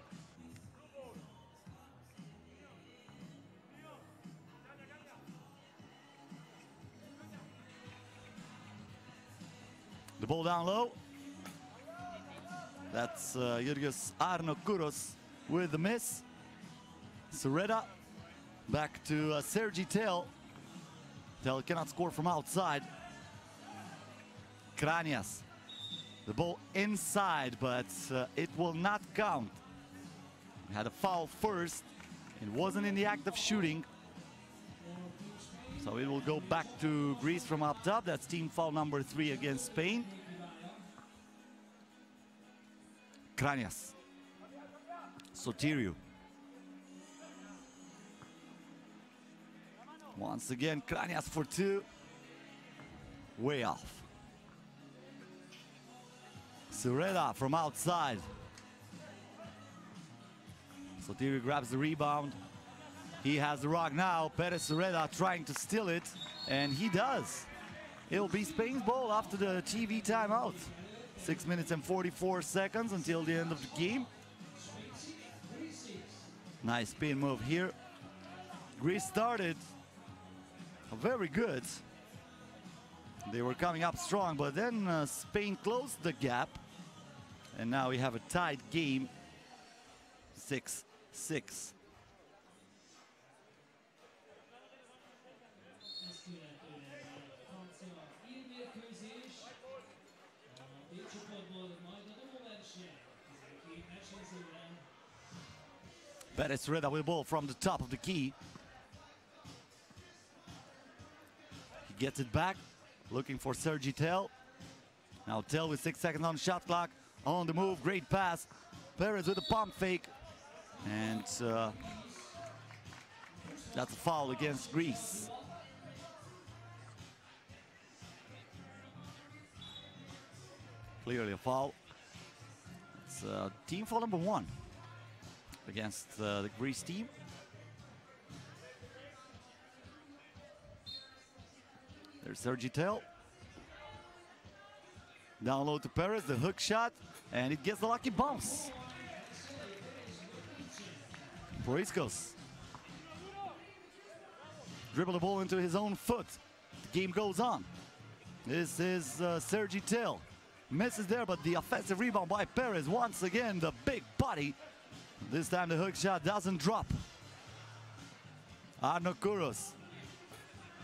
Speaker 1: The ball down low. That's Yurios Arnokouros with the miss. Sereda back to Sergi Tel. Tel cannot score from outside. Kranias. The ball inside, but it will not count. Had a foul first. It wasn't in the act of shooting. So it will go back to Greece from up top. That's team foul number 3 against Spain. Kranias. Sotiriou. Once again, Kranias for 2. Way off. Sereda from outside. Sotiriou grabs the rebound. He has the rock now. Perez Sereda trying to steal it, and he does. It'll be Spain's ball after the TV timeout. 6 minutes and 44 seconds until the end of the game. Nice spin move here. Greece started very good. They were coming up strong, but then Spain closed the gap. And now we have a tied game, 6-6. Perez Reda with the ball from the top of the key. He gets it back, looking for Sergi Tell. Now Tell with 6 seconds on the shot clock. On the move, great pass. Perez with a pump fake. And that's a foul against Greece. Clearly a foul. It's team foul number 1 against the Greece team. There's Sergi Tell. Down low to Perez, the hook shot, and it gets the lucky bounce. Proiskos. Dribble the ball into his own foot. The game goes on. This is Sergi Tell. Misses there, but the offensive rebound by Perez. Once again, the big body. This time the hook shot doesn't drop. Arno Kouros.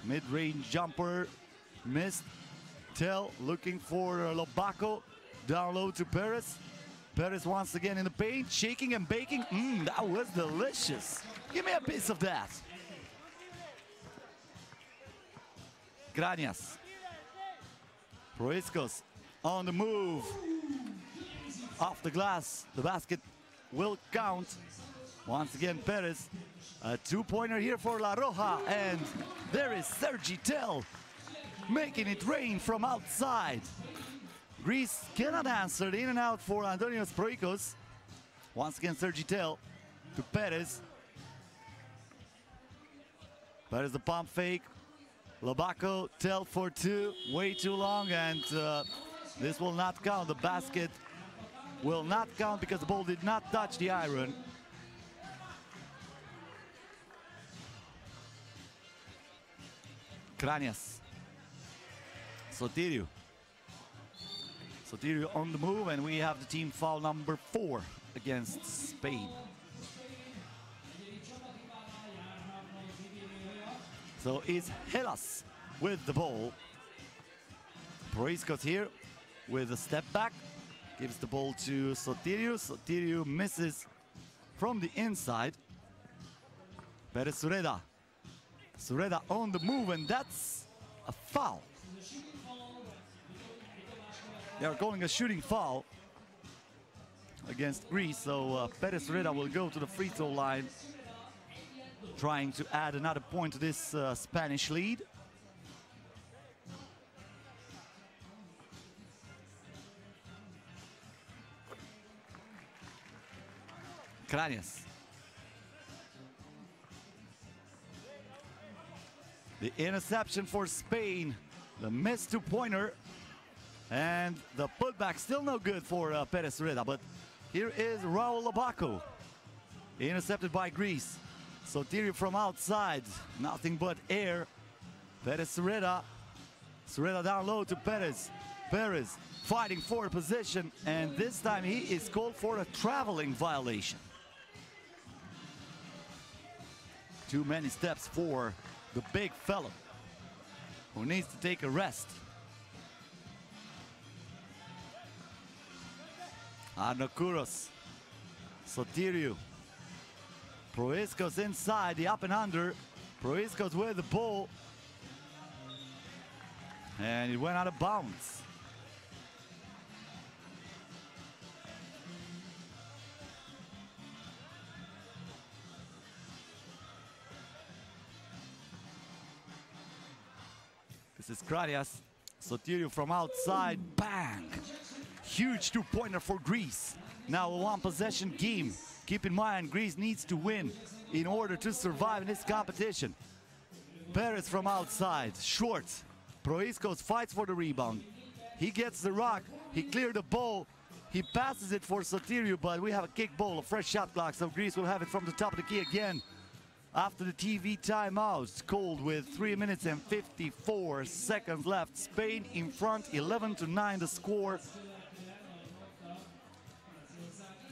Speaker 1: Mid-range jumper. Missed. Tell looking for Lobako. Down low to Perez. Perez once again in the paint, shaking and baking. That was delicious. Give me a piece of that. Granias. Proiskos on the move. Off the glass. The basket will count. Once again, Perez. A two-pointer here for La Roja. And there is Sergi Tell making it rain from outside. Greece cannot answer. In and out for Antonios Proikos. Once again, Sergi Tell to Perez. Perez the pump fake. Lobako, Tell for 2. Way too long, and this will not count. The basket will not count because the ball did not touch the iron. Kranias. Sotirio. Sotirio on the move, and we have the team foul number 4 against Spain. So it's Hellas with the ball. Proiskos here with a step back. Gives the ball to Sotirio. Sotirio misses from the inside. Perez Sureda. Sureda on the move, and that's a foul. They are calling a shooting foul against Greece, so Perez Sureda will go to the free throw line, trying to add another point to this Spanish lead. Kranias. The interception for Spain, the missed two-pointer, and the putback still no good for Perez Sureda, but here is Raul Lobako, intercepted by Greece. Sotirio from outside, nothing but air. Perez Sureda. Sureda down low to Perez. Perez fighting for a position, and this time he is called for a traveling violation. Too many steps for the big fellow who needs to take a rest. Arno Kouros. Sotirio. Proiskos inside, the up and under. Proiskos with the ball. And it went out of bounds. This is Kranias. Sotirio from outside, bang! Huge two-pointer for Greece. Now a one-possession game. Keep in mind, Greece needs to win in order to survive in this competition. Perez from outside, short. Proiskos fights for the rebound. He gets the rock, he cleared the ball. He passes it for Soteriou, but we have a kick ball, a fresh shot clock, so Greece will have it from the top of the key again. After the TV timeout, called with 3 minutes and 54 seconds left. Spain in front, 11-9 the score.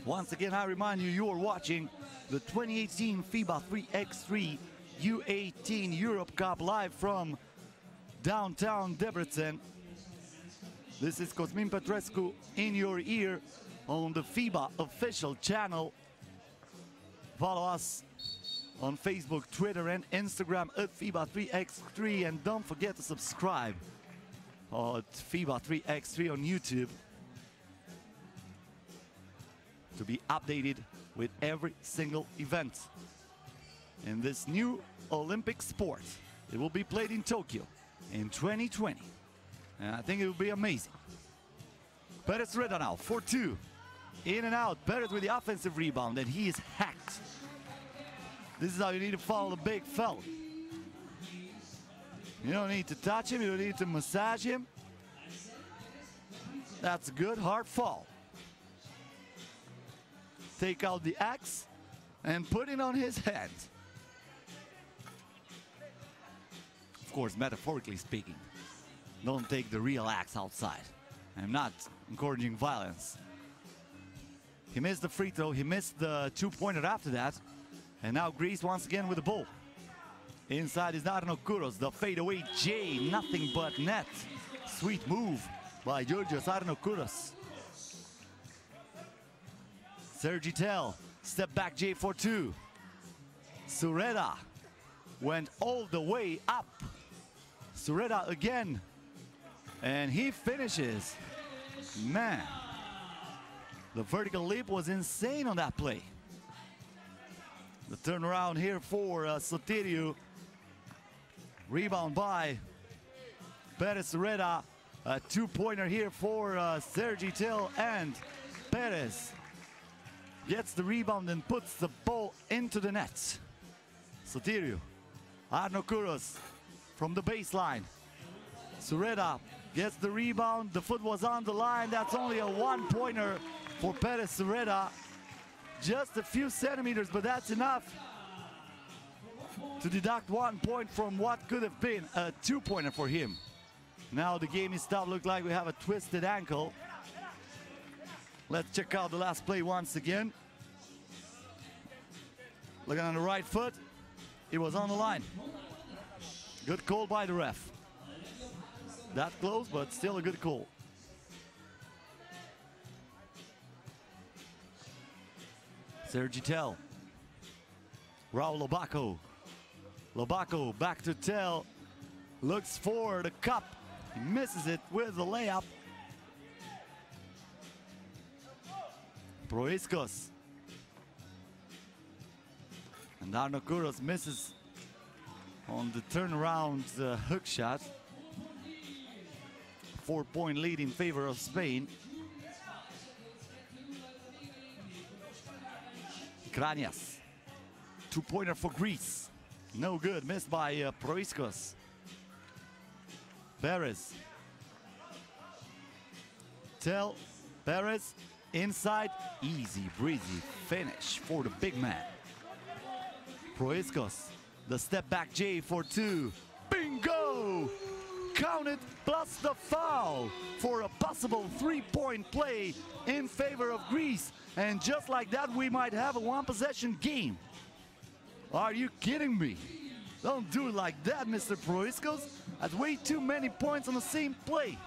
Speaker 1: Once again, I remind you, you are watching the 2018 FIBA 3x3 U18 Europe Cup live from downtown Debrecen. This is Cosmin Petrescu in your ear on the FIBA official channel. Follow us on Facebook, Twitter, and Instagram at FIBA 3x3, and don't forget to subscribe at FIBA 3x3 on YouTube to be updated with every single event in this new Olympic sport. It will be played in Tokyo in 2020, and I think it will be amazing. Perez Reda now, 4-2, in and out. Perez with the offensive rebound, and he is hacked. This is how you need to foul the big fella. You don't need to touch him, you don't need to massage him. That's a good hard foul. Take out the axe and put it on his head. Of course, metaphorically speaking. Don't take the real axe outside. I'm not encouraging violence. He missed the free throw, he missed the two-pointer after that. And now Greece once again with the ball. Inside is Arno Kouros, the fadeaway J, nothing but net. Sweet move by Georgios Arno Kouros. Sergi Tell, step back J for 2. Sureda went all the way up. Sureda again. And he finishes. Man, the vertical leap was insane on that play. The turnaround here for Soteriou. Rebound by Perez Reda. A two-pointer here for Sergi Tell, and Perez gets the rebound and puts the ball into the net. Soteriou, Arno Kouros from the baseline. Sureda gets the rebound, the foot was on the line. That's only a one-pointer for Perez Sureda. Just a few centimeters, but that's enough to deduct 1 point from what could have been a two-pointer for him. Now the game is stopped. Look like we have a twisted ankle. Let's check out the last play once again. Looking on the right foot, it was on the line. Good call by the ref. That close, but still a good call. Sergi Tell. Raul Lobaco. Lobaco back to Tell. Looks for the cup. He misses it with the layup. Proiskos. And Arno Kouros misses on the turnaround hook shot. 4-point lead in favor of Spain. Kranias. Two-pointer for Greece. No good, missed by Proiskos. Perez. Tell Perez inside. Easy breezy finish for the big man. Proiskos. The step back J for 2. Bingo! Counted plus the foul for a possible 3-point play in favor of Greece. And just like that, we might have a one-possession game. Are you kidding me? Don't do it like that, Mr. Proiskos. That's way too many points on the same play.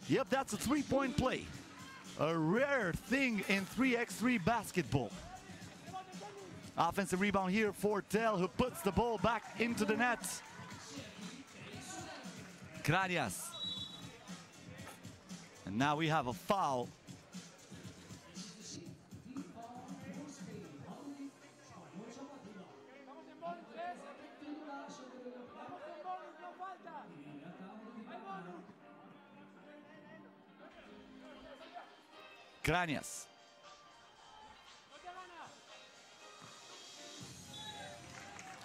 Speaker 1: Yep, that's a 3-point play. A rare thing in 3x3 basketball. Offensive rebound here for Tell, who puts the ball back into the net. Kranias. And now we have a foul. Kranias.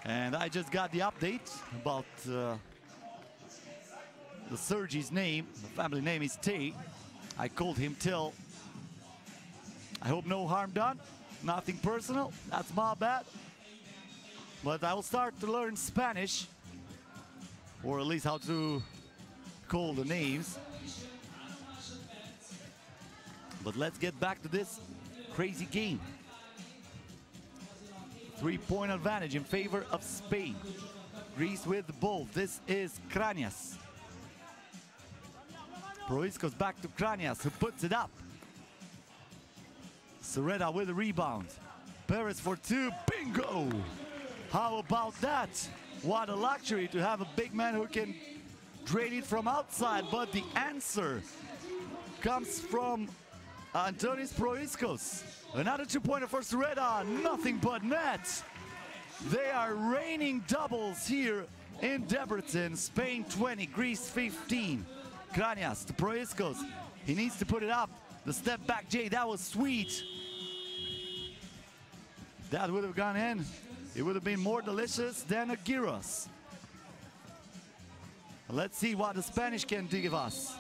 Speaker 1: And I just got the update about the Sergi's name. The family name is Tay. I called him Till. I hope no harm done. Nothing personal. That's my bad. But I will start to learn Spanish, or at least how to call the names. But let's get back to this crazy game. 3-point advantage in favor of Spain. Greece with the ball. This is Kranias. Proiskos back to Kranias, who puts it up. Sereda with a rebound. Perez for two. Bingo! How about that? What a luxury to have a big man who can drain it from outside. But the answer comes from Antonis Proiskos. Another two-pointer for Sereda. Nothing but net. They are raining doubles here in Debrecen. Spain 20, Greece 15. Kranias to Proiskos. He needs to put it up. The step back J, that was sweet. That would have gone in. It would have been more delicious than a gyros. Let's see what the Spanish can give us.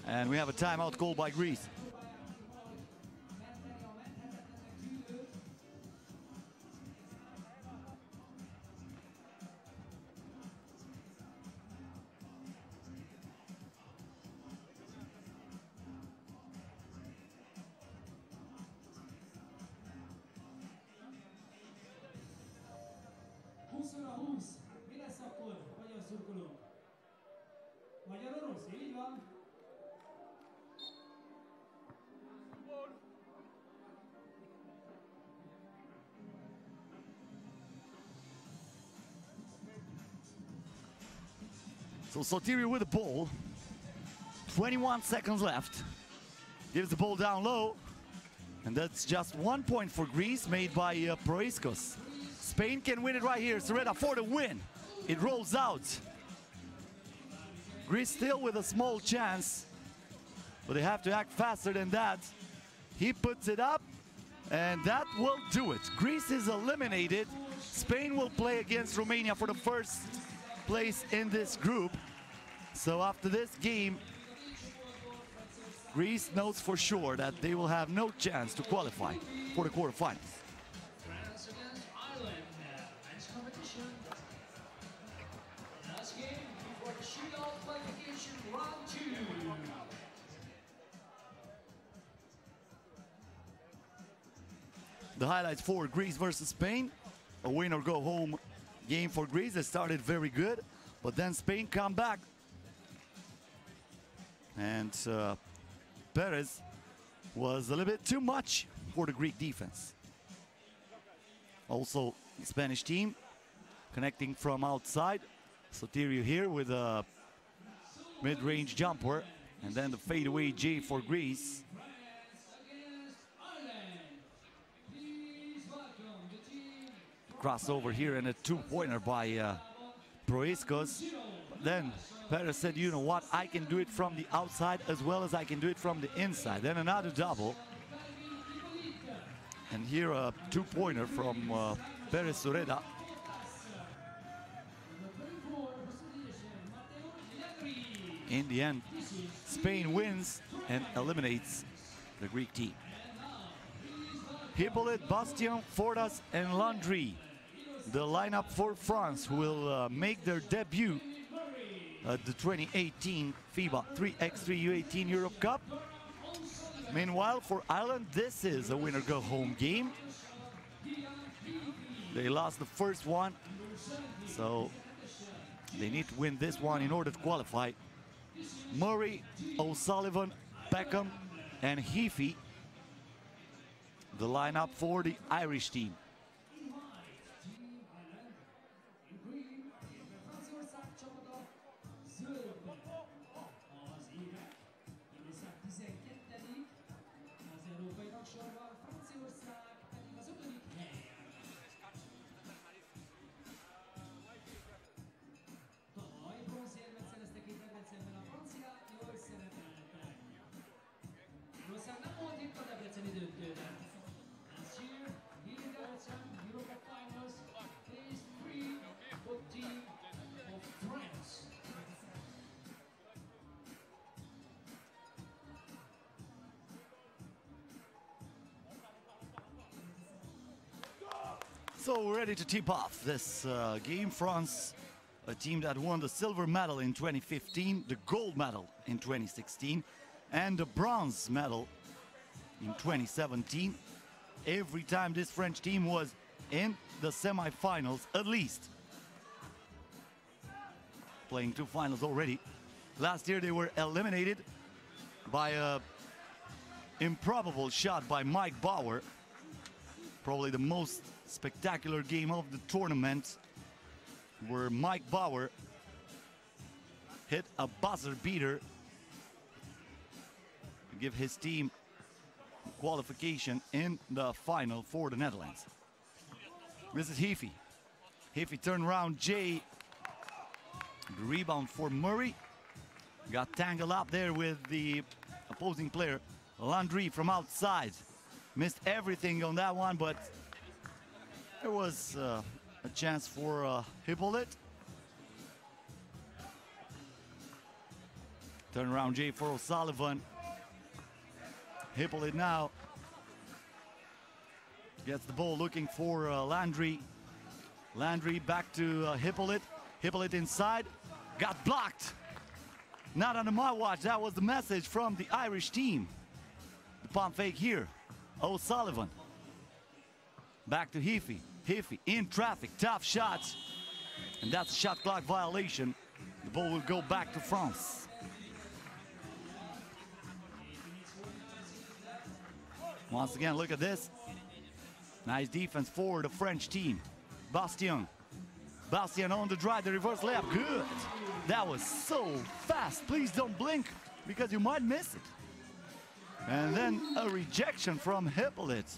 Speaker 1: And we have a timeout called by Greece. So Sotirio with the ball, 21 seconds left, gives the ball down low, and that's just 1 point for Greece, made by Proiskos. Spain can win it right here. Sereda for the win. It rolls out. Greece still with a small chance, but they have to act faster than that. He puts it up, and that will do it. Greece is eliminated. Spain will play against Romania for the first place in this group. So after this game, Greece knows for sure that they will have no chance to qualify for the quarterfinals.
Speaker 3: France against Ireland. Men's competition. Last game before the shootout qualification round 2.
Speaker 1: The highlights for Greece versus Spain. A win or go home game for Greece. They started very good, but then Spain come back. And Perez was a little bit too much for the Greek defense. Also, the Spanish team connecting from outside. Sotirio here with a mid-range jumper. And then the fadeaway J for Greece. Crossover here and a two-pointer by Proiskos. Then Perez said, you know what, I can do it from the outside as well as I can do it from the inside. Then another double. And here a two-pointer from Perez Sereda. In the end, Spain wins and eliminates the Greek team. Hippolyte, Bastien, Fordas, and Landry, the lineup for France, who will make their debut at the 2018 FIBA 3x3 U18 Europe Cup. Meanwhile, for Ireland, this is a winner-go-home game. They lost the first one, so they need to win this one in order to qualify. Murray, O'Sullivan, Beckham, and Heafy, the lineup for the Irish team.
Speaker 3: Debreceni döntőben.
Speaker 1: So we're ready to tip off this game. France, a team that won the silver medal in 2015, the gold medal in 2016, and the bronze medal in 2017. Every time this French team was in the semi-finals, at least. Playing two finals already. Last year they were eliminated by a improbable shot by Mike Bauer. Probably the most spectacular game of the tournament, where Mike Bauer hit a buzzer beater to give his team qualification in the final for the Netherlands. This is Heafy. Heafy turned around Jay. The rebound for Murray. Got tangled up there with the opposing player, Landry, from outside. Missed everything on that one, but there was a chance for Hippolyte. Turn around Jay for O'Sullivan. Hippolyte now gets the ball looking for Landry. Landry back to Hippolyte. Hippolyte inside. Got blocked. Not under my watch. That was the message from the Irish team. The pump fake here. O'Sullivan. Back to Heafy. Heafy in traffic. Tough shots. And that's a shot clock violation. The ball will go back to France. Once again, look at this. Nice defense for the French team. Bastien. Bastien on the drive, the reverse layup. Good. That was so fast. Please don't blink, because you might miss it. And then a rejection from Hippolyte.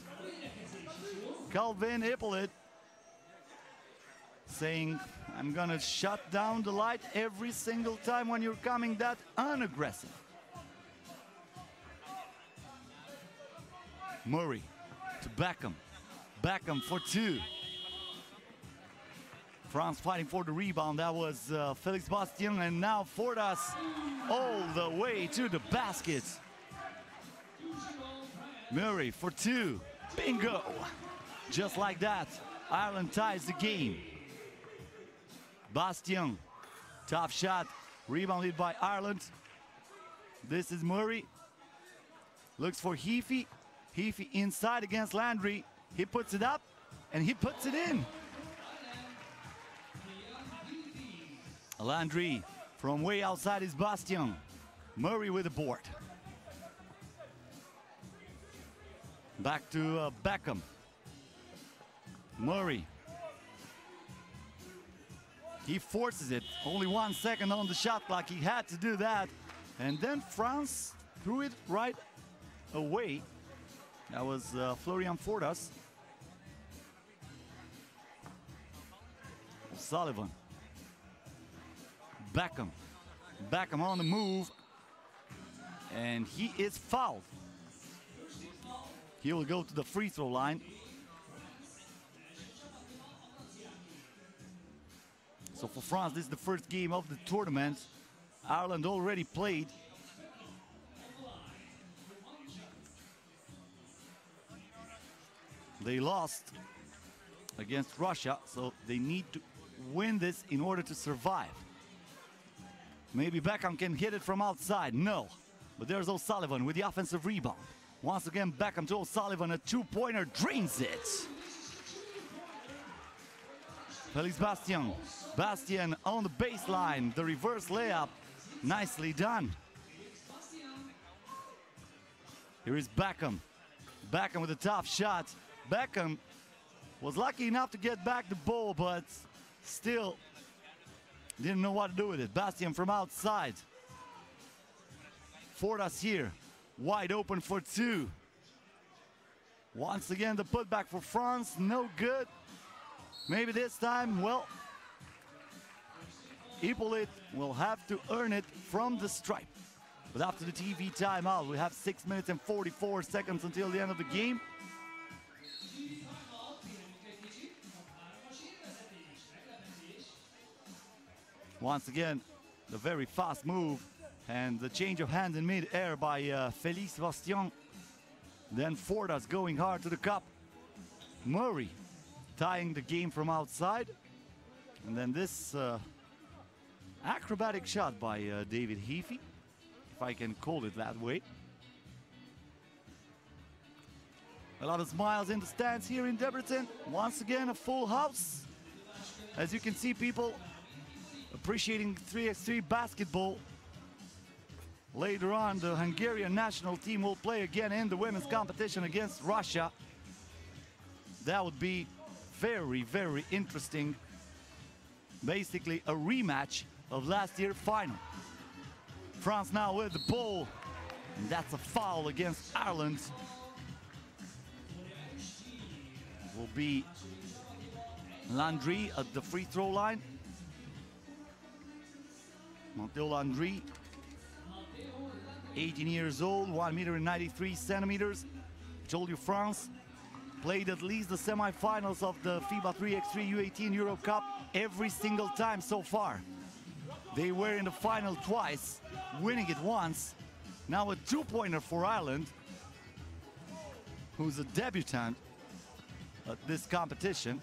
Speaker 1: Calvin Hippolyte saying, I'm gonna shut down the light every single time when you're coming that unaggressive. Murray to Beckham. Beckham for two. France fighting for the rebound. That was Félix Bastien, and now Fordas all the way to the basket. Murray for two. Bingo! Just like that, Ireland ties the game. Bastien, tough shot, rebounded by Ireland. This is Murray. Looks for Heafy. Heafy inside against Landry. He puts it up, and he puts it in. Landry from way outside is Bastien. Murray with the board. Back to Beckham. Murray. He forces it. Only 1 second on the shot clock. He had to do that. And then France threw it right away. That was Florian Fordas. Sullivan. Beckham. Beckham on the move. And he is fouled. He will go to the free throw line. So for France, this is the first game of the tournament. Ireland already played. They lost against Russia, so they need to win this in order to survive. Maybe Beckham can hit it from outside. No. But there's O'Sullivan with the offensive rebound. Once again, Beckham to O'Sullivan. A two-pointer, drains it. Félix Bastien. Bastien on the baseline. The reverse layup. Nicely done. Here is Beckham. Beckham with a tough shot. Beckham was lucky enough to get back the ball, but still didn't know what to do with it. Bastien from outside. Fordas here. Wide open for two. Once again, the putback for France. No good. Maybe this time, well, Hippolyte will have to earn it from the stripe. But after the TV timeout, we have 6 minutes and 44 seconds until the end of the game. Once again, the very fast move and the change of hands in mid-air by Félix Bastien. Then Fordas going hard to the cup. Murray tying the game from outside. And then this acrobatic shot by David Heafy, if I can call it that way. A lot of smiles in the stands here in Debrecen. Once again, a full house. As you can see, people appreciating 3x3 basketball. Later on, the Hungarian national team will play again in the women's competition against Russia. That would be very, very interesting. Basically a rematch of last year's final. France now with the ball. And that's a foul against Ireland. Will be Landry at the free throw line. Matteo Landry, 18 years old, 1.93 meters. Told you France played at least the semifinals of the FIBA 3x3 U18 Europe Cup every single time so far. They were in the final twice, winning it once. Now a two-pointer for Ireland, who's a debutant at this competition.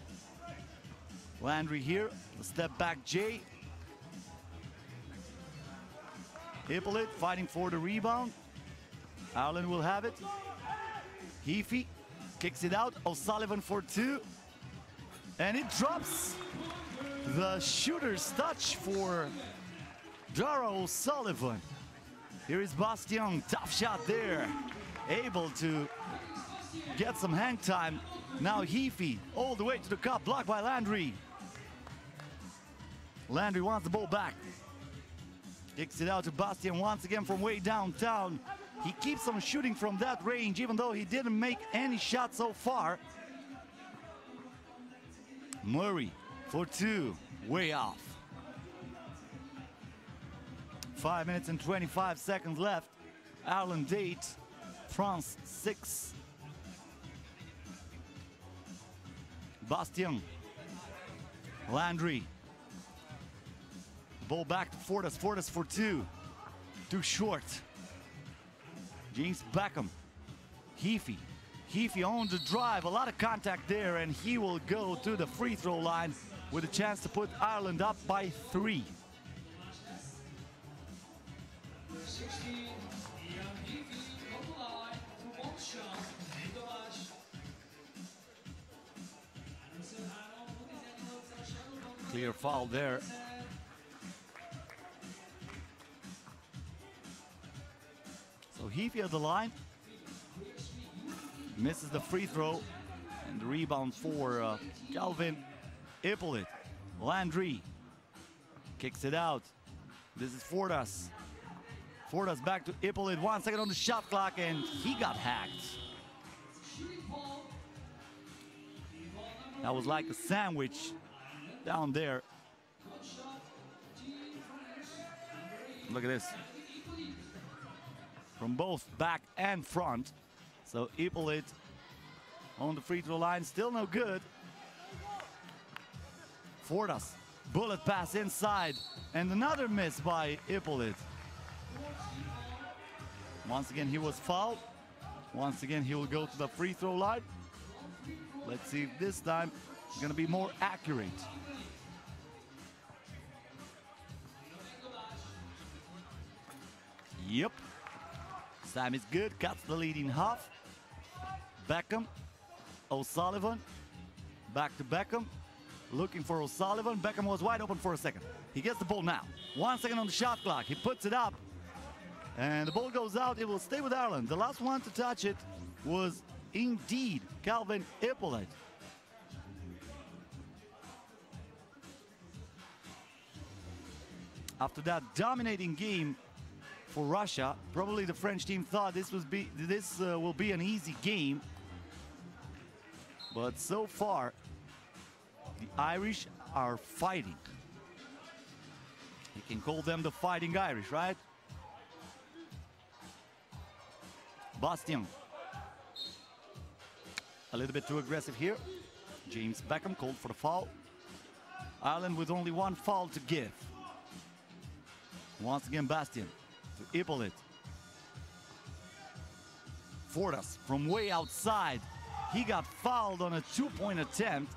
Speaker 1: Landry here, a step back J. Hippolyte fighting for the rebound. Ireland will have it. Heafy kicks it out. O'Sullivan for two. And it drops. The shooter's touch for Dara O'Sullivan. Here is Bastien, tough shot there. Able to get some hang time. Now Heafy all the way to the cup, blocked by Landry. Landry wants the ball back. Kicks it out to Bastien once again from way downtown. He keeps on shooting from that range, even though he didn't make any shots so far. Murray for two, way off. 5 minutes and 25 seconds left. Ireland 8, France 6. Bastien, Landry. Ball back to Fortas. Fortas for two. Too short. James Beckham. Heafy. Heafy on the drive. A lot of contact there, and he will go to the free throw line with a chance to put Ireland up by 3. Clear foul there. So Heafy at the line. Misses the free throw. And the rebound for Calvin Hippolyte. Landry kicks it out. This is Fortas. Fortas back to Hippolyte. 1 second on the shot clock, and he got hacked. That was like a sandwich down there. Look at this. From both back and front. So Hippolyte on the free throw line, still no good. Fortas, bullet pass inside, and another miss by Hippolyte. Once again, he was fouled. Once again, he will go to the free throw line. Let's see if this time it's gonna be more accurate. Yep. This time is good. Cuts the lead in half. Beckham. O'Sullivan. Back to Beckham. Looking for O'Sullivan. Beckham was wide open for a second. He gets the ball now. 1 second on the shot clock. He puts it up. And the ball goes out. It will stay with Ireland. The last one to touch it was indeed Calvin Hippolyte. After that dominating game for Russia, probably the French team thought this will be an easy game. But so far, the Irish are fighting. You can call them the Fighting Irish, right? Bastien. A little bit too aggressive here. James Beckham called for the foul. Ireland with only one foul to give. Once again, Bastien to Hippolyte. Fortas from way outside. He got fouled on a two-point attempt.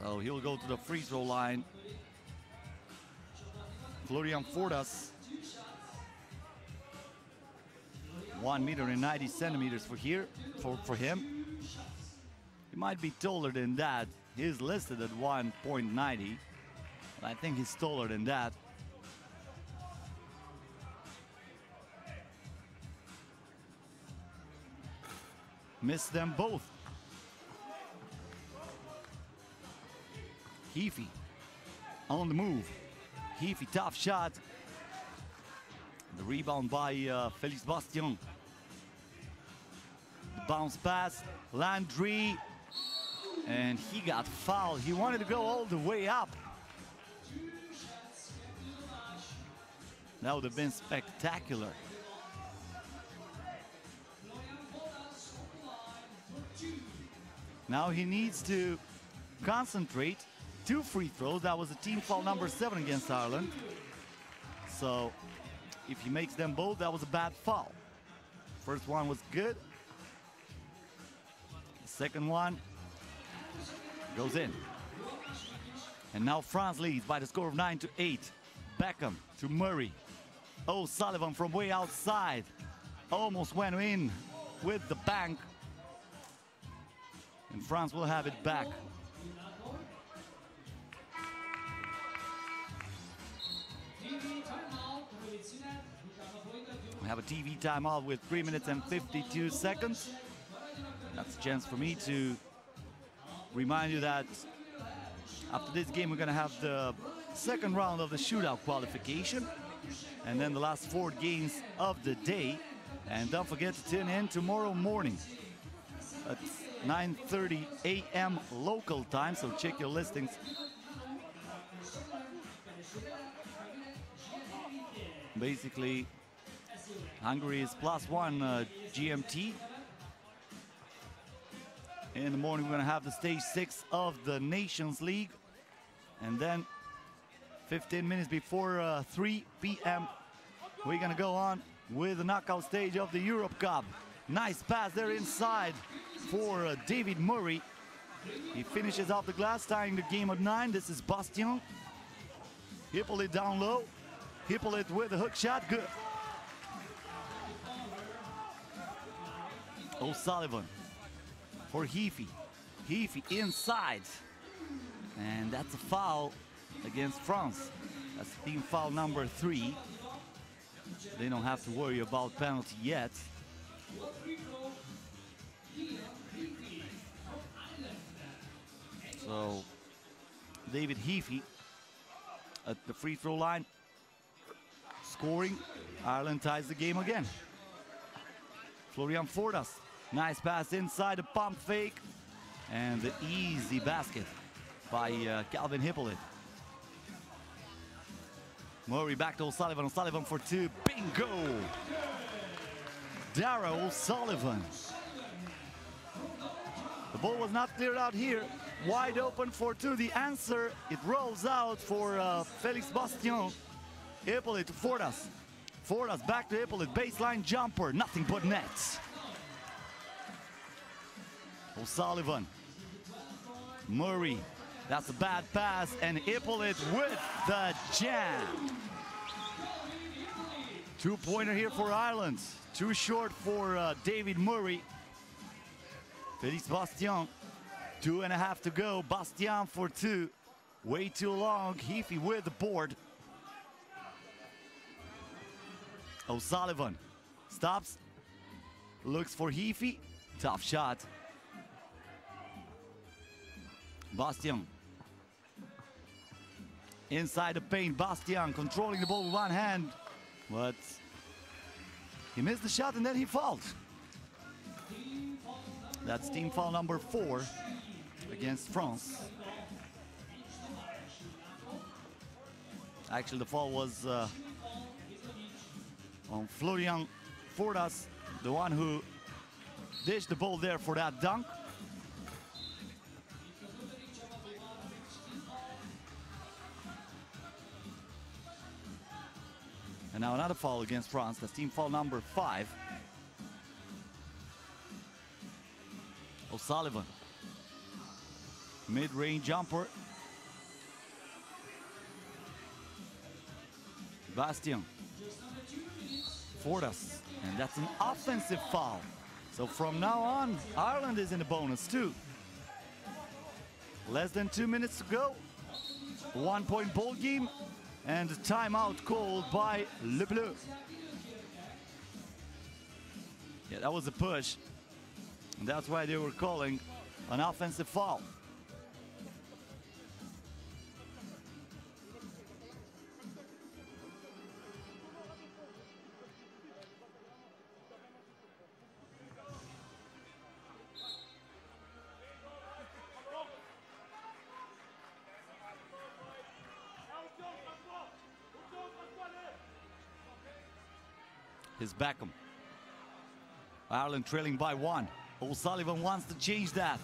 Speaker 1: So he'll go to the free throw line. Florian Fordas, 1 meter and 90 centimeters for him. He might be taller than that. He's listed at 1.90, but I think he's taller than that. Missed them both. Heafy on the move. Heafy, tough shot. The rebound by Felix Bastien. The bounce pass, Landry, and he got fouled. He wanted to go all the way up. That would have been spectacular. Now he needs to concentrate. 2 free throws. That was a team foul number 7 against Ireland. So if he makes them both, that was a bad foul. First one was good. The second one goes in. And now France leads by the score of 9-8. Beckham to Murray. O'Sullivan from way outside. Almost went in with the bank. And France will have it back. We have a TV timeout with 3 minutes and 52 seconds. That's a chance for me to remind you that after this game we're going to have the second round of the shootout qualification and then the last 4 games of the day. And don't forget to tune in tomorrow morning at 9:30 a.m. local time, so check your listings. Basically, Hungary is +1 GMT. In the morning, we're going to have the stage 6 of the Nations League. And then 15 minutes before 3 p.m., we're going to go on with the knockout stage of the Europe Cup. Nice pass there inside for David Murray. He finishes off the glass, tying the game at 9. This is Bastien. Hippolyte down low. Hippolyte with a hook shot, good. O'Sullivan for Heafy. Heafy inside. And that's a foul against France. That's team foul number 3. They don't have to worry about penalty yet. So David Heafy at the free throw line, scoring. Ireland ties the game again. Florian Fordas, nice pass inside, a pump fake, and the easy basket by Calvin Hippolyte. Murray back to O'Sullivan. O'Sullivan for 2. Bingo! Dara O'Sullivan. The ball was not cleared out here. Wide open for 2. The answer, it rolls out for Felix Bastien. Hippolyte to Fordas. Fordas back to Hippolyte. Baseline jumper. Nothing but nets. O'Sullivan. Murray. That's a bad pass. And Hippolyte with the jam. 2-pointer here for Ireland. Too short for David Murray. Felix Bastien. 2.5 to go. Bastien for 2. Way too long. Heafy with the board. O'Sullivan stops. Looks for Heafy. Tough shot. Bastien. Inside the paint. Bastien controlling the ball with one hand. But he missed the shot and then he fouled. That's team foul number 4 against France. Actually, the foul was on Florian Fordas, the one who dished the ball there for that dunk. And now another foul against France. That's team foul number 5. O'Sullivan. Mid-range jumper. Bastian. Fordas. And that's an offensive foul. So from now on, Ireland is in the bonus too. Less than 2 minutes to go. 1 point ball game. And a timeout called by Le Bleu. Yeah, that was a push. And that's why they were calling an offensive foul. Here's Beckham. Ireland trailing by 1. O'Sullivan wants to change that.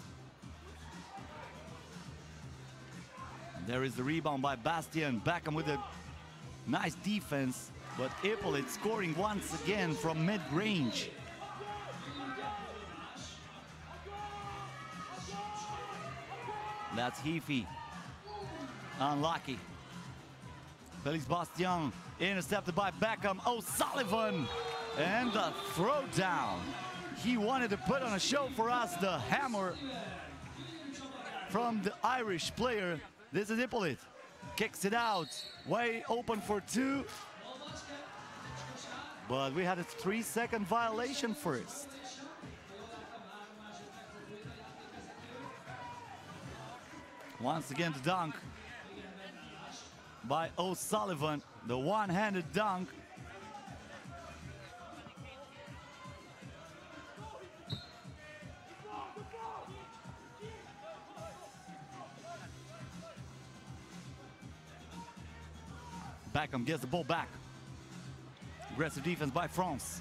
Speaker 1: And there is the rebound by Bastian. Beckham with a nice defense, but Hippolyte scoring once again from mid-range. That's Heafy. Unlucky. Félix Bastian intercepted by Beckham. O'Sullivan and the throw down. He wanted to put on a show for us, the hammer from the Irish player. This is Hippolyte. Kicks it out. Way open for 2. But we had a 3-second violation first. Once again, the dunk by O'Sullivan, the one-handed dunk. Beckham gets the ball back. Aggressive defense by France.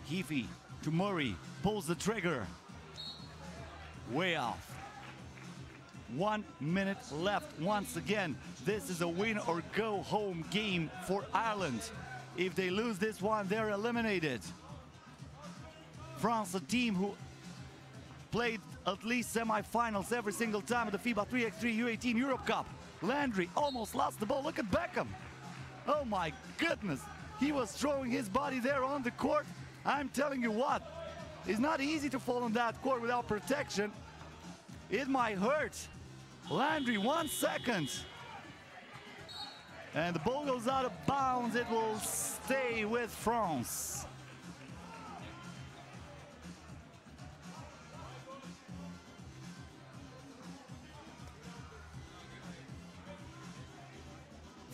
Speaker 1: Heafy to Murray, pulls the trigger. Way off. 1 minute left. Once again, this is a win or go home game for Ireland. If they lose this one, they're eliminated. France, a team who played at least semifinals every single time at the FIBA 3x3 U18 Europe Cup. Landry almost lost the ball. Look at Beckham. Oh my goodness. He was throwing his body there on the court. I'm telling you what, it's not easy to fall on that court without protection. It might hurt. Landry, 1 second. And the ball goes out of bounds. It will stay with France.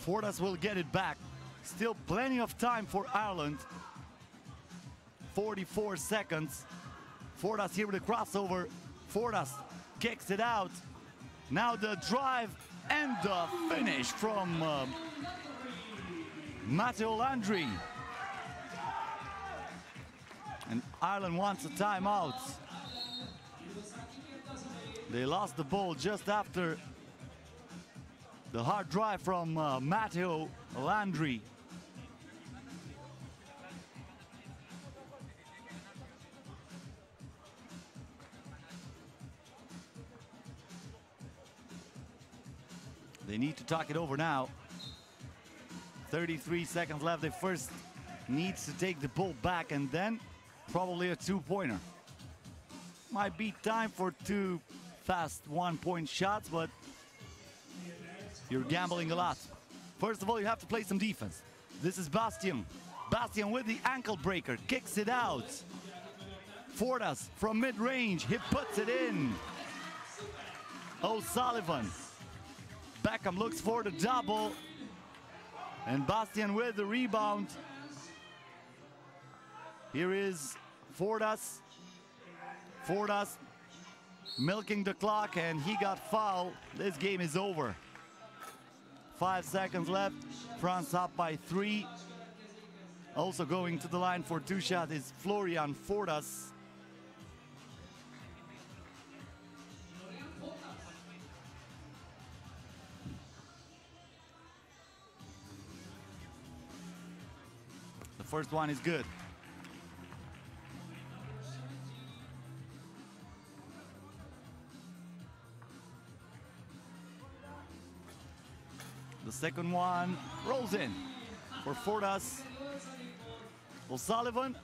Speaker 1: Fordas will get it back. Still plenty of time for Ireland. 44 seconds. Fordas here with a crossover. Fordas kicks it out. Now the drive and the finish from Matteo Landry. And Ireland wants a timeout. They lost the ball just after the hard drive from Matteo Landry. They need to talk it over now. 33 seconds left. They first need to take the ball back and then probably a 2-pointer. Might be time for 2 fast 1-point shots, but you're gambling a lot. First of all, you have to play some defense. This is Bastian. Bastian with the ankle breaker, kicks it out. Fordas from mid-range, he puts it in. O'Sullivan. Beckham looks for the double. And Bastian with the rebound. Here is Fordas. Fordas milking the clock, and he got fouled. This game is over. 5 seconds left. France up by 3. Also going to the line for 2 shots is Florian Fordas. The first one is good. The second one rolls in for Fordas O'Sullivan.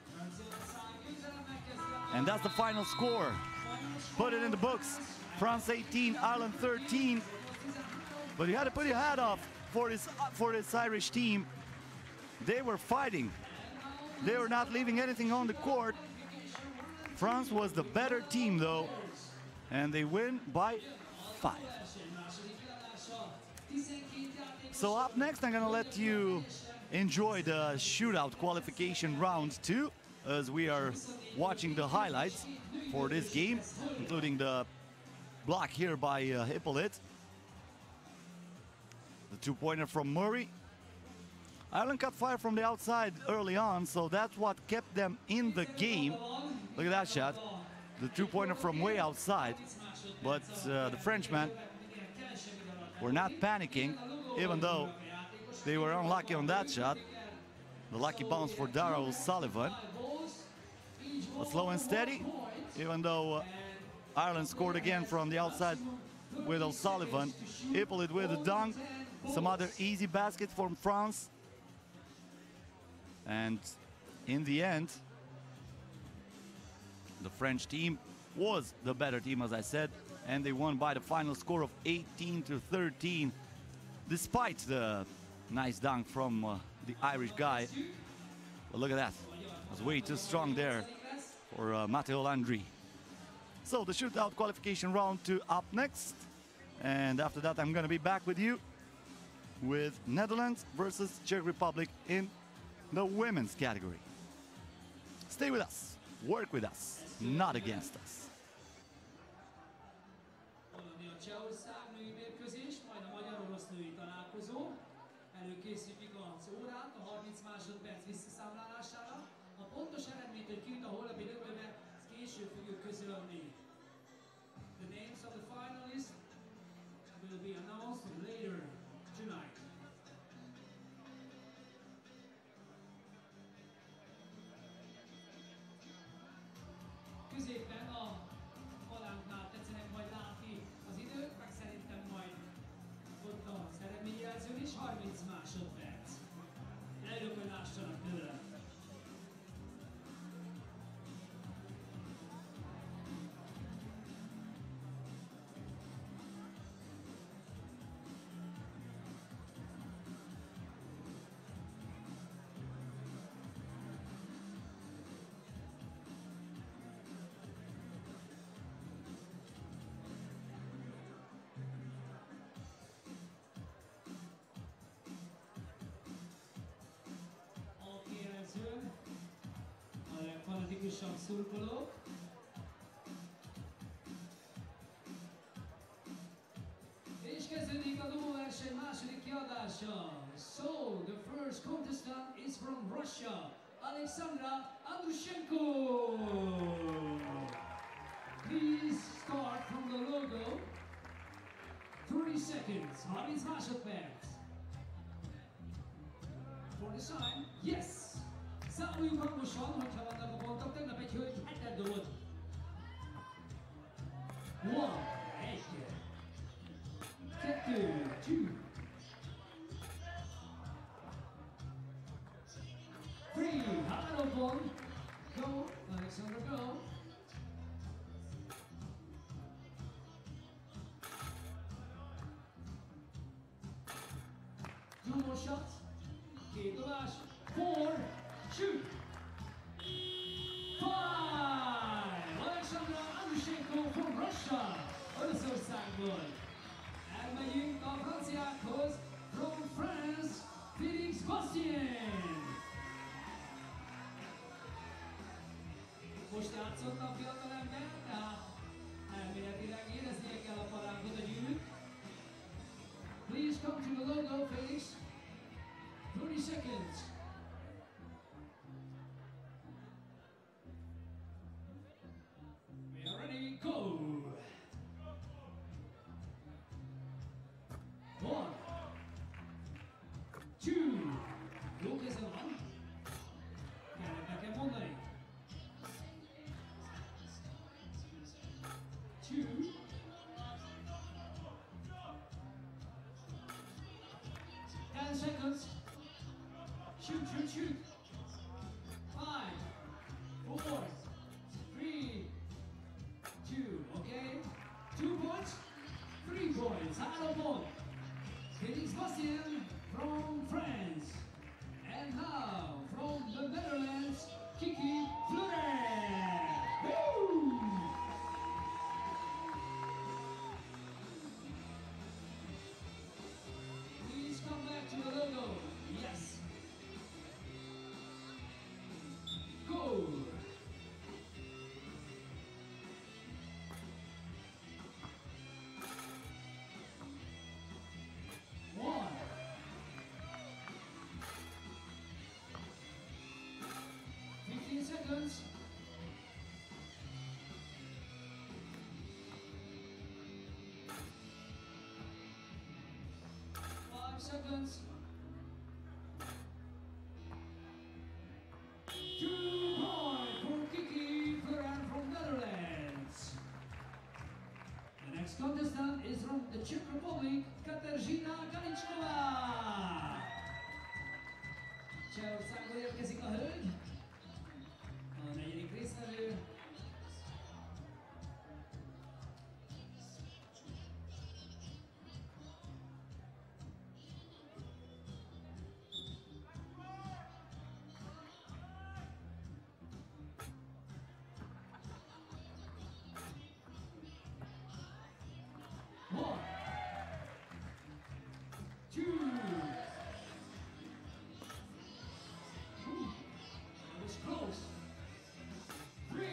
Speaker 1: And that's the final score. Put it in the books. France 18, Ireland 13. But you had to put your hat off for this Irish team. They were fighting. They were not leaving anything on the court. France was the better team though, and they win by 5. So up next, I'm gonna let you enjoy the shootout qualification round 2 as we are watching the highlights for this game, including the block here by Hippolyte. The two-pointer from Murray. Ireland caught fire from the outside early on, so that's what kept them in the game. Look at that shot. The two-pointer from way outside. But the Frenchmen were not panicking, even though they were unlucky on that shot. The lucky bounce for Dara O'Sullivan. But slow and steady, even though Ireland scored again from the outside with O'Sullivan. Hippolyte with a dunk. Some other easy baskets from France. And in the end, the French team was the better team, as I said, and they won by the final score of 18-13, despite the nice dunk from the Irish guy. But look at that. It was way too strong there for Matteo Landry. So the shootout qualification round 2 up next. And after that, I'm going to be back with you with Netherlands versus Czech Republic in the women's category. Stay with us, work with us, not against us.
Speaker 3: A Csehország női mérkőzés, majd a magyar-orosz női találkozó. Előkészítjük az órát a 30 másodperc visszaszámlálására. A pontos eredményt, hogy ki jut a holnapi döntőbe, ezt később fogjuk közölni. The names of the finalists will be announced later tonight. Középen a palánknál tetszenek majd látni az időt, meg szerintem majd ott az eredményjelzőn is 30 másodperc. Előbb, hogy lássanak tőle. A legfanatikusabb szurkolók. És kezdődik a dobóverseny második kiadása. So, the first contestant is from Russia, Alexandra Andrushenko. Please start from the logo. 30 seconds, 30 másodperc. For the sign, yes! Számoljuk hangosan, hogyha vannak a pontok. Tegnap egy hölgy 7-et dobott. 1, 1, 2, 2, 3, 3 pont. Go, Alexandra, go. Two more shots. Két dobás. 4, shoot! 5! Alexandra Andrushenko from Russia, Oroszországból. Elmegyünk a franciákhoz, from France, Félix Bastien. Most játszott a fiatalember, tehát elméletileg éreznie kell a palánkot a gyűrűt. Please come to the logo, Félix. 30 seconds. We are ready, go! 1, 2, jó kézzel van. Kellett nekem mondani. 2, Shoot, shoot, shoot. 5, 4, 3, 2. Okay. 2 points, 3 points. Arrow point. Felix Bastien from France. And now from the Netherlands, Kiki Fleuret. Woo! Please come back to the logo. Yes. Go. One. 15 seconds. 5 seconds. 2 points for Kiki Fleuret from Netherlands. The next contestant is from the Czech Republic, Kateřina Kaličková. Csehországból érkezik a hölgy. A negyedik résztvevő. One, two. Ooh, that was close. 3.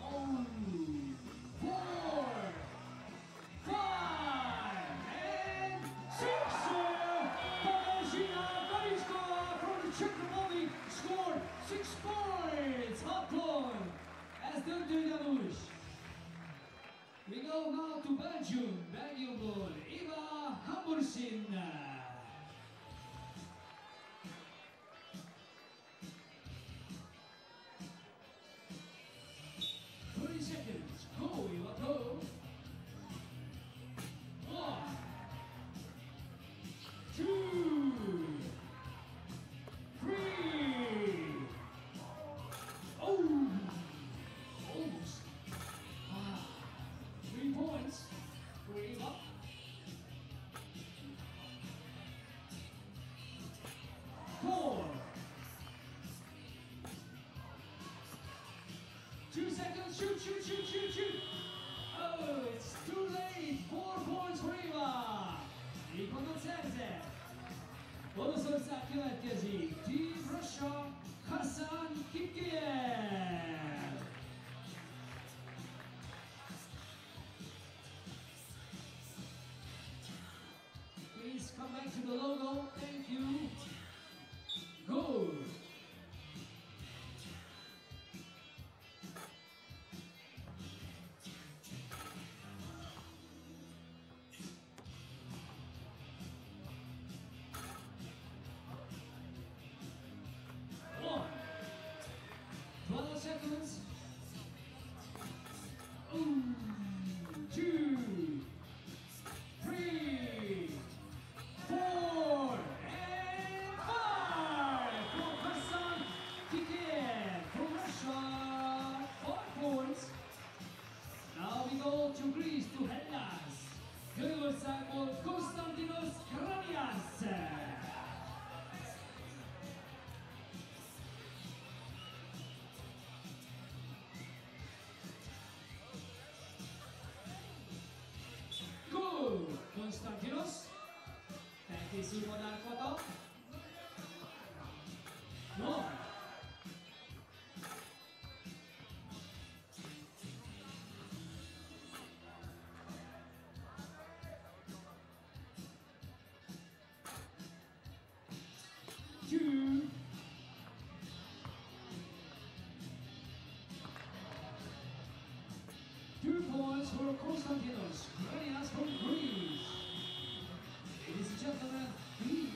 Speaker 3: Oh, 4, 5, and 6. Kateřina Kaličková from the Czech Republic scored 6 points. Hot point. As döntő Janusz. We go now to Belgium. Belgiumból Eva Hambursin. 30 seconds. Go, Eva, go. 1, 2, 3. Oh, almost. 3 points for Eva. 4. 2 seconds. Shoot, shoot, shoot, shoot, shoot. Oh, it's too late. 4 points for Eva. Éppen szerzett. Oroszország következik. Team Russia, Hassan Kipkeyev. Please come back to the logo. Thank you. Go. One. 12 seconds. Ooh. 2, 3, 4, and 5 for Hassan Kipkeyev from Russia. 5 points. Now we go to Greece, to Hellas. Görögországból Konstantinos Kranias. Go, Konstantinos. Felkészül madárkata. 1. 2. 2 points for Konstantinos Kranias from Greece. Ladies and gentlemen, please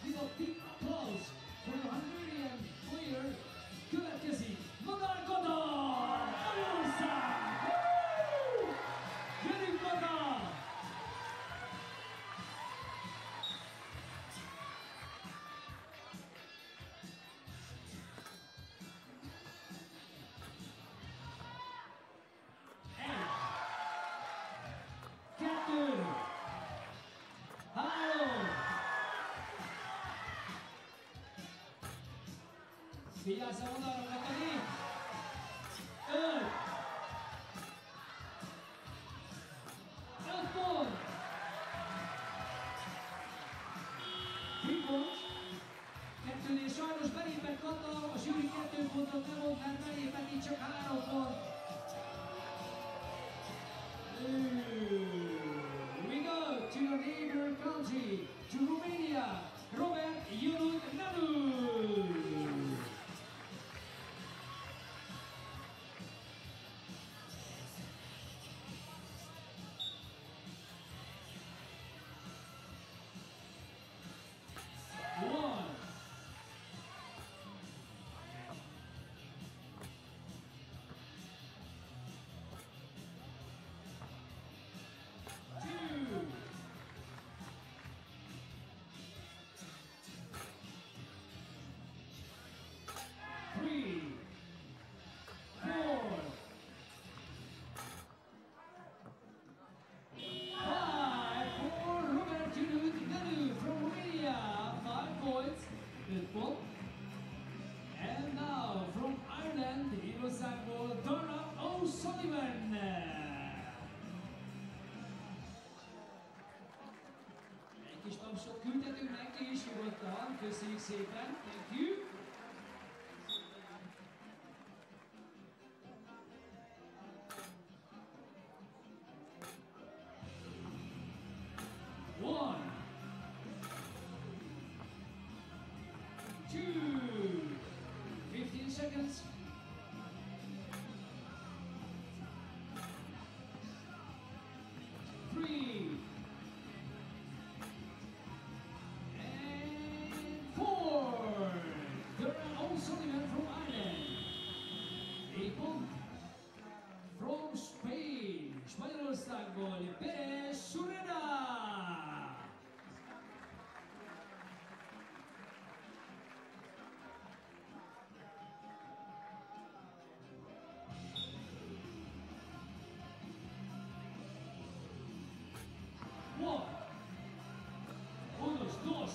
Speaker 3: give a big applause for the Hungarian player. Következik Madár Godard! Magyarország! Woo! Gyerünk Madár! Vigyázzam oldalra, Katari! 5 pont! 3 pont! Kettőnél sajnos belépett Kata, a zsűri 2 pontot nem mond, mert belépett így csak 3 pont. We go to the neighbor country, to Romania, Robert Iulianu. Küldhetünk neki is nyugodtan, köszönjük szépen, thank you! One, two, 15 seconds. Three. From Spain, Spanyolországból, Pérez Sureda! One, unos, dos.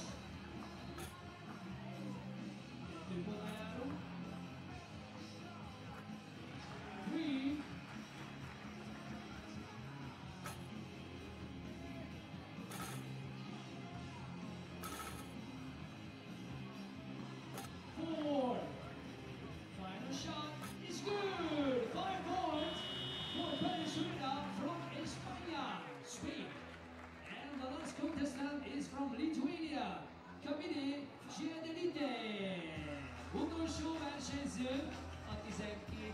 Speaker 3: Three. Four. Final shot is good. 5 points for Venezuela from España, Spain. And the last contestant is from Lithuania, Kamini Zsiedelite. Utolsó versenyző a 12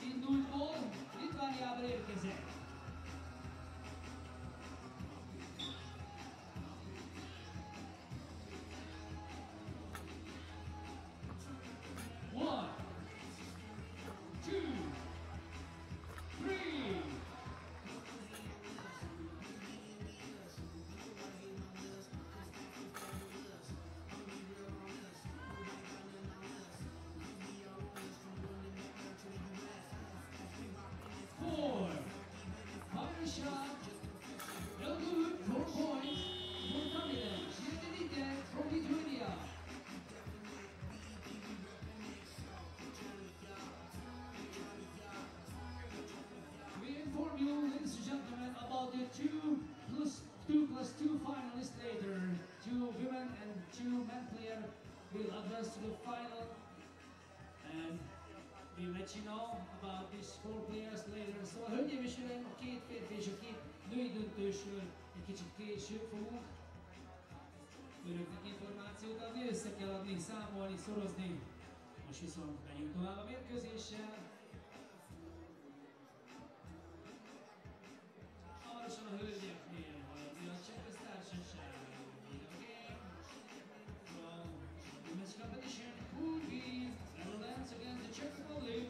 Speaker 3: indultból Litvániából érkezett. One, two, three. Four. Final shot. No good. 4 points for Kamila Zsiedelite from Lithuania. We inform you, ladies and gentlemen, about the 2+2 finalists later. 2 women and 2 men players will advance to the final. And we'll let you know about these 4 players later. Szóval hölgyeim és uraim, a 2 férfi és a 2 női döntősről egy kicsit később fogunk önöknek információt adni, össze kell adni, számolni, szorozni. Most viszont megyünk tovább a mérkőzéssel. Hamarosan a hölgyeknél haladni a Czech köztársaság. From women's competition, Pool B, Netherlands against the Czech Republic.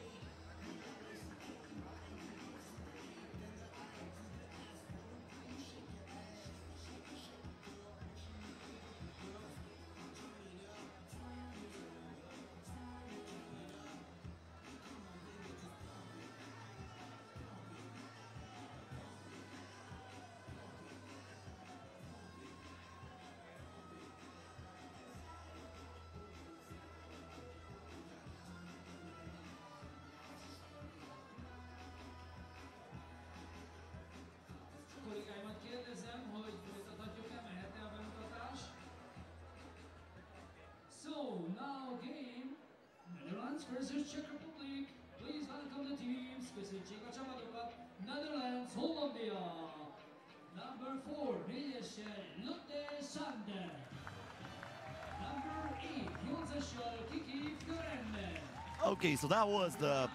Speaker 1: Okay, so that was the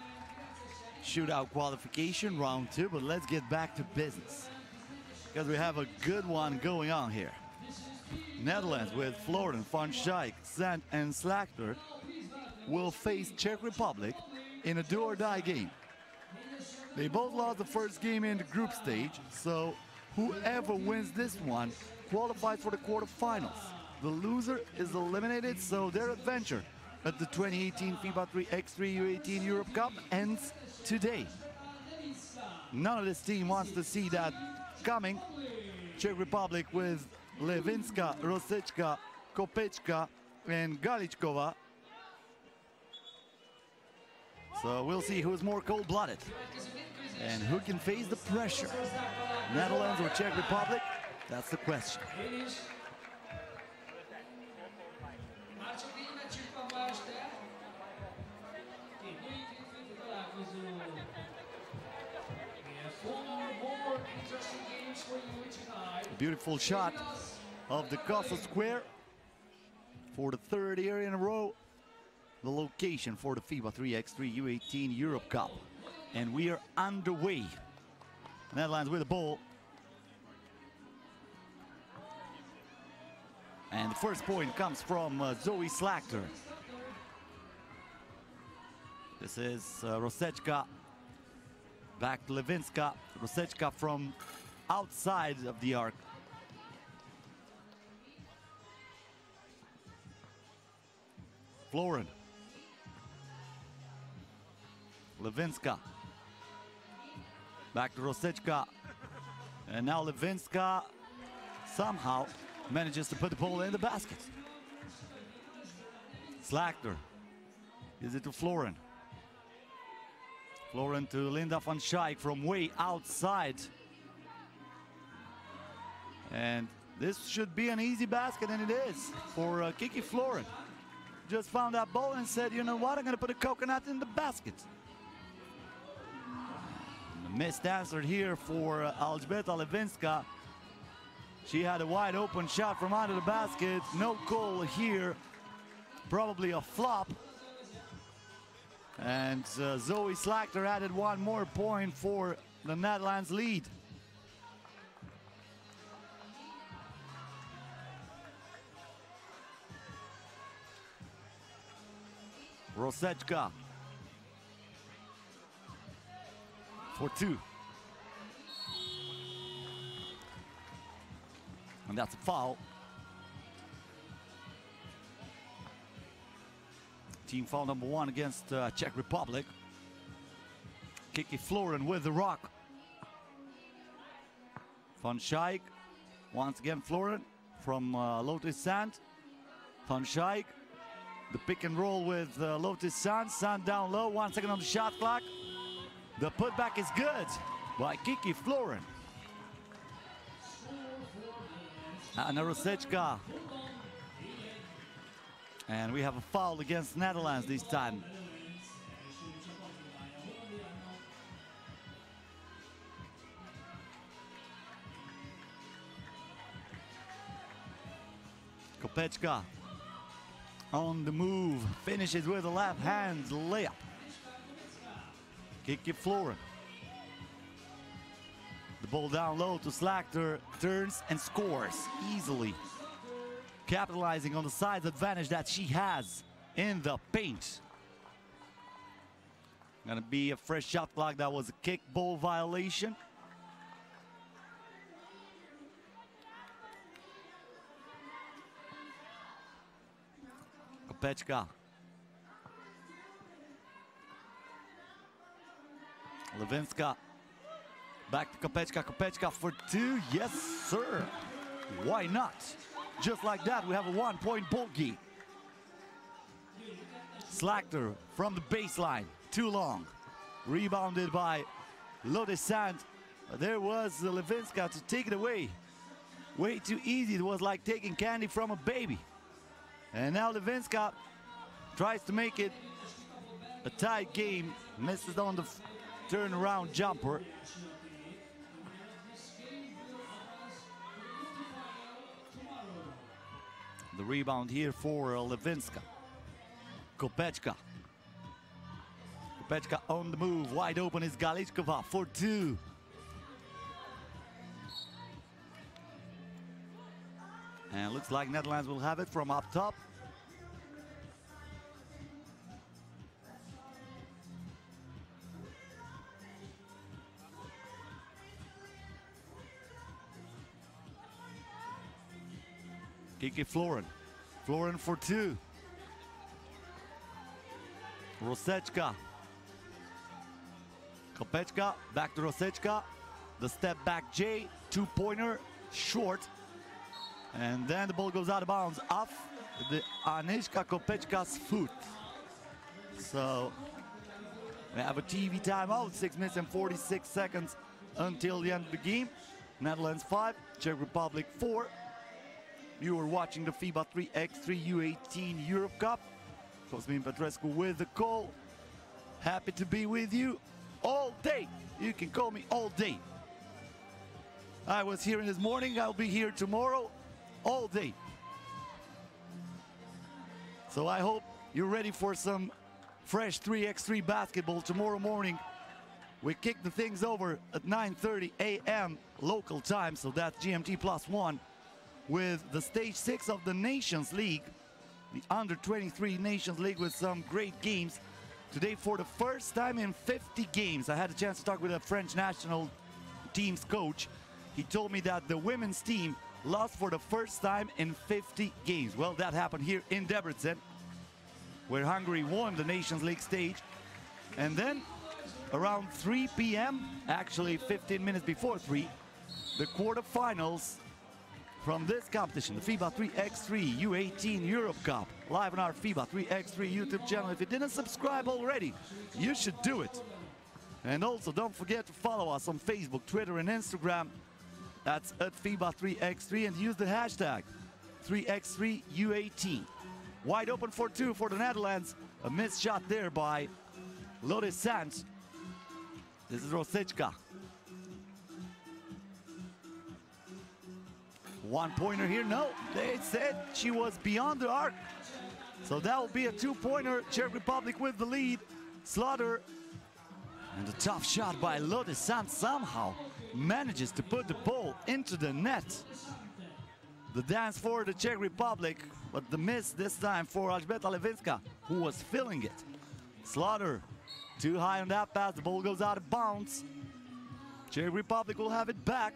Speaker 1: shootout qualification, round 2, but let's get back to business, because we have a good one going on here. Netherlands with Floren, Van Schaik, Sand and Slachter will face Czech Republic in a do-or-die game. They both lost the first game in the group stage, so whoever wins this one qualifies for the quarterfinals. The loser is eliminated, so their adventure at the 2018 FIBA 3x3 U18 Europe Cup ends today. None of this team wants to see that coming. Czech Republic with Levinska, Rosečka, Kopečka and Galičková. So we'll see who's more cold-blooded and who can face the pressure. Netherlands or Czech Republic? That's the question. Beautiful shot of the Castle Square for the third year in a row. The location for the FIBA 3x3 U18 Europe Cup. And we are underway. Netherlands with the ball. And the first point comes from Zoe Slachter. This is Rosečka. Back to Levinska. Rosečka from outside of the arc. Floren. Levinska. Back to Rosečka. And now Levinska somehow manages to put the ball in the basket. Slachter gives it to Floren. Floren to Linda van Schaik from way outside. And this should be an easy basket, and it is for Kiki Floren. Just found that ball and said, you know what, I'm gonna put a coconut in the basket. And the missed answer here for Alžbeta Levinska. She had a wide open shot from under the basket. No goal here, probably a flop. And Zoe Slachter added one more point for the Netherlands lead. Rosečka for 2. And that's a foul. Team foul number 1 against Czech Republic. Kiki Floren with the rock. Van Schaik. Once again Floren from Lotus Sand. Van Schaik. The pick and roll with Lotus Sand. Sand down low. 1 second on the shot clock. The putback is good by Kiki Floren. And Rosečka. And we have a foul against Netherlands this time. Kopečka on the move, finishes with a left hand layup. Kiki Floren. The ball down low to Slachter, turns and scores easily. Capitalizing on the size advantage that she has in the paint. Gonna be a fresh shot clock. That was a kick ball violation. Kopečka. Levinska. Back to Kopečka. Kopečka for 2. Yes, sir. Why not? Just like that, we have a 1-point ball game. Slachter from the baseline. Too long. Rebounded by Lotus Sand. There was Levinska to take it away. Way too easy. It was like taking candy from a baby. And now Levinska tries to make it a tight game. Misses on the turnaround jumper. The rebound here for Levinska. Kopechka. Kopechka on the move. Wide open is Galichkova for two. And looks like Netherlands will have it from up top. Kiki Florin. Florin for two. Rosechka. Kopechka, back to Rosechka. The step back J, two-pointer, short. And then the ball goes out of bounds off the Agnieszka Kopechka's foot. So we have a TV timeout, 6 minutes and 46 seconds until the end of the game. Netherlands 5, Czech Republic 4. You are watching the FIBA 3x3 U18 Europe Cup. Cosmin Petrescu with the call. Happy to be with you all day. You can call me all day. I was here this morning, I'll be here tomorrow, all day. So I hope you're ready for some fresh 3x3 basketball tomorrow morning. We kick the things over at 9:30 a.m. local time, so that's GMT +1, with the stage 6 of the Nations League, the under-23 Nations League, with some great games. Today, for the first time in 50 games, I had a chance to talk with a French national team's coach. He told me that the women's team lost for the first time in 50 games. Well, that happened here in Debrecen, where Hungary won the Nations League stage. And then around 3 p.m., actually 15 minutes before 3, the quarterfinals from this competition, the FIBA 3x3 U18 Europe Cup, live on our FIBA 3x3 YouTube channel. If you didn't subscribe already, you should do it. And also, don't forget to follow us on Facebook, Twitter, and Instagram. That's at FIBA 3x3, and use the hashtag 3x3 U18. Wide open for two for the Netherlands. A missed shot there by Lotte Sands. This is Rosechka. One-pointer here, no, they said she was beyond the arc. So that will be a two-pointer. Czech Republic with the lead. Slaughter. And a tough shot by Lotte Sands somehow manages to put the ball into the net. The dance for the Czech Republic, but the miss this time for Alžbeta Levinska, who was filling it. Slaughter, too high on that pass, the ball goes out of bounds. Czech Republic will have it back.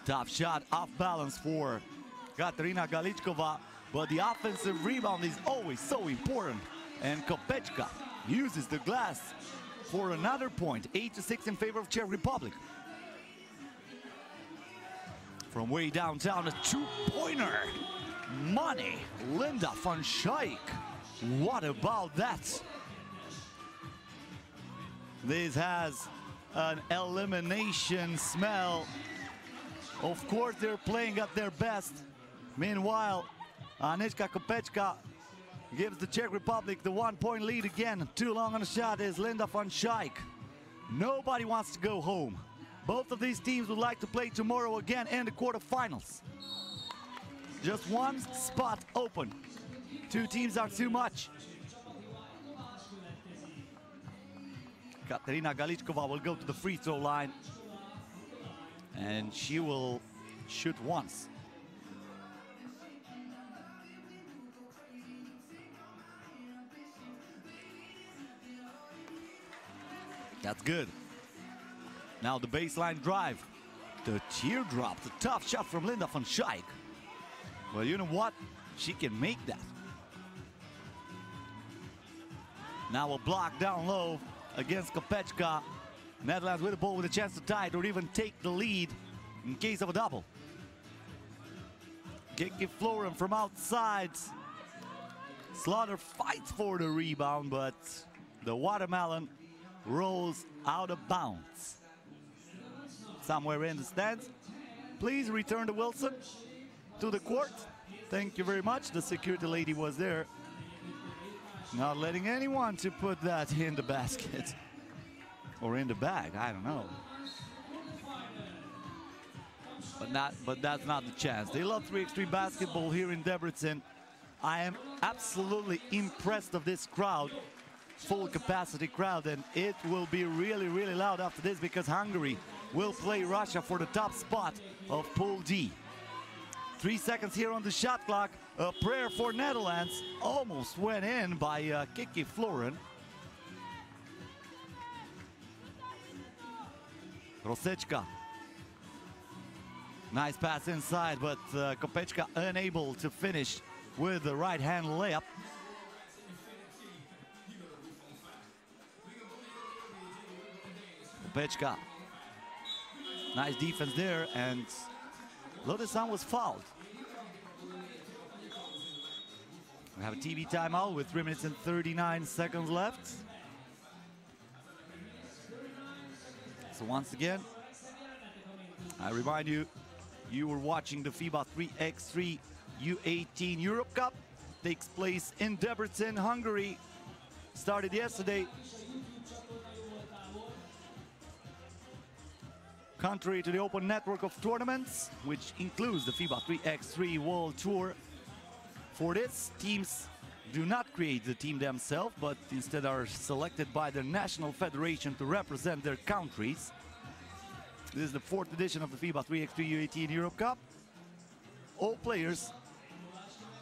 Speaker 1: Tough shot, off balance for Katerina Galichkova, but the offensive rebound is always so important. And Kopechka uses the glass for another point, 8-6 in favor of Czech Republic. From way downtown, a two-pointer. Money, Linda van Schaik. What about that? This has an elimination smell. Of course, they're playing at their best. Meanwhile, Agnieszka Kopechka gives the Czech Republic the one-point lead again. Too long on the shot is Linda van Schaik. Nobody wants to go home. Both of these teams would like to play tomorrow again in the quarterfinals. Just one spot open. Two teams are too much. Katerina Galichkova will go to the free throw line. And she will shoot once. That's good. Now the baseline drive. The teardrop, the tough shot from Linda van Schaik. Well, you know what? She can make that. Now a block down low against Kopechka. Netherlands with the ball with a chance to tie it or even take the lead in case of a double. Kiki Florin from outside. Slaughter fights for the rebound, but the watermelon rolls out of bounds. Somewhere in the stands. Please return to Wilson to the court. Thank you very much. The security lady was there. Not letting anyone to put that in the basket. Or in the bag, I don't know. But that's not the chance. They love 3x3 basketball here in Debrecen. I am absolutely impressed of this crowd. Full capacity crowd, and it will be really, really loud after this because Hungary will play Russia for the top spot of Pool D. 3 seconds here on the shot clock. A prayer for Netherlands. Almost went in by Kiki Florin. Rosečka. Nice pass inside, but Kopečka unable to finish with the right-hand layup. Kopečka. Nice defense there, and Lodesán was fouled. We have a TV timeout with 3 minutes and 39 seconds left. So once again, I remind you, you were watching the FIBA 3x3 U18 Europe Cup. Takes place in Debrecen, Hungary. Started yesterday. Contrary to the open network of tournaments, which includes the FIBA 3x3 World Tour, for this, teams do not create the team themselves, but instead are selected by their national federation to represent their countries. This is the 4th edition of the FIBA 3x3 U18 Europe Cup. All players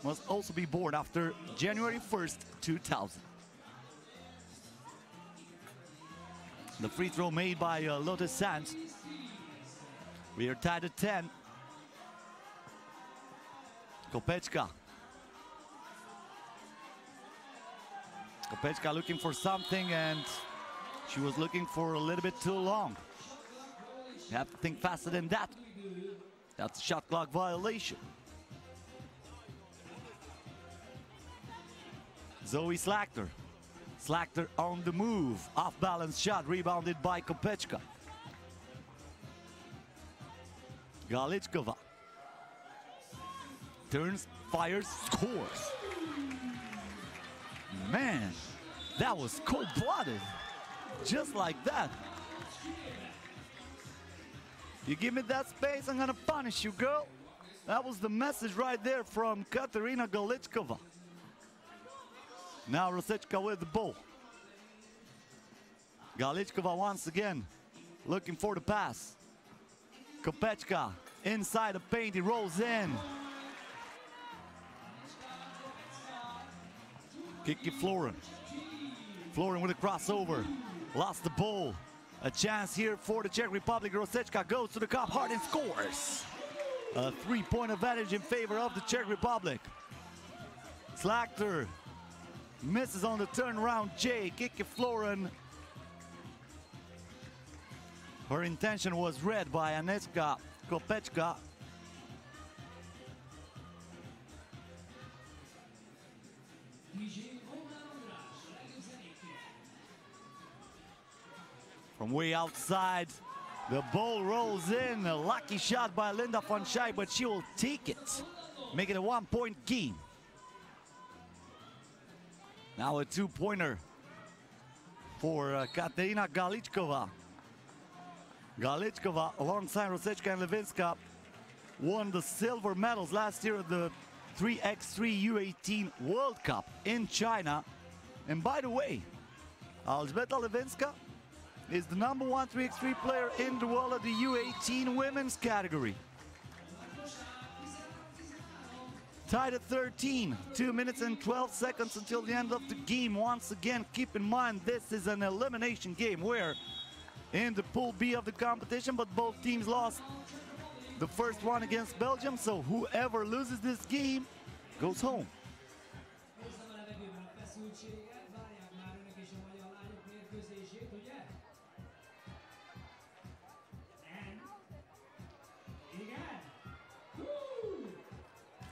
Speaker 1: must also be born after January 1st, 2000. The free throw made by Lodesán. We are tied at 10. Kopečka. Kopečka looking for something, and she was looking for a little bit too long. You have to think faster than that. That's a shot clock violation. Zoe Slagter. Slagter on the move. Off-balance shot rebounded by Kopečka. Galičková. Turns, fires, scores. Man, that was cold-blooded. Just like that. You give me that space, I'm gonna punish you, girl. That was the message right there from Katerina Galičková. Now Rosečka with the ball. Galičková once again looking for the pass. Kopečka inside the paint, he rolls in. Kiki Florin. Florin with a crossover. Lost the ball. A chance here for the Czech Republic. Rosečka goes to the cup hard and scores. A 3-point advantage in favor of the Czech Republic. Slagter misses on the turnaround J. Kiki Florin. Her intention was read by Aneska Kopečka. From way outside, the ball rolls in. A lucky shot by Linda von Schei, but she will take it. Make it a 1-point game. Now a 2-pointer for Katerina Galičková. Galičková, alongside Rosečka and Levinska, won the silver medals last year at the 3x3 U18 World Cup in China. And by the way, Elżbieta Levinska is the #1 3x3 player in the world at the U18 women's category. Tied at 13, 2 minutes and 12 seconds until the end of the game. Once again, keep in mind this is an elimination game where in the Pool B of the competition, but both teams lost the first one against Belgium, so whoever loses this game goes home.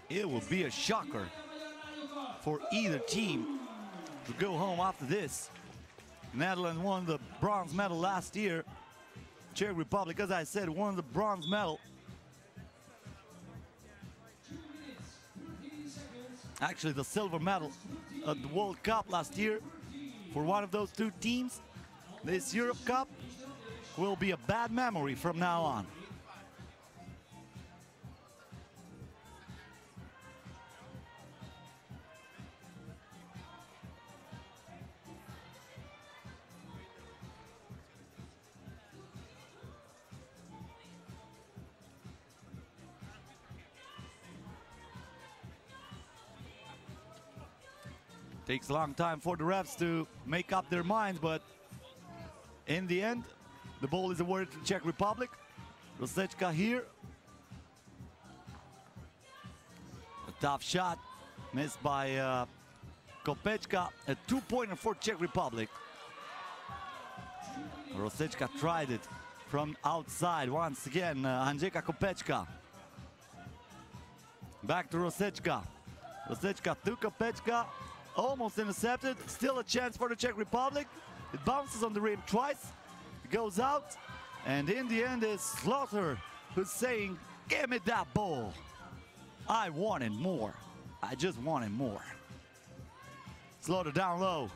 Speaker 1: It will be a shocker for either team to go home after this. Netherlands won the bronze medal last year. Czech Republic, as I said, won the bronze medal. Actually, the silver medal at the World Cup last year for one of those two teams. This Europe Cup will be a bad memory from now on. Takes a long time for the refs to make up their minds, but in the end, the ball is awarded to the Czech Republic. Rosečka here. A tough shot, missed by Kopečka. A 2-pointer for Czech Republic. Rosečka tried it from outside once again. Andrzejka Kopečka. Back to Rosečka. Rosečka to Kopečka. Almost intercepted. Still a chance for the Czech Republic. It bounces on the rim twice. It goes out. And in the end is Slaughter who's saying, give me that ball. I wanted more. I just wanted more. Slaughter down low.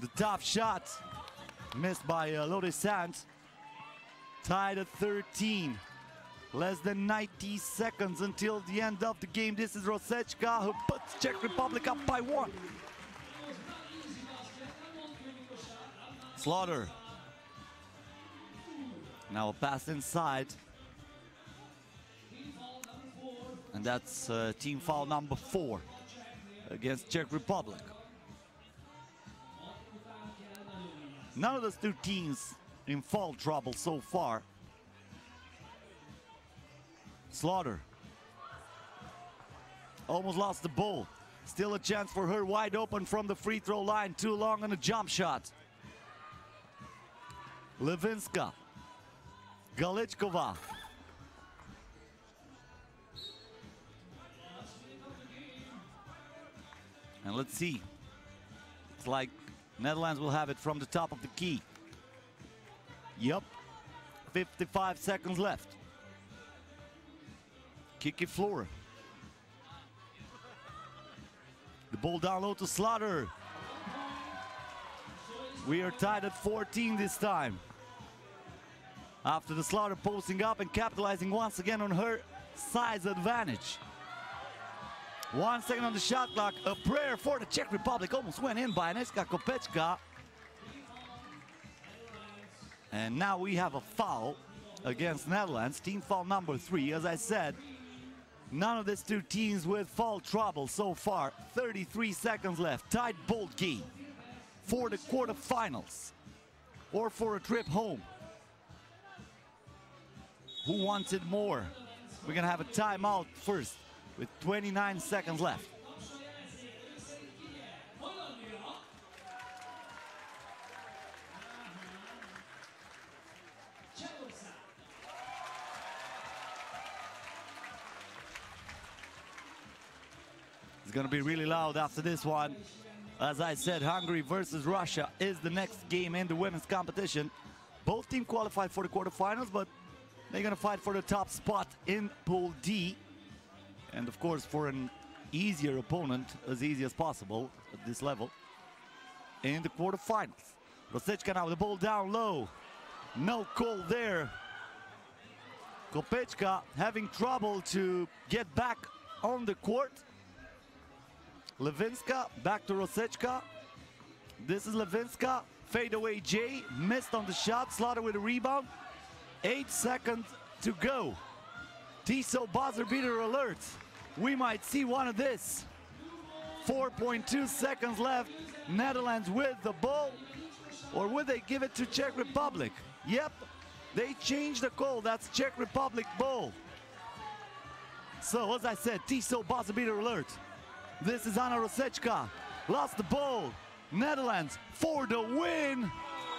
Speaker 1: The tough shot. Missed by Lode Sands. Tied at 13. Less than 90 seconds until the end of the game. This is Rosečka who puts Czech Republic up by 1. Slaughter. Now a pass inside. And that's team foul number 4 against Czech Republic. None of those two teams in foul trouble so far. Slaughter. Almost lost the ball. Still a chance for her, wide open from the free throw line. Too long on a jump shot. Levinska. Galichkova. And let's see. It's like Netherlands will have it from the top of the key. Yup. 55 seconds left. Kiki Flora. The ball down low to Slaughter. We are tied at 14 this time. After the Slaughter posting up and capitalizing once again on her size advantage. 1 second on the shot clock. A prayer for the Czech Republic. Almost went in by Agnieszka Kopečka. And now we have a foul against Netherlands. Team foul number 3. As I said, none of these two teams with foul trouble so far. 33 seconds left. Tight ball game for the quarterfinals or for a trip home. Who wants it more? We're gonna have a timeout first with 29 seconds left. It's gonna be really loud after this one. As I said, Hungary versus Russia is the next game in the women's competition. Both teams qualified for the quarterfinals, but they're gonna fight for the top spot in Pool D. And of course, for an easier opponent, as easy as possible at this level, in the quarterfinals. Rosečka now with the ball down low. No call there. Kopečka having trouble to get back on the court. Levinska back to Rosečka. This is Levinska. Fadeaway J. Missed on the shot. Slaughter with a rebound. 8 seconds to go. Tiso buzzer beater alert. We might see one of this. 4.2 seconds left. Netherlands with the ball. Or would they give it to Czech Republic? Yep, they changed the call. That's Czech Republic ball. So as I said, Tiso buzzer beater alert. This is Anna Rosečka. Lost the ball. Netherlands for the win.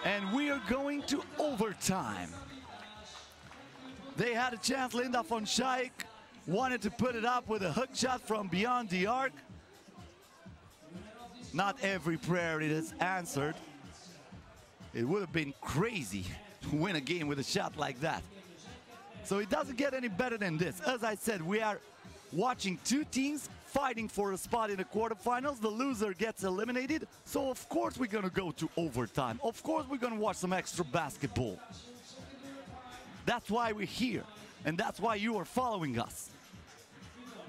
Speaker 1: And we are going to overtime. They had a chance. Linda von Schaik wanted to put it up with a hook shot from beyond the arc. Not every prayer is answered. It would have been crazy to win a game with a shot like that. So it doesn't get any better than this. As I said, we are watching two teams fighting for a spot in the quarterfinals. The loser gets eliminated. So of course we're gonna go to overtime. Of course we're gonna watch some extra basketball. That's why we're here. And that's why you are following us.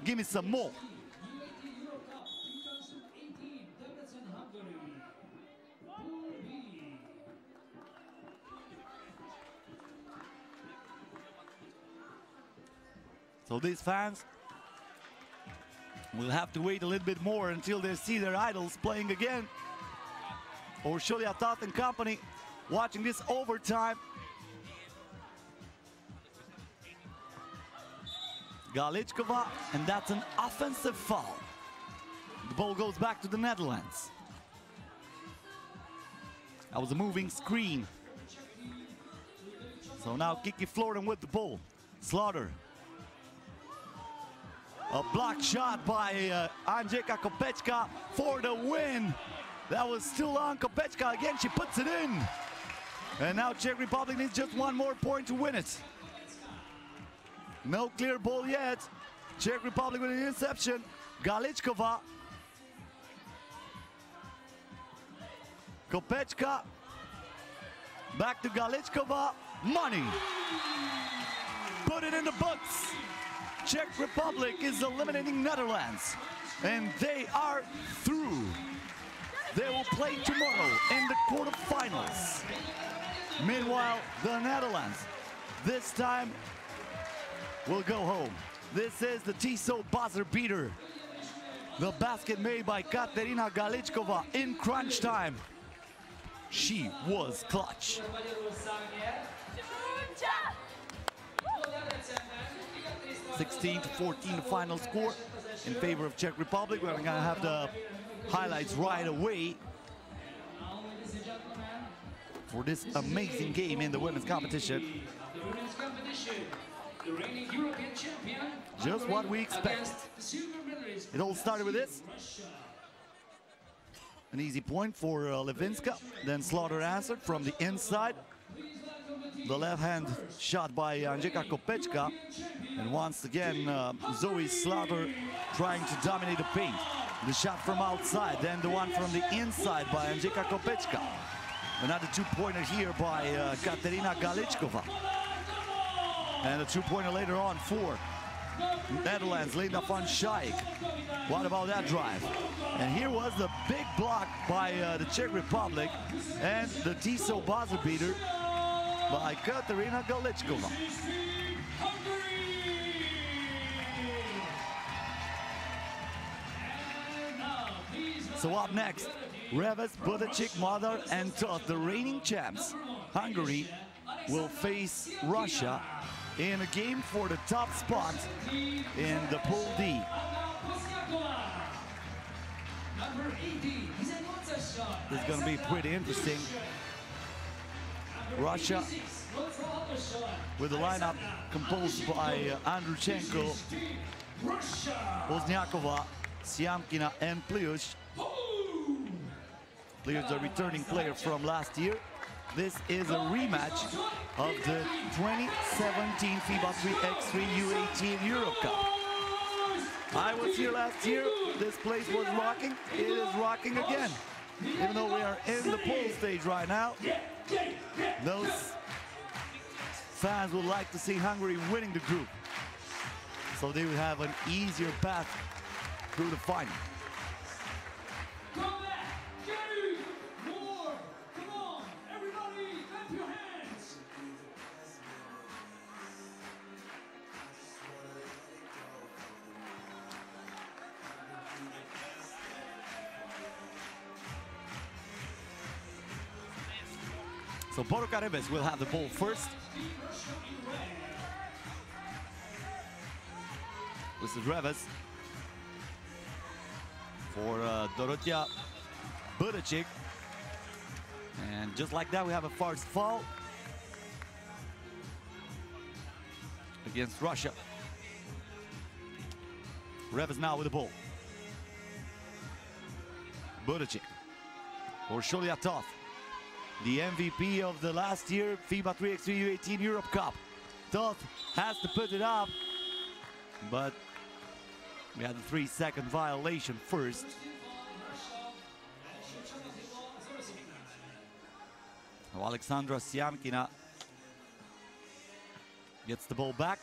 Speaker 1: Give me some more.
Speaker 3: U18 Europe Cup 2018, Debrecen, Hungary. Pool B.
Speaker 1: So these fans will have to wait a little bit more until they see their idols playing again. Or Sholiatat and company watching this overtime. Galichkova, and that's an offensive foul. The ball goes back to the Netherlands. That was a moving screen. So now Kiki Florden with the ball. Slaughter. A block shot by Andrzejka Kopečka for the win. That was still on Kopečka. Again, she puts it in. And now Czech Republic needs just one more point to win it. No clear ball yet. Czech Republic with an interception. Galichkova. Kopečka. Back to Galichkova. Money. Put it in the books. Czech Republic is eliminating Netherlands. And they are through. They will play tomorrow in the quarterfinals. Meanwhile, the Netherlands, this time, will go home. This is the Tiso buzzer beater. The basket made by Katerina Galichkova in crunch time. She was clutch. 16-14 the final score in favor of Czech Republic. We're gonna have the highlights right away for this amazing game in the women's competition.
Speaker 3: The reigning European champion,
Speaker 1: just what we expect. It all started with this. An easy point for Levinska. Then Slaughter answered from the inside. The left hand shot by Andrzejka Kopečka. And once again, Zoe Slaughter trying to dominate the paint. The shot from outside, then the one from the inside by Andrzejka Kopečka. Another two-pointer here by Katerina Galichkova. And a two-pointer later on for Netherlands, Linda van Schaik. What about that drive? And here was the big block by the Czech Republic and the Tiso buzzer beater by Katerina Galichkova. So up next, Reves, Budacek, Madar, and Toth, the reigning champs. Hungary will face Russia in a game for the top spot in the Pool D. This is going to be pretty interesting. Russia with the lineup composed by Andruchenko, Wozniakova, Siamkina, and Pliush. Pliush, a returning player from last year. This is a rematch of the 2017 FIBA 3x3 U18 Europe Cup. I was here last year. This place was rocking. It is rocking again. Even though we are in the pool stage right now, those fans would like to see Hungary winning the group, so they would have an easier path through the final. So Borka Reves will have the ball first. This is Reves for Dorothea Budacek. And just like that, we have a first foul against Russia. Reves now with the ball. Budacek for Sholiatat, the MVP of the last year FIBA 3x3 U18 Europe Cup. Toth has to put it up, but We had the 3-second violation first. Alexandra Siamkina gets the ball back.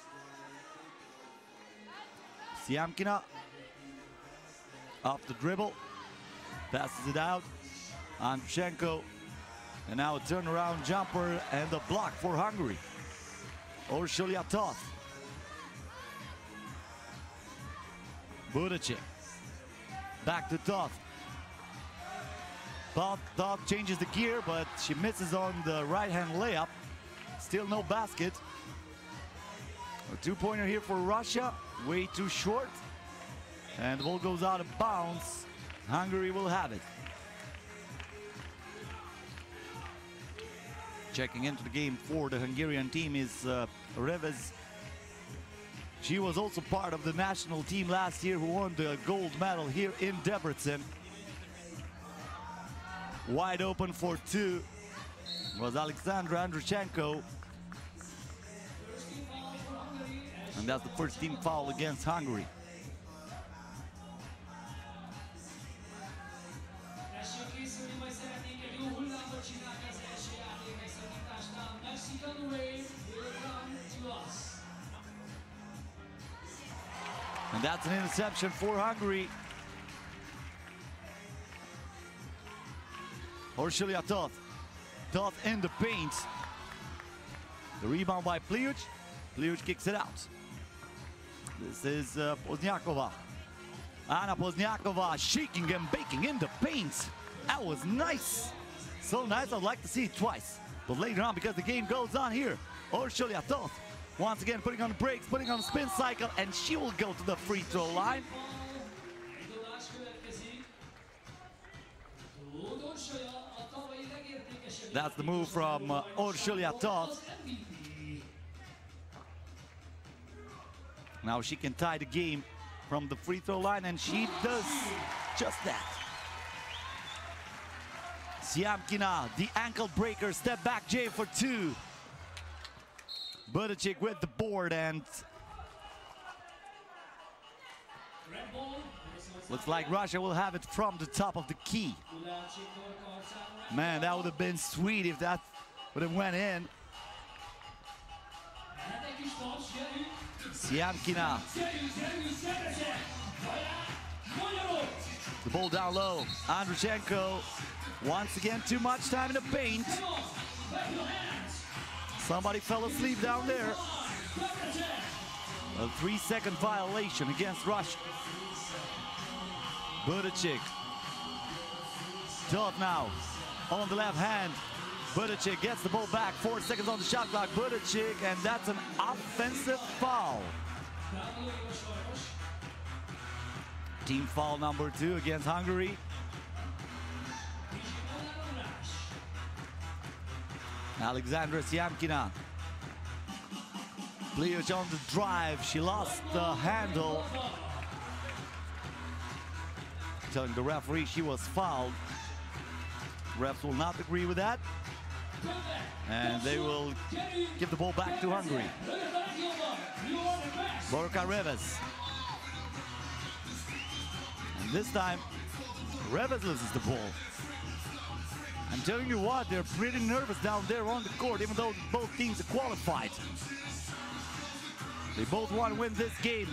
Speaker 1: Siamkina off the dribble, passes it out. Andrushenko, and now a turnaround jumper and the block for Hungary. Ursulia Toth. Budacek. Back to Toth. Toth changes the gear, but she misses on the right-hand layup. Still no basket. A two-pointer here for Russia. Way too short. And the ball goes out of bounds. Hungary will have it. Checking into the game for the Hungarian team is Reves. She was also part of the national team last year who won the gold medal here in Debrecen. Wide open for two was Alexandra Andrushenko. And that's the first team foul against Hungary. And that's an interception for Hungary. Ursulia Toth. Toth in the paint. The rebound by Pliuc. Pliuc kicks it out. This is Pozniakova. Anna Pozniakova shaking and baking in the paint. That was nice. So nice, I'd like to see it twice. But later on, because the game goes on here, Ursulia Toth once again putting on the brakes, putting on the spin cycle, and she will go to the free throw line. That's the move from Ursulia Toth. Now she can tie the game from the free throw line, and she does just that. Siamkina, the ankle breaker, step back J for two. Budacek with the board, and looks like Russia will have it from the top of the key. Man, that would have been sweet if that would have went in. Siamkina. The ball down low. Andrushenko. Once again, too much time in the paint. Somebody fell asleep down there. A 3-second violation against Russia. Budacek. Toth now on the left hand. Budacek gets the ball back. 4 seconds on the shot clock. Budacek, and that's an offensive foul. Team foul number 2 against Hungary. Alexandra Siamkina. Pliuc on the drive. She lost the handle. Telling the referee she was fouled. Refs will not agree with that. And they will give the ball back to Hungary. Borka Reves. And this time, Reves loses the ball. I'm telling you what, they're pretty nervous down there on the court, even though both teams are qualified. They both want to win this game.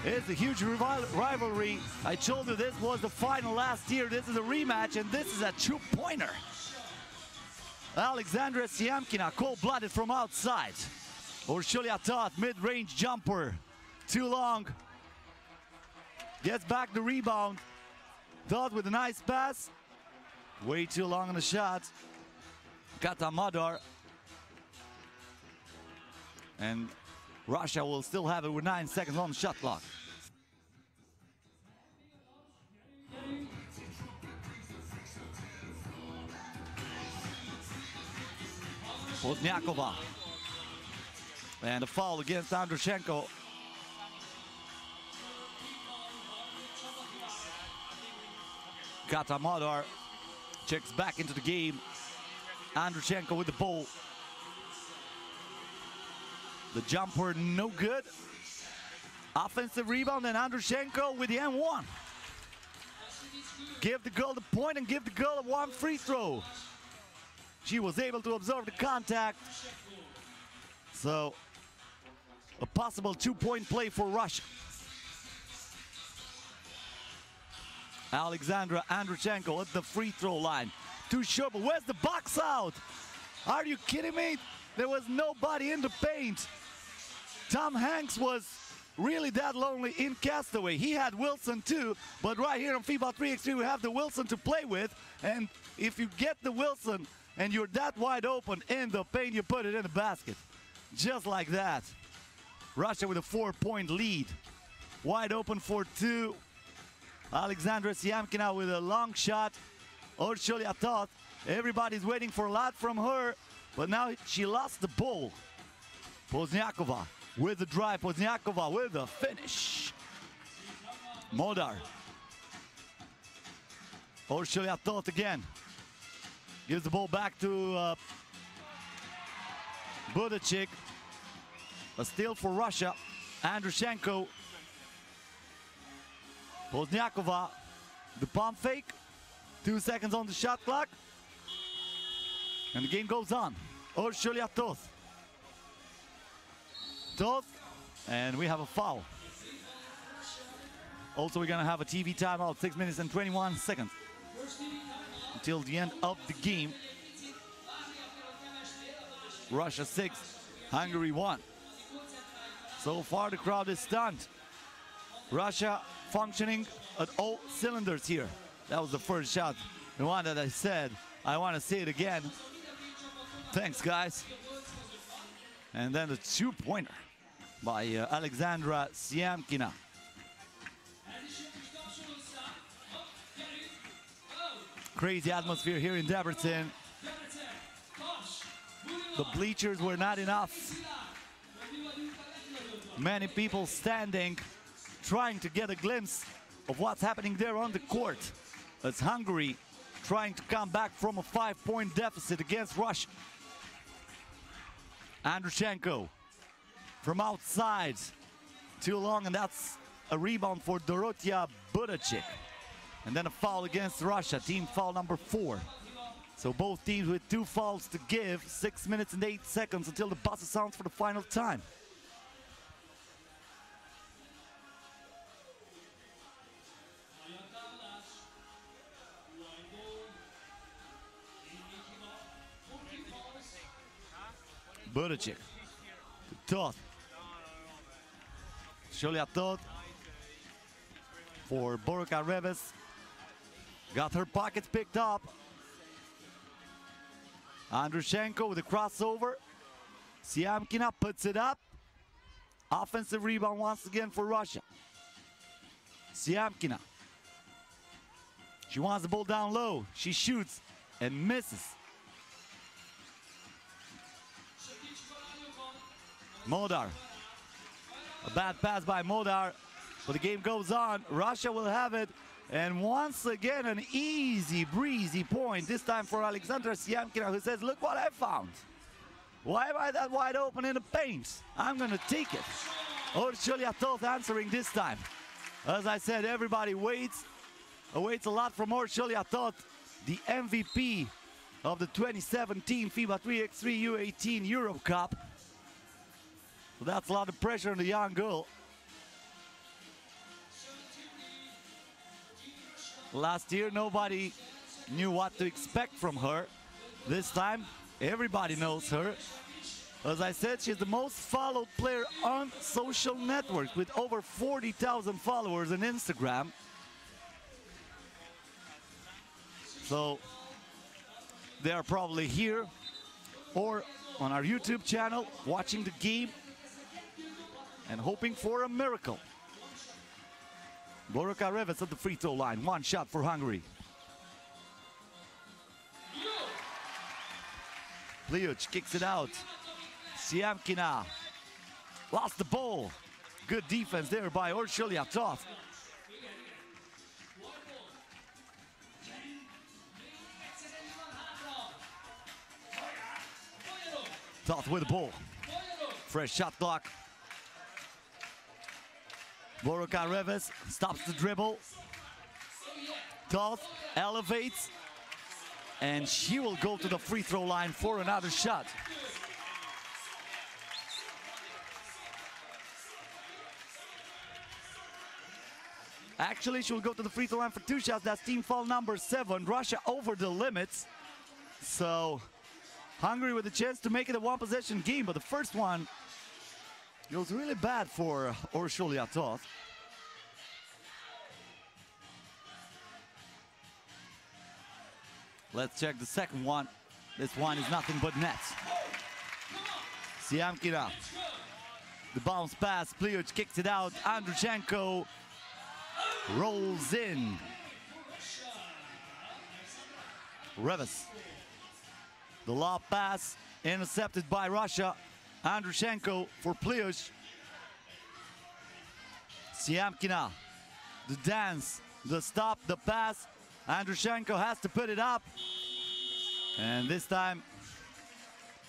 Speaker 1: It's a huge rivalry. I told you this was the final last year. This is a rematch, and this is a two-pointer. Alexandra Siamkina, cold-blooded from outside. Ursulia Toth, mid-range jumper. Too long. Gets back the rebound. Toth with a nice pass. Way too long on the shot. Kata Madar. And Russia will still have it with 9 seconds on the shot clock. Pozniakova. And a foul against Andrushenko. Kata Madar checks back into the game. Andrushenko with the ball. The jumper no good. Offensive rebound, and Andrushenko with the M1. Give the girl the point and give the girl one free throw. She was able to observe the contact. So, a possible two-point play for Russia. Alexandra Andrushenko at the free throw line. Too short, but where's the box out? Are you kidding me? There was nobody in the paint. Tom Hanks was really that lonely in Castaway. He had Wilson too, but right here on FIBA 3x3 we have the Wilson to play with, and if you get the Wilson and you're that wide open in the paint, you put it in the basket. Just like that. Russia with a 4-point lead. Wide open for two. Alexandra Siamkina with a long shot. Ursulia Toth, everybody's waiting for a lot from her, but now she lost the ball. Pozniakova with the drive, Pozniakova with the finish. Modar. Ursulia Toth again. Gives the ball back to Budacek. A steal for Russia. Andrushenko. Pozniakova. The pump fake. 2 seconds on the shot clock. And the game goes on. Ursulia Toth. Toth. And we have a foul. Also, we're going to have a TV timeout. 6 minutes and 21 seconds. Until the end of the game. Russia 6, Hungary 1. So far the crowd is stunned. Russia functioning at all cylinders here. That was the first shot. The one that I said, I want to say it again. Thanks, guys. And then the two-pointer by Alexandra Siamkina. Crazy atmosphere here in Debrecen. The bleachers were not enough. Many people standing, trying to get a glimpse of what's happening there on the court. It's Hungary trying to come back from a 5-point deficit against Russia. Andrushenko from outside. Too long, and that's a rebound for Dorotia Budacek. And then a foul against Russia, team foul number 4. So both teams with 2 fouls to give. 6 minutes and 8 seconds until the buzzer sounds for the final time. Budacek. Toth. Ursulia Toth for Borka Reves. Got her pockets picked up. Andrushenko with a crossover. Siamkina puts it up. Offensive rebound once again for Russia. Siamkina. She wants the ball down low. She shoots and misses. Modar. A bad pass by Modar, but the game goes on. Russia will have it. And once again, an easy breezy point, this time for Alexandra Siamkina, who says, look what I found. Why am I that wide open in the paint? I'm gonna take it. Ursulia Toth answering this time. As I said, everybody awaits a lot from Ursulia Toth, the MVP of the 2017 FIBA 3x3 U18 Europe Cup. So that's a lot of pressure on the young girl. Last year, nobody knew what to expect from her. This time, everybody knows her. As I said, she's the most followed player on social networks with over 40,000 followers on Instagram. So, they are probably here or on our YouTube channel watching the game and hoping for a miracle. Borka Reves at the free throw line. 1 shot for Hungary. Pliuc kicks it out. Siamkina lost the ball. Good defense there by Ursulia Toth. Toth with the ball. Fresh shot clock. Boroka Reves stops the dribble. Toth elevates. And she will go to the free throw line for another shot. Actually, she will go to the free throw line for 2 shots. That's team foul number 7. Russia over the limits. So Hungary with a chance to make it a one-possession game, but the first one goes really bad for Uršulja Toth. Let's check the second one. This one is nothing but nets. Siamkina. The bounce pass. Pliuc kicks it out. Andruchenko rolls in. Reves. The lob pass intercepted by Russia. Andruchenko for Pliuc. Siamkina. The dance. The stop. The pass. Andruchenko has to put it up. And this time,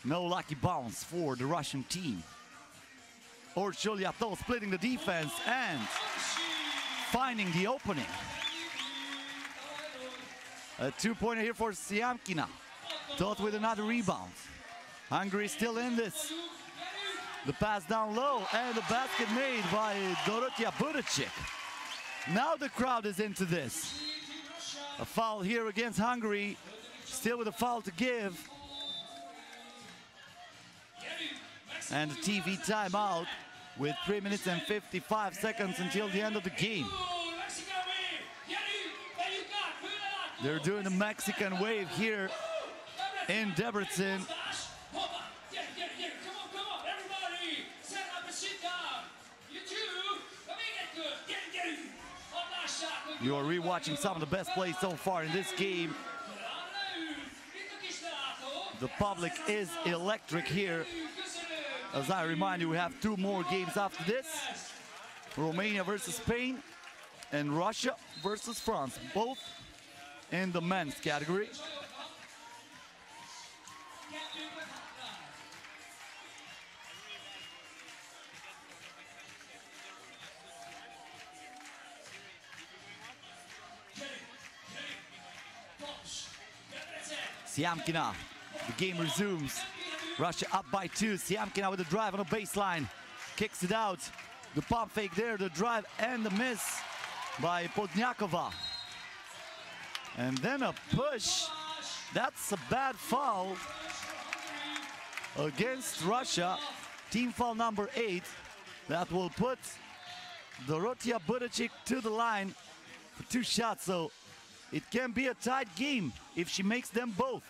Speaker 1: no lucky bounce for the Russian team. Uršulja Toth splitting the defense and finding the opening. A 2-pointer here for Siamkina. Toth with another rebound. Hungary still in this. The pass down low and the basket made by Dorothea Budacek. Now the crowd is into this. A foul here against Hungary. Still with a foul to give. And a TV timeout with 3 minutes and 55 seconds until the end of the game. They're doing the Mexican wave here in Debrecen. You are rewatching some of the best plays so far in this game. The public is electric here. As I remind you, we have 2 more games after this. Romania versus Spain and Russia versus France, both in the men's category. Siamkina, the game resumes. Russia up by 2. Siamkina with a drive on the baseline. Kicks it out. The pump fake there, the drive and the miss by Podniakova. And then a push. That's a bad foul against Russia. Team foul number 8. That will put Dorothea Budacek to the line for 2 shots. So it can be a tight game if she makes them both.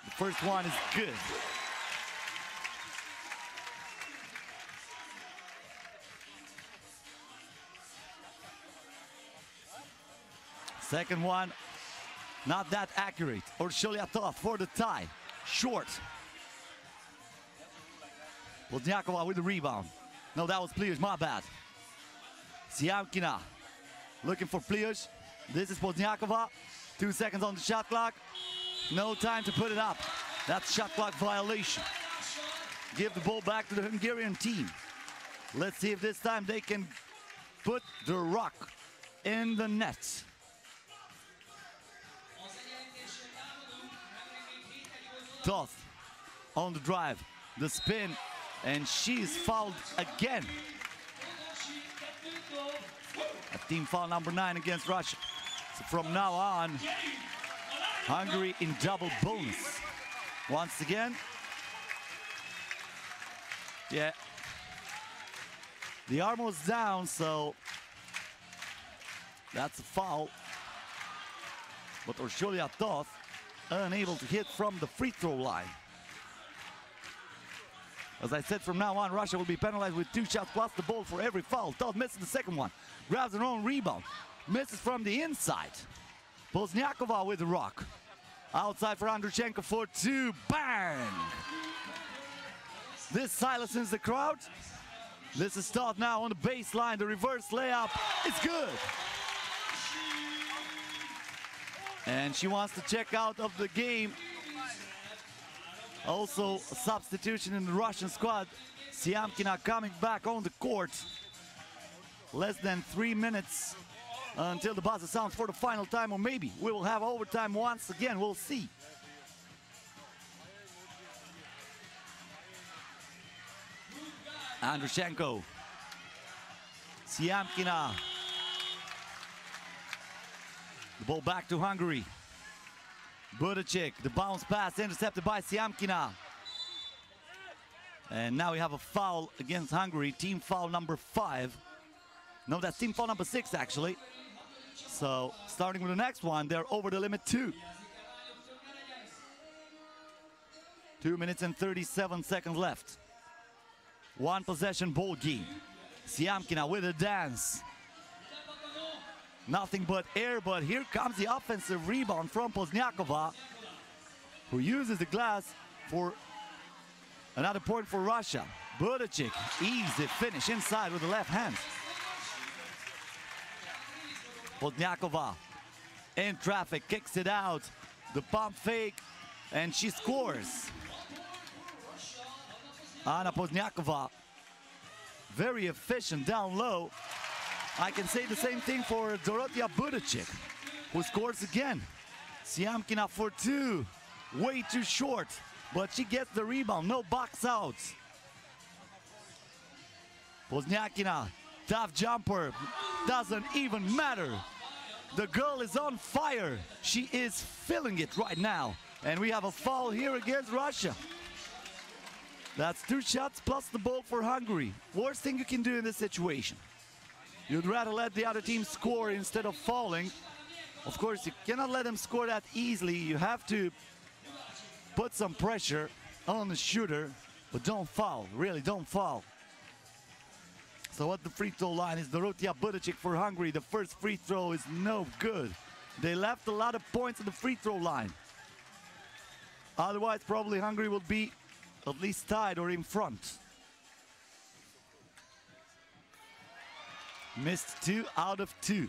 Speaker 1: The first one is good. Second one, not that accurate. Uršulja Toth for the tie. Short. Podniakova with the rebound. No, that was Pliuc, my bad. Siamkina looking for Pliuc. This is Podniakova. 2 seconds on the shot clock. No time to put it up. That's shot clock violation. Give the ball back to the Hungarian team. Let's see if this time they can put the rock in the net. Toth on the drive, the spin, and she's fouled again. A team foul number 9 against Russia. So from now on, Hungary in double bonus. Once again. Yeah. The arm was down, so that's a foul. But Uršulja Toth unable to hit from the free throw line. As I said, from now on, Russia will be penalized with 2 shots plus the ball for every foul. Toth misses the second one. Grabs her own rebound. Misses from the inside. Podniakova with the rock. Outside for Andruchenko for 2. Bang! This silences the crowd. This is Toth now on the baseline. The reverse layup is good. And she wants to check out of the game. Also, a substitution in the Russian squad. Siamkina coming back on the court. Less than 3 minutes until the buzzer sounds for the final time, or maybe we will have overtime once again. We'll see. Andrushenko. Siamkina. The ball back to Hungary. Budacek, the bounce pass intercepted by Siamkina. And now we have a foul against Hungary, team foul number 5. No, that's team foul number 6 actually. So starting with the next one, they're over the limit too. 2 minutes and 37 seconds left. One possession ball game. Siamkina with a dance. Nothing but air, but here comes the offensive rebound from Pozniakova, who uses the glass for another point for Russia. Budacek, easy finish inside with the left hand. Pozniakova in traffic, kicks it out. The pump fake, and she scores. Anna Pozniakova, very efficient down low. I can say the same thing for Dorothea Budacek, who scores again. Siamkina for 2, way too short, but she gets the rebound, no box outs. Pozniakina, tough jumper, doesn't even matter. The girl is on fire. She is feeling it right now. And we have a foul here against Russia. That's 2 shots plus the ball for Hungary. Worst thing you can do in this situation. You'd rather let the other team score instead of fouling. Of course, you cannot let them score that easily. You have to put some pressure on the shooter, but don't foul, really don't foul. So at the free throw line is Dorothea Budacek for Hungary. The first free throw is no good. They left a lot of points at the free throw line. Otherwise, probably Hungary will be at least tied or in front. Missed 2 out of 2.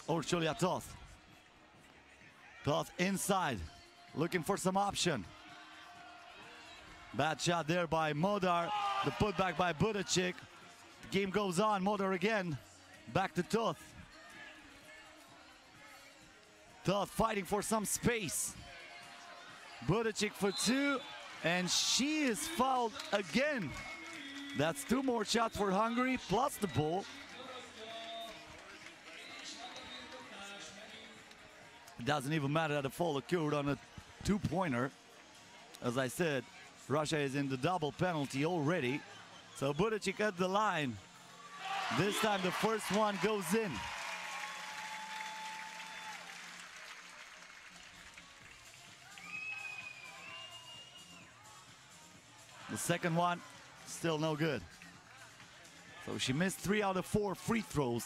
Speaker 1: Ursulia Toth. Toth inside, looking for some option. Bad shot there by Modar. The putback by Budacek. The game goes on. Modar again. Back to Toth. Toth fighting for some space. Budacek for 2. And she is fouled again. That's 2 more shots for Hungary, plus the ball. It doesn't even matter that the foul occurred on a 2-pointer. As I said, Russia is in the double penalty already. So Budacek at the line. This time the first one goes in. The second one, still no good. So she missed 3 out of 4 free throws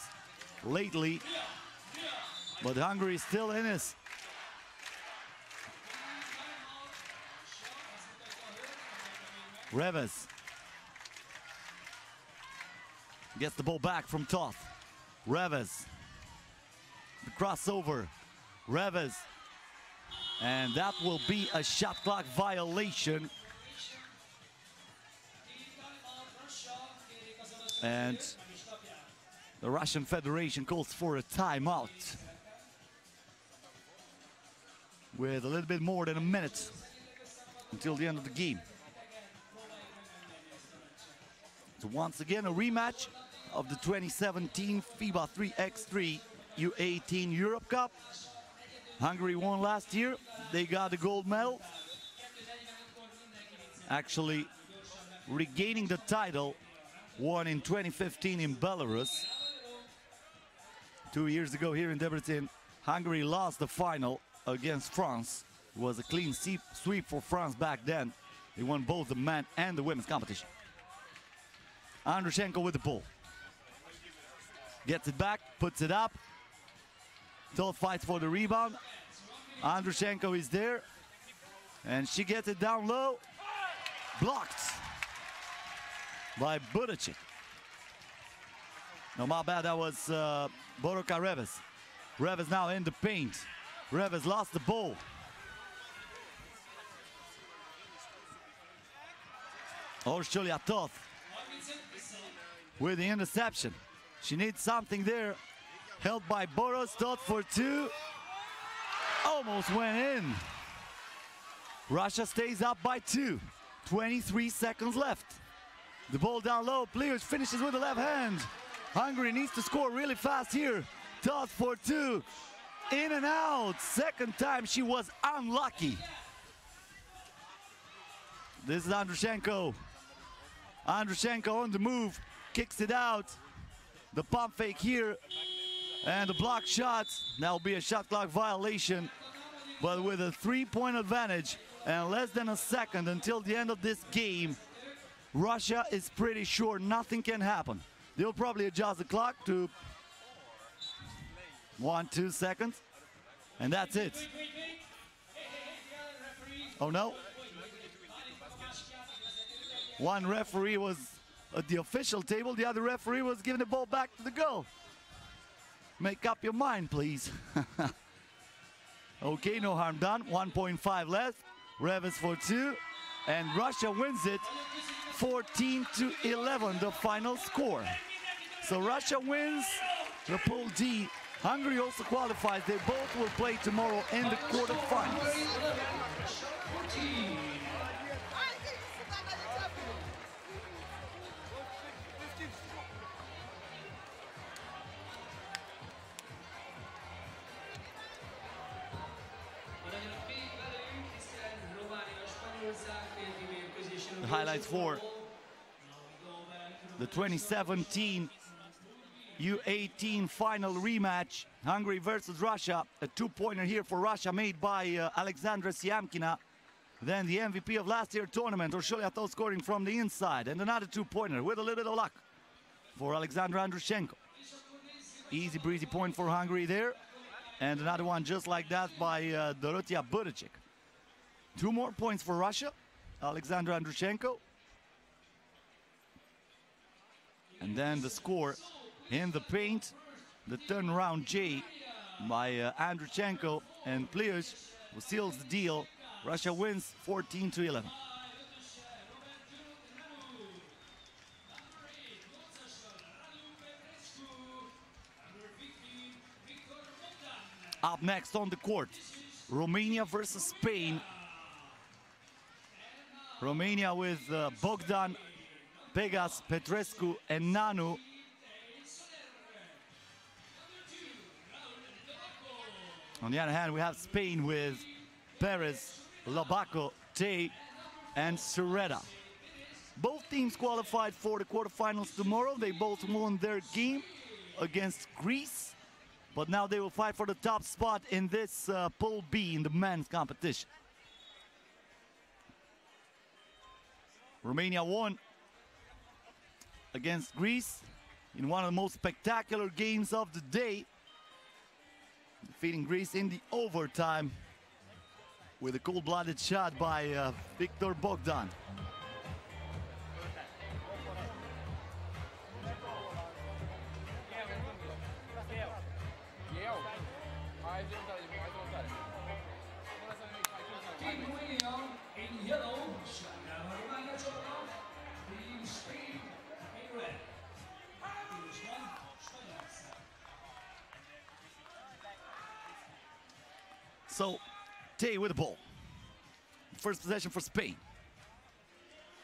Speaker 1: lately. But Hungary is still in this. Reves gets the ball back from Toth. Reves, the crossover. Reves, and that will be a shot clock violation. And the Russian Federation calls for a timeout with a little bit more than a minute until the end of the game. So once again, a rematch of the 2017 FIBA 3x3 U18 Europe Cup. Hungary won last year. They got the gold medal. Actually regaining the title, won in 2015 in Belarus. 2 years ago here in Debrecen, Hungary lost the final against France. It was a clean sweep for France back then. They won both the men and the women's competition. Andrushenko with the ball. Gets it back, puts it up. Toth fights for the rebound. Andrushenko is there. And she gets it down low. Blocked by Budacek. No, my bad, that was Boroka Reves. Reves now in the paint. Reves lost the ball. Uršulja Toth with the interception. She needs something there. Held by Boros. Toth for two. Almost went in. Russia stays up by 2. 23 seconds left. The ball down low. Plius finishes with the left hand. Hungary needs to score really fast here. Toth for two. In and out. Second time she was unlucky. This is Andrushenko. Andrushenko on the move. Kicks it out. The pump fake here. And the block shot. That will be a shot clock violation. But with a 3-point advantage and less than a second until the end of this game, Russia is pretty sure nothing can happen. They'll probably adjust the clock to 1-2 seconds. And that's it. Oh no. One referee was at the official table. The other referee was giving the ball back to the goal. Make up your mind, please. Okay, no harm done. 1.5 left. Reves for two. And Russia wins it 14-11, the final score. So Russia wins the Pool D. Hungary also qualifies. They both will play tomorrow in the quarterfinals. The highlights for the 2017 U18 final rematch, Hungary versus Russia. A two-pointer here for Russia made by Alexandra Siamkina. Then the MVP of last year's tournament, Uršulja Toth, scoring from the inside. And another two-pointer with a little bit of luck for Alexandra Andrushenko. Easy breezy point for Hungary there. And another one just like that by Dorotia Budicic. 2 more points for Russia. Alexandra Andrushenko. And then the score in the paint, the turnaround J by Andrushenko and Plius, who seals the deal. Russia wins 14-11. Up next on the court, Romania versus Spain. Romania with Bogdan, Pegas, Petrescu, and Nanu. On the other hand, we have Spain with Perez, Labaco, Tay, and Serreta. Both teams qualified for the quarterfinals tomorrow. They both won their game against Greece, but now they will fight for the top spot in this Pool B in the men's competition. Romania won against Greece in one of the most spectacular games of the day, defeating Greece in the overtime with a cold-blooded shot by Victor Bogdan. So, Tay with the ball. First possession for Spain.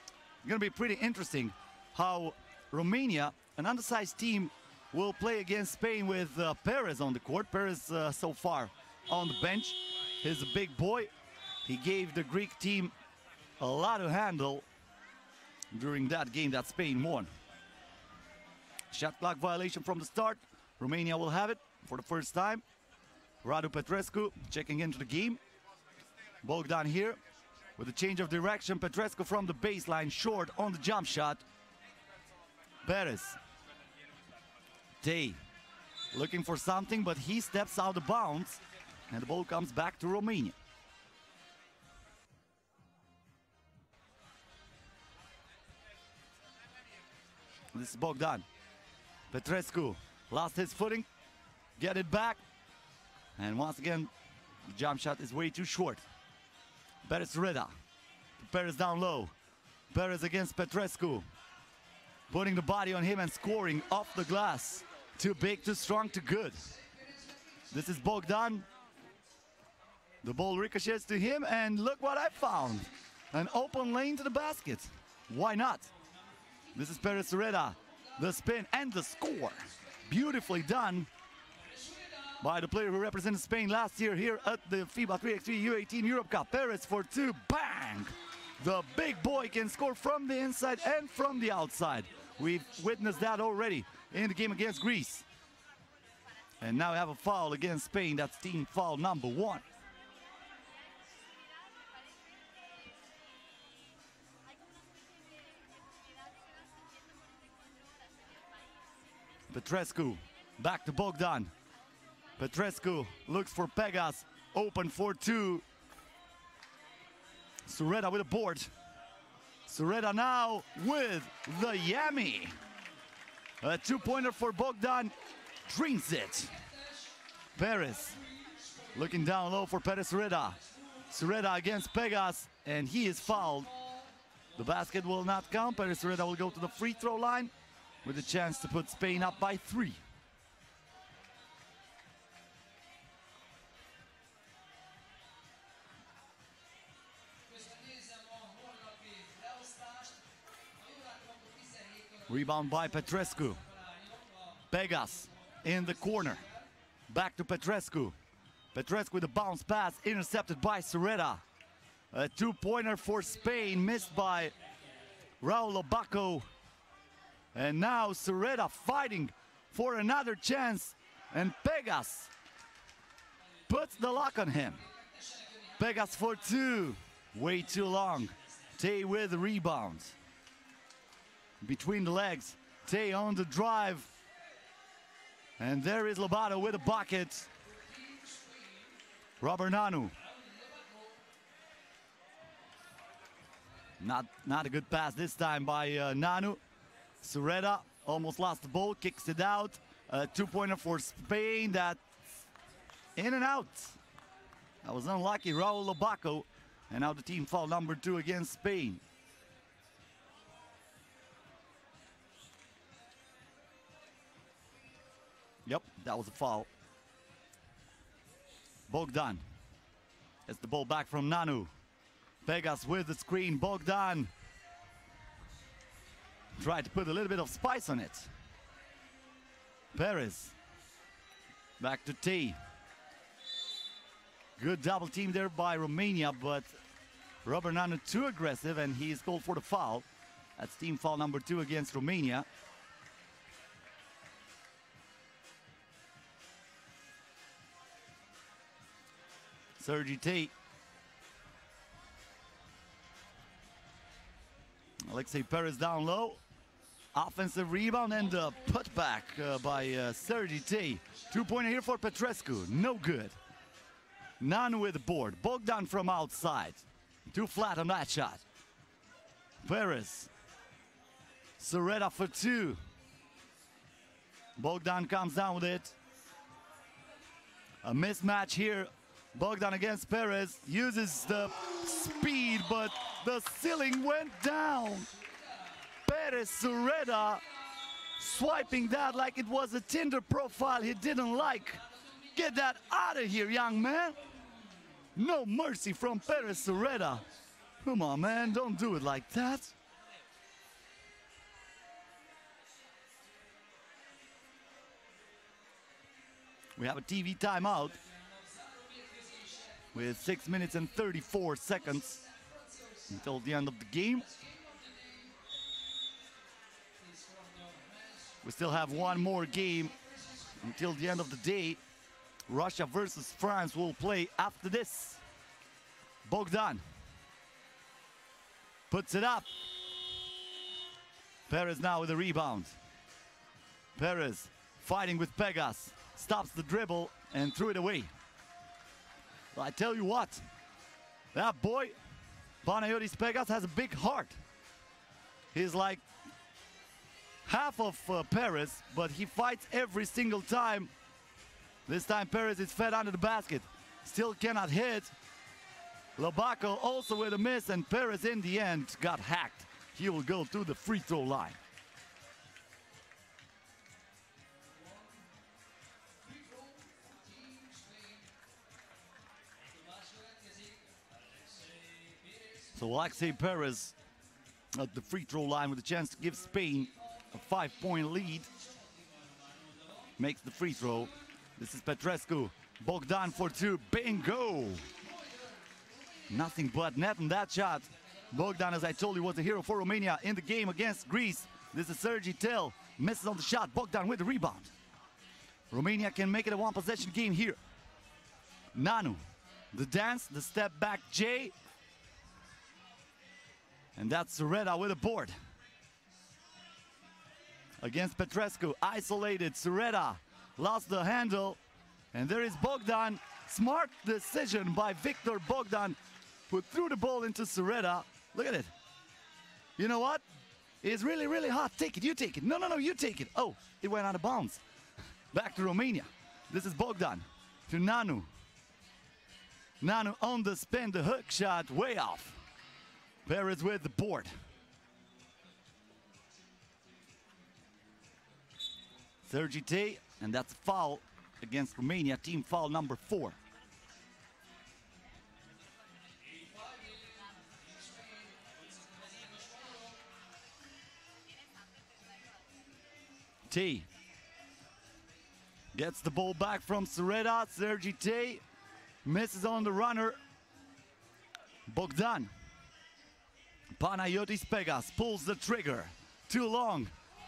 Speaker 1: It's going to be pretty interesting how Romania, an undersized team, will play against Spain with Perez on the court. Perez so far on the bench. He's a big boy. He gave the Greek team a lot of handle during that game that Spain won. Shot clock violation from the start. Romania will have it for the first time. Radu Petrescu checking into the game. Bogdan here with a change of direction. Petrescu from the baseline, short on the jump shot. Perez. Tay looking for something, but he steps out of bounds. And the ball comes back to Romania. This is Bogdan. Petrescu lost his footing. Get it back. And once again, the jump shot is way too short. Perez Reda. Perez down low. Perez against Petrescu. Putting the body on him and scoring off the glass. Too big, too strong, too good. This is Bogdan. The ball ricochets to him, and look what I found. An open lane to the basket. Why not? This is Perez Reda. The spin and the score. Beautifully done by the player who represented Spain last year here at the FIBA 3x3 U18 Europe Cup. Perez for two, bang! The big boy can score from the inside and from the outside. We've witnessed that already in the game against Greece. And now we have a foul against Spain. That's team foul number 1. Petrescu, back to Bogdan. Petrescu looks for Pegas, open for 2. Sureta with a board. Sureta now with the yammy. A 2-pointer for Bogdan, drinks it. Perez looking down low for Perez Sureta. Sureta against Pegas, and he is fouled. The basket will not count. Perez Sureta will go to the free throw line with a chance to put Spain up by 3. Rebound by Petrescu. Pegas in the corner. Back to Petrescu. Petrescu with a bounce pass intercepted by Sureta. A 2-pointer for Spain missed by Raul Obaco. And now Sureta fighting for another chance. And Pegas puts the lock on him. Pegas for 2. Way too long. Tay with the rebound. Between the legs. Tay on the drive. And there is Lobato with a bucket. Robert Nanu. Not a good pass this time by Nanu. Sureta almost lost the ball, kicks it out. A 2-pointer for Spain. That in and out. That was unlucky. Raul Lobaco. And now the team foul number 2 against Spain. Yep, that was a foul. Bogdan gets the ball back from Nanu. Pegas with the screen. Bogdan tried to put a little bit of spice on it. Perez back to Tay. Good double team there by Romania, but Robert Nanu too aggressive, and he's called for the foul. That's team foul number 2 against Romania. Sergi Tay. Alexei Perez down low. Offensive rebound and a putback by Sergi Tay. 2-pointer here for Petrescu. No good. Nanu with the board. Bogdan from outside. Too flat on that shot. Perez. Sureta for 2. Bogdan comes down with it. A mismatch here. Bogdan against Perez, uses the speed, but the ceiling went down. Perez Sureta swiping that like it was a Tinder profile he didn't like. Get that out of here, young man. No mercy from Perez Sureta. Come on, man, don't do it like that. We have a TV timeout with 6 minutes and 34 seconds until the end of the game. We still have one more game until the end of the day. Russia versus France will play after this. Bogdan puts it up. Perez now with a rebound. Perez fighting with Pegas. Stops the dribble and threw it away. Well, I tell you what, that boy, Panayotis Pegas, has a big heart. He's like half of Perez, but he fights every single time This time Perez is fed under the basket. Still cannot hit. Lobako also with a miss, and Perez in the end got hacked. He will go to the free throw line. So Alexei Perez at the free throw line with a chance to give Spain a 5-point lead. Makes the free throw. This is Petrescu. Bogdan for two. Bingo! Nothing but net in that shot. Bogdan, as I told you, was the hero for Romania in the game against Greece. This is Sergi Tel. Misses on the shot. Bogdan with the rebound. Romania can make it a one-possession game here. Nanu. The dance, the step back J. And that's Sureta with a board. Against Petrescu, isolated. Sureta lost the handle. And there is Bogdan. Smart decision by Victor Bogdan, who threw the ball into Sureta. Look at it. You know what? It's really, really hot. Take it, you take it. No, no, no, you take it. Oh, it went out of bounds. Back to Romania. This is Bogdan to Nanu. Nanu on the spin, the hook shot way off. Perez with the board. Sergi T, and that's a foul against Romania, team foul number 4. T gets the ball back from Sureta. Sergi T misses on the runner. Bogdan. Panayotis Pegas pulls the trigger. Too long.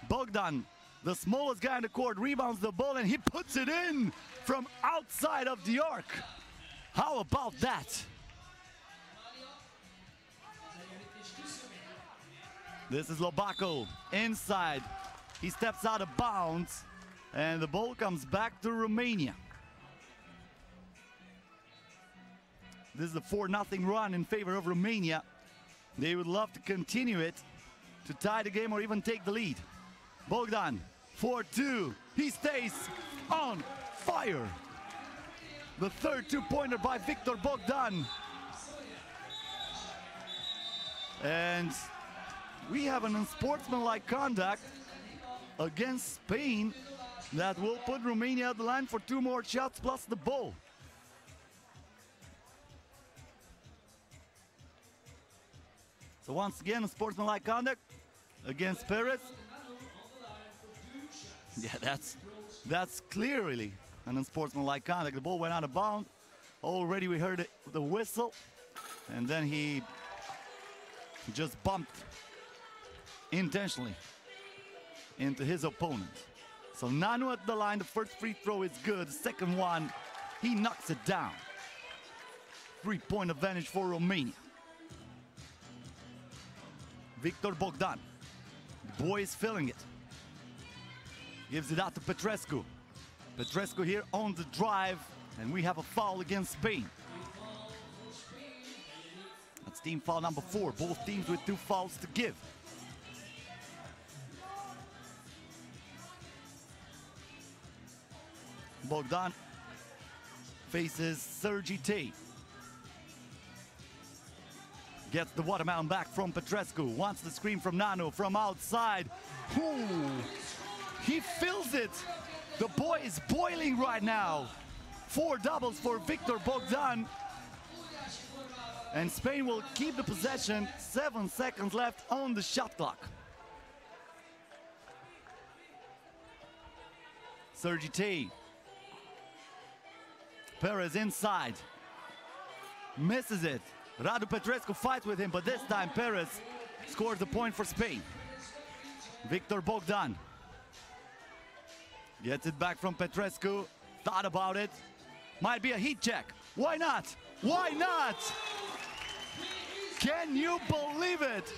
Speaker 1: Bogdan, the smallest guy in the court, rebounds the ball and he puts it in from outside of the arc. How about that? This is Lobako inside. He steps out of bounds and the ball comes back to Romania. This is a 4-0 run in favor of Romania. They would love to continue it, to tie the game or even take the lead. Bogdan, 4-2. He stays on fire. The third two-pointer by Victor Bogdan. And we have an unsportsmanlike conduct against Spain that will put Romania at the line for 2 more shots plus the ball. So once again, unsportsmanlike conduct against Perez. Yeah, that's clearly an unsportsmanlike conduct. The ball went out of bounds. Already we heard the whistle, and then he just bumped intentionally into his opponent. So Nanu at the line. The first free throw is good. The second one, he knocks it down. 3-point advantage for Romania. Victor Bogdan. The boy is feeling it. Gives it out to Petrescu. Petrescu here on the drive, and we have a foul against Spain. That's team foul number 4. Both teams with 2 fouls to give. Bogdan faces Sergi T. Gets the watermelon back from Petrescu. Wants the screen from Nanu from outside. Ooh, he feels it. The boy is boiling right now. 4 doubles for Victor Bogdan. And Spain will keep the possession. 7 seconds left on the shot clock. Sergi T. Perez inside. Misses it. Radu Petrescu fights with him, but this time Perez scores the point for Spain. Victor Bogdan gets it back from Petrescu. Thought about it. Might be a heat check. Why not? Why not? Can you believe it?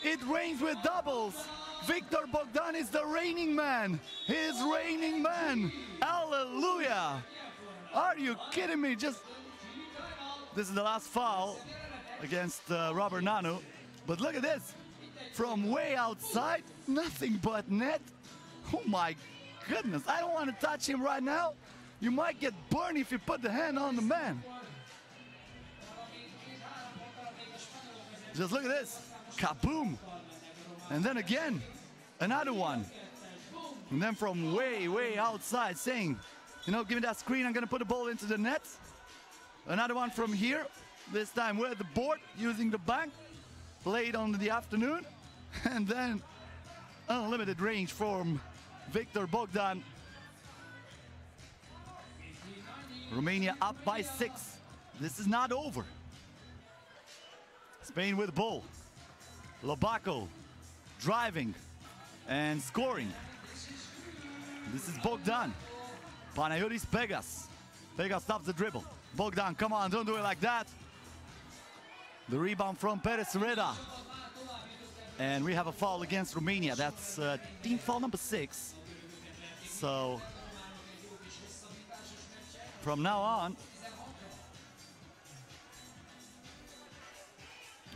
Speaker 1: It rains with doubles. Victor Bogdan is the reigning man. He is reigning man. Hallelujah. Are you kidding me? This is the last foul against Robert Nanu. But look at this. From way outside, nothing but net. Oh my goodness. I don't want to touch him right now. You might get burned if you put the hand on the man. Just look at this. Kaboom. And then again, another one. And then from way outside saying, you know, give me that screen, I'm gonna put the ball into the net. Another one from here, this time with the board, using the bank. Late on in the afternoon. And then unlimited range from Victor Bogdan. Romania up by 6. This is not over. Spain with the ball. Lobaco driving and scoring. This is Bogdan. Panayotis Pegas. Pegas stops the dribble. Bogdan, come on, don't do it like that. The rebound from Perez Reda. And we have a foul against Romania. That's team foul number 6. So from now on,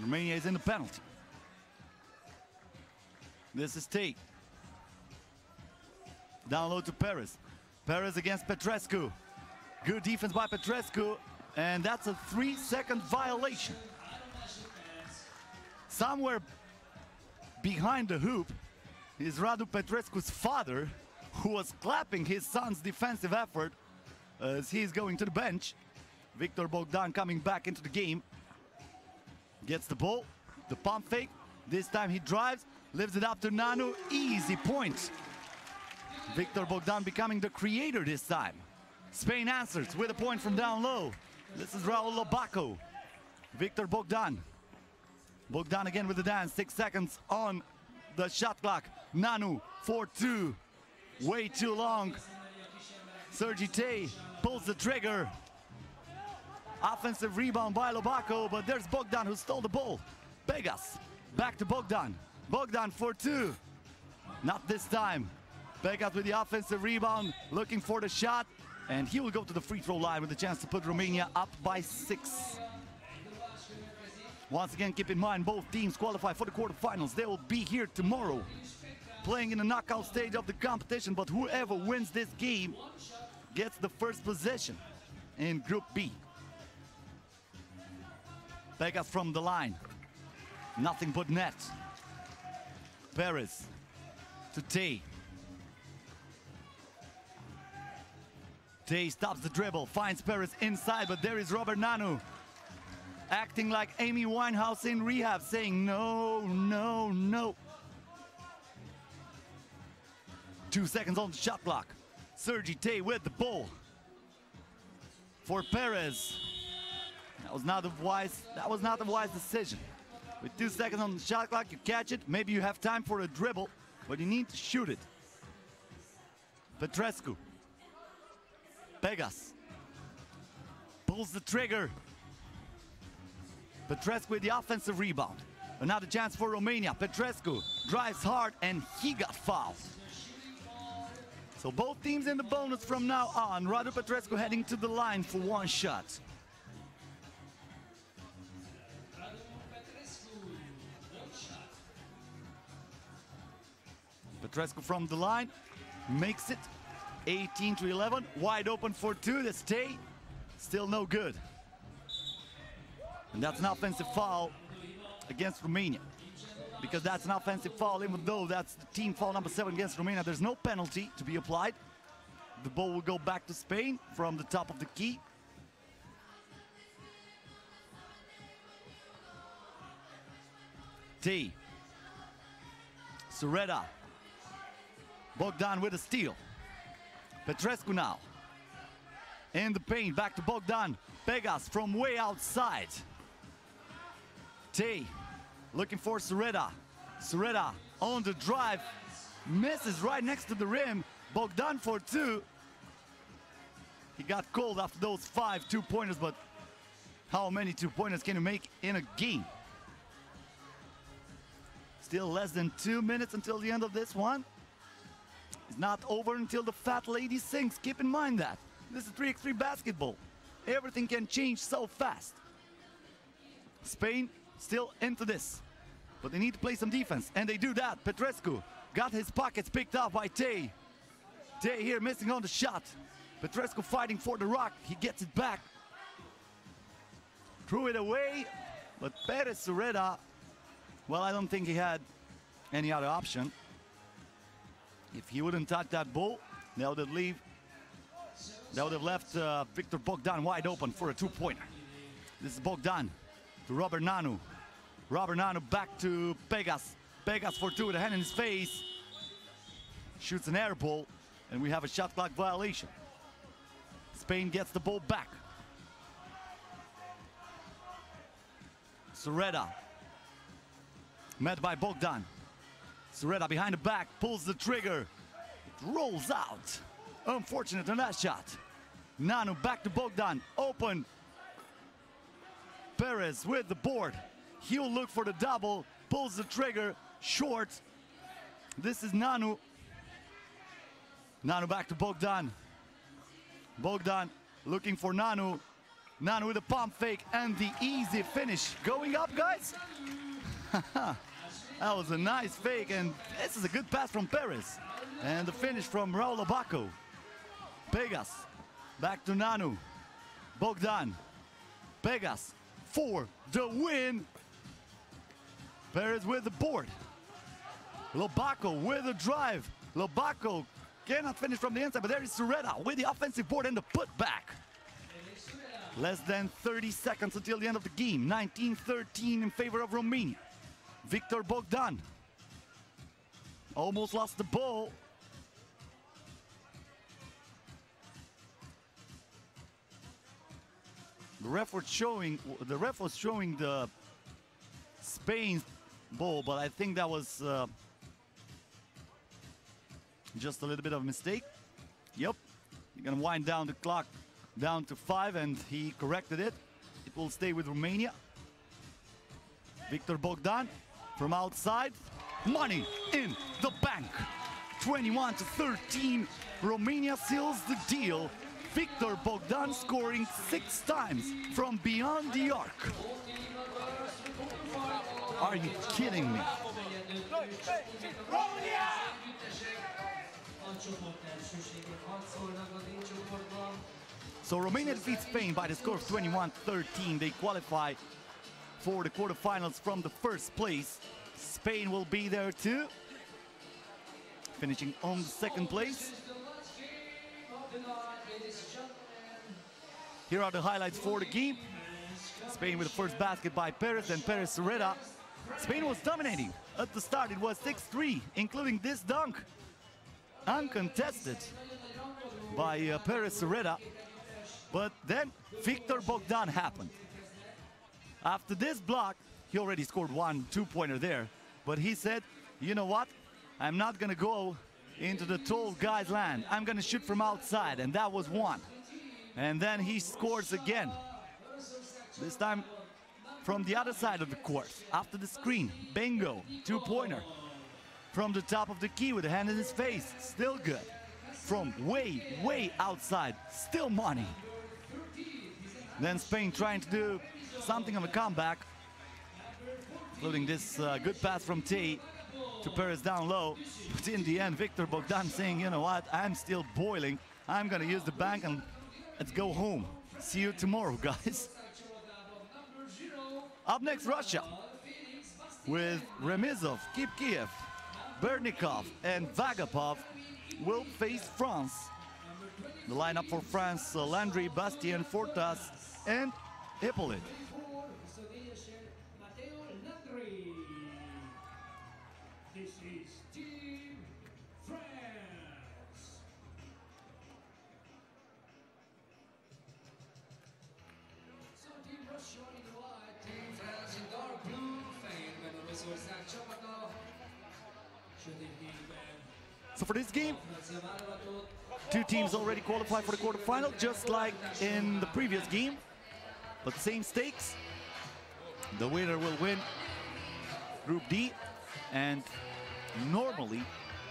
Speaker 1: Romania is in the penalty. This is Tate. Down low to Perez. Perez against Petrescu. Good defense by Petrescu. And that's a 3-second violation. Somewhere behind the hoop is Radu Petrescu's father, who was clapping his son's defensive effort as he's going to the bench. Victor Bogdan coming back into the game. Gets the ball, the pump fake. This time he drives, lifts it up to Nanu. Easy point. Victor Bogdan becoming the creator this time. Spain answers with a point from down low. This is Raul Lobaco. Victor Bogdan. Bogdan again with the dance. 6 seconds on the shot clock. Nanu 4-2. Way too long. Sergi Tay pulls the trigger. Offensive rebound by Lobaco, but there's Bogdan who stole the ball. Pegas back to Bogdan. Bogdan 4-2. Not this time. Pegas with the offensive rebound, looking for the shot, and he will go to the free throw line with a chance to put Romania up by 6. Once again, keep in mind, both teams qualify for the quarterfinals. They will be here tomorrow, playing in the knockout stage of the competition, but whoever wins this game gets the first position in Group B. Pegas from the line. Nothing but net. Perez to Tay. Tay stops the dribble, finds Perez inside, but there is Robert Nanu. Acting like Amy Winehouse in rehab, saying no, no, no. 2 seconds on the shot clock. Sergi Tay with the ball. For Perez. That was not a wise decision. With 2 seconds on the shot clock, you catch it. Maybe you have time for a dribble, but you need to shoot it. Petrescu. Pegas. Pulls the trigger. Petrescu with the offensive rebound. Another chance for Romania. Petrescu drives hard and he got fouled. So both teams in the bonus from now on. Radu Petrescu heading to the line for one shot. Petrescu from the line makes it 18-11. Wide open for 2. The stay still no good. And that's an offensive foul against Romania. Because that's an offensive foul, even though that's the team foul number 7 against Romania. There's no penalty to be applied. The ball will go back to Spain from the top of the key. T. Sureta. Bogdan with a steal. Petrescu now. In the paint, back to Bogdan. Pegas from way outside. Tay looking for Sureta. Sureta on the drive. Misses right next to the rim. Bogdan for 2. He got called after those 5 two-pointers, but how many two-pointers can you make in a game? Still less than 2 minutes until the end of this one. It's not over until the fat lady sings. Keep in mind that. This is 3x3 basketball. Everything can change so fast. Spain still into this, but they need to play some defense, and they do that. Petrescu got his pockets picked up by Tay. Tay here missing on the shot. Petrescu fighting for the rock. He gets it back. Threw it away. But Perez Sureda, well, I don't think he had any other option. If he wouldn't touch that ball, that would have left Victor Bogdan wide open for a two-pointer. This is Bogdan to Robert Nanu. Robert Nanu back to Pegas. Pegas for two with a hand in his face. Shoots an air ball, and we have a shot clock violation. Spain gets the ball back. Sureda, met by Bogdan. Sureda behind the back, pulls the trigger. It rolls out. Unfortunate on that shot. Nanu back to Bogdan, open. Perez with the board. He'll look for the double, pulls the trigger, short. This is Nanu. Nanu back to Bogdan. Bogdan looking for Nanu. Nanu with a pump fake and the easy finish. Going up, guys. That was a nice fake, and this is a good pass from Perez. And the finish from Raul Abaco. Pegas back to Nanu. Bogdan. Pegas for the win. Perez with the board. Lobaco with the drive. Lobaco cannot finish from the inside, but there is Sureda with the offensive board and the putback. Less than 30 seconds until the end of the game. 19-13 in favor of Romania. Victor Bogdan almost lost the ball. The ref was showing the Spain's ball, but I think that was just a little bit of a mistake. Yep, you're gonna wind down the clock down to 5, and he corrected it. It will stay with Romania. Victor Bogdan from outside. Money in the bank. 21-13. Romania seals the deal. Victor Bogdan scoring 6 times from beyond the arc. Are you kidding me? So Romania defeats Spain by the score of 21-13. They qualify for the quarterfinals from the first place. Spain will be there too, finishing on the second place. Here are the highlights for the game. Spain with the first basket by Perez and Perez Sureda. Spain was dominating. At the start it was 6-3, including this dunk. Uncontested by Perez Sureda. But then Victor Bogdan happened. After this block, he already scored 1 two-pointer there. But he said, you know what? I'm not gonna go into the tall guy's land. I'm gonna shoot from outside, and that was 1. And then he scores again. This time from the other side of the court. After the screen, bingo, two-pointer. From the top of the key with a hand in his face, still good. From way, way outside, still money. Then Spain trying to do something of a comeback, including this good pass from Tay to Perez down low. But in the end, Victor Bogdan saying, you know what, I'm still boiling. I'm gonna use the bank and let's go home. See you tomorrow, guys. Up next, Russia with Remizov, Kipkiev, Bernikov and Vagapov will face France. The lineup for France, Landry, Bastien, Fortas and Hippolyte.
Speaker 3: This is Team France. So Team Russia in white, Team France in dark blue. Fejében a Oroszország csapata. Sötétkékben.
Speaker 1: So for this game, 2 teams already qualified for the quarterfinal, just like in the previous game. But same stakes. The winner will win Group D, and normally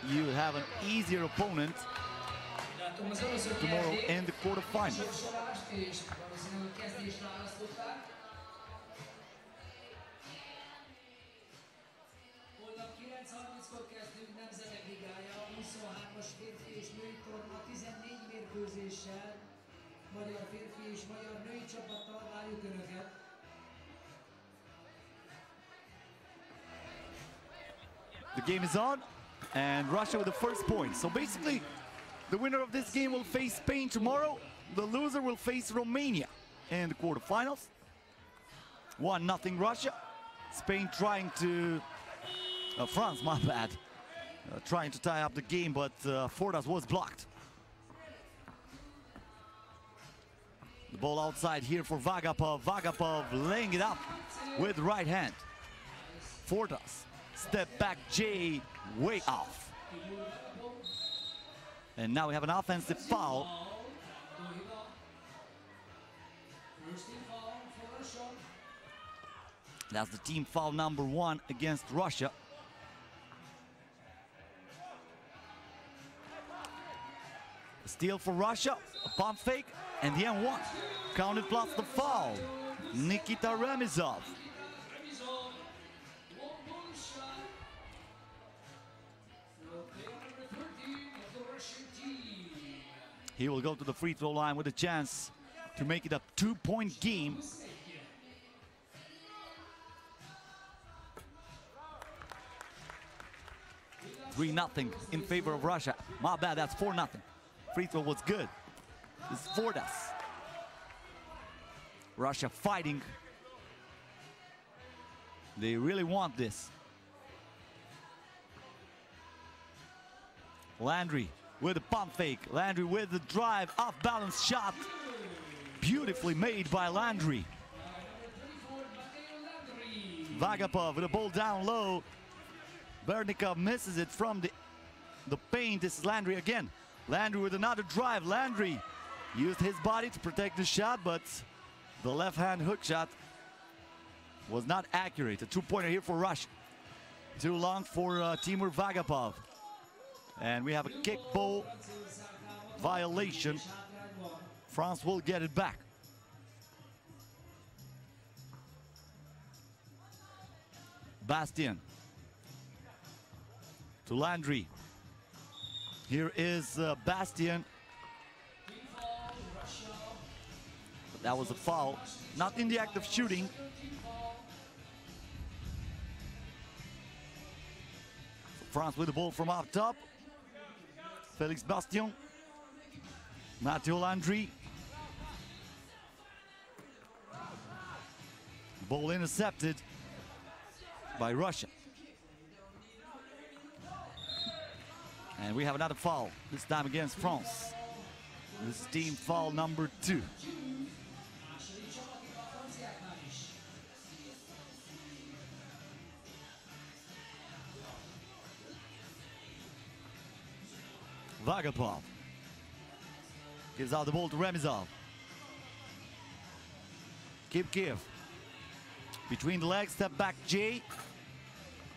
Speaker 1: you have an easier opponent tomorrow in the quarterfinals.
Speaker 3: Holnap 9:30-kor kezdünk Nemzetek Ligája, 23-as férfi és női torna 14 mérkőzéssel, magyar férfi és magyar női csapattal várjuk Önöket.
Speaker 1: The game is on, and Russia with the first point. So basically, the winner of this game will face Spain tomorrow. The loser will face Romania in the quarterfinals. 1-0 Russia. Spain trying to... France, my bad. Trying to tie up the game, but Fordas was blocked. The ball outside here for Vagapov. Vagapov laying it up with right hand. Fordas. Step back J, way off. And now we have an offensive foul. That's the team foul number 1 against Russia. A steal for Russia, a pump fake, and the N1. Counted plus the foul. Nikita Remizov. He will go to the free throw line with a chance to make it a 2-point game. Three 0 in favor of Russia. My bad, that's 4-0. Free throw was good. It's Fordas. Russia fighting. They really want this. Landry with a pump fake. Landry with the drive, off-balance shot. Beautifully made by Landry. Vagapov with the ball down low. Bernikov misses it from the paint. This is Landry again. Landry with another drive. Landry used his body to protect the shot, but the left-hand hook shot was not accurate. A two-pointer here for Russia. Too long for Timur Vagapov. And we have a kick ball violation. France will get it back. Bastien to Landry. Here is Bastien. But that was a foul. Not in the act of shooting. So France with the ball from up top. Félix Bastien. Matteo Landry. Ball intercepted by Russia. And we have another foul, this time against France. This is team foul number 2. Vagapov gives out the ball to Remizov. Kiev. Between the legs, step back J.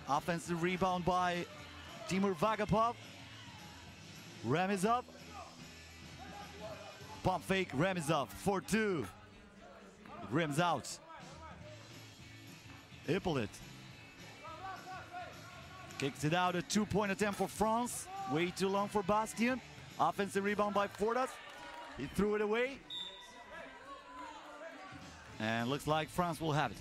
Speaker 1: Offensive rebound by Timur Vagapov. Remizov. Pump fake, Remizov, 4-2. It rims out. Hippolyte. Kicks it out, a two-point attempt for France. Way too long for Bastien. Offensive rebound by Fordas. He threw it away. And looks like France will have it.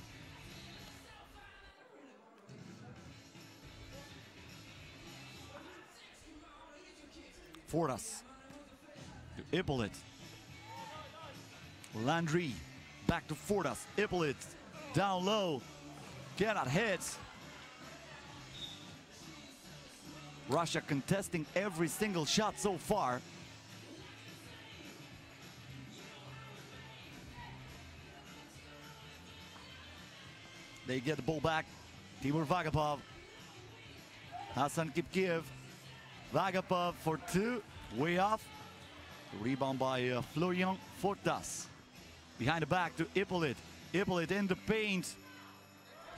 Speaker 1: Fordas to Hippolyte. Landry back to Fordas. Hippolyte down low. Cannot hit. Russia contesting every single shot so far. They get the ball back. Timur Vagapov. Hassan Kipkiev. Vagapov for 2. Way off. The rebound by Florian Fortas. Behind the back to Hippolyte. Hippolyte in the paint.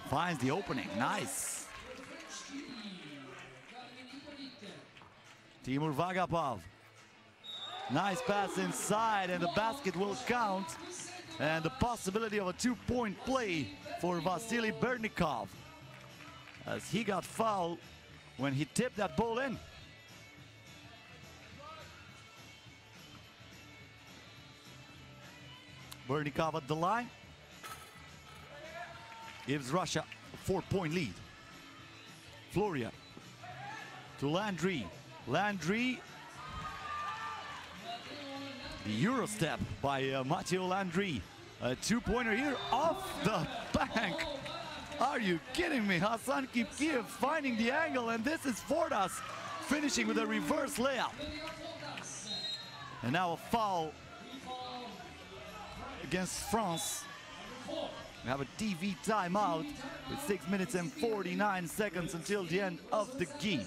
Speaker 1: Finds the opening. Nice. Timur Vagapov. Nice pass inside, and the basket will count. And the possibility of a two-point play for Vasily Bernikov, as he got fouled when he tipped that ball in. Bernikov at the line. Gives Russia a 4-point lead. Floria to Landry. Landry. The Euro step by Matteo Landry. A 2-pointer here off the bank. Are you kidding me? Hassan Kipkiev finding the angle, and this is Fortas finishing with a reverse layup. And now a foul against France. We have a TV timeout with 6 minutes and 49 seconds until the end of the game.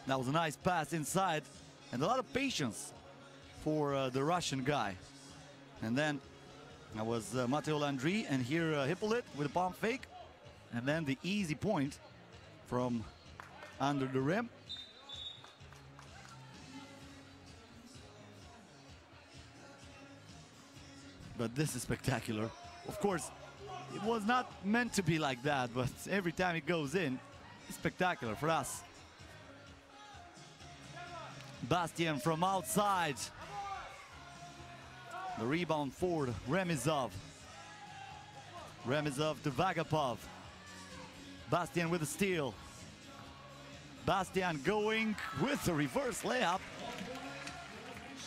Speaker 1: That was a nice pass inside and a lot of patience for the Russian guy. And then that was Matteo Landry, and here Hippolyte with a palm fake. And then the easy point from under the rim. But this is spectacular. Of course, it was not meant to be like that, but every time it goes in, it's spectacular for us. Bastien from outside. The rebound for Remizov. Remizov to Vagapov. Bastien with the steal. Bastien going with the reverse layup.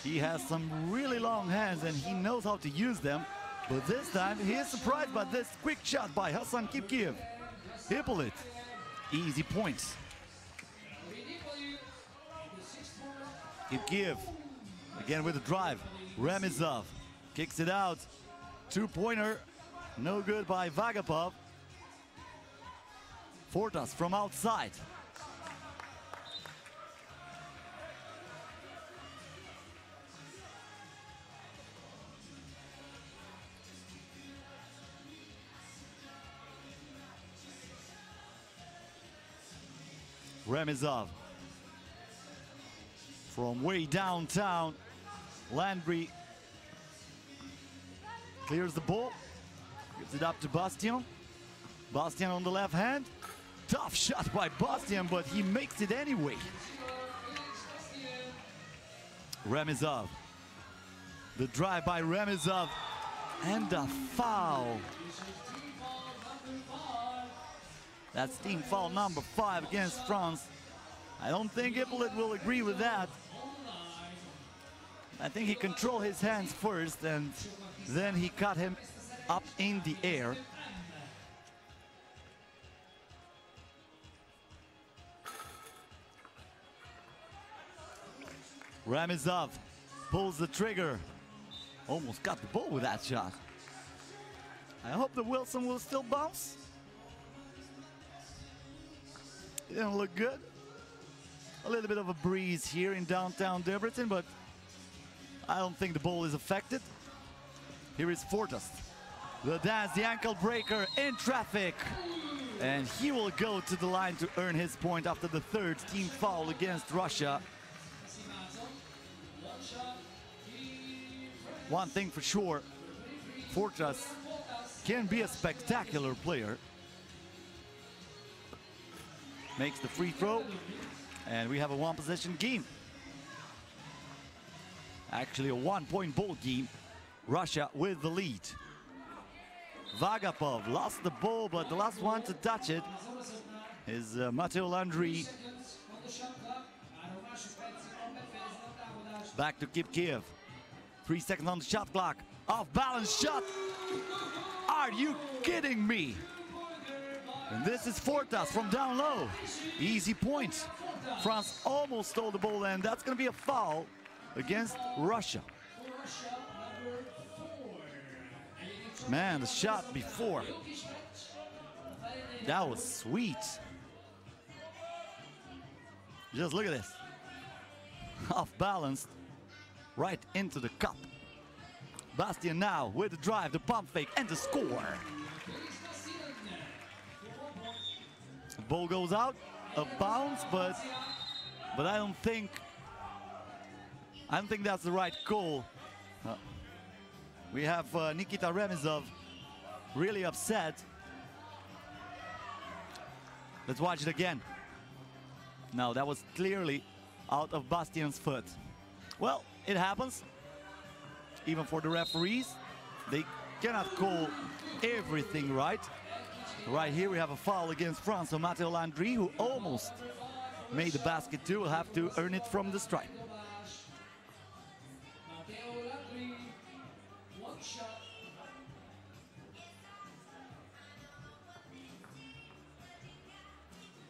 Speaker 1: He has some really long hands and he knows how to use them. But this time he is surprised by this quick shot by Hassan Kipkiev. Hippolyte. Easy points. Kipkiev again with the drive. Remizov kicks it out. 2-pointer. No good by Vagapov. Fortas from outside. Remizov from way downtown. Landry clears the ball, gives it up to Bastien. Bastien on the left hand. Tough shot by Bastien, but he makes it anyway. Remizov. The drive by Remizov and a foul. That's team foul number 5 against France. I don't think Hippolyte will agree with that. I think he controlled his hands first and then he cut him up in the air. Remizov pulls the trigger. Almost got the ball with that shot. I hope the Wilson will still bounce. It didn't look good. A little bit of a breeze here in downtown Debrecen, but I don't think the ball is affected. Here is Fortas. The dance, the ankle breaker in traffic. And he will go to the line to earn his point after the 3rd team foul against Russia. One thing for sure, Fortas can be a spectacular player. Makes the free throw, and we have a 1-possession game. Actually a 1-point ball game. Russia with the lead. Vagapov lost the ball, but the last one to touch it is Matteo Landry. Back to Kipkiev. 3 seconds on the shot clock. Off balance shot. Are you kidding me? And this is Fortas from down low. Easy point. France almost stole the ball, and that's going to be a foul against Russia. Man, the shot before. That was sweet. Just look at this. Off balance, right into the cup. Bastien now with the drive, the pump fake, and the score. The ball goes out of bounds, but I don't think that's the right call. We have Nikita Remizov really upset Let's watch it again. No, that was clearly out of Bastian's foot. Well, it happens. Even for the referees, they cannot call everything right. Right here we have a foul against France. So Matteo Landry, who almost made the basket too, will have to earn it from the stripe.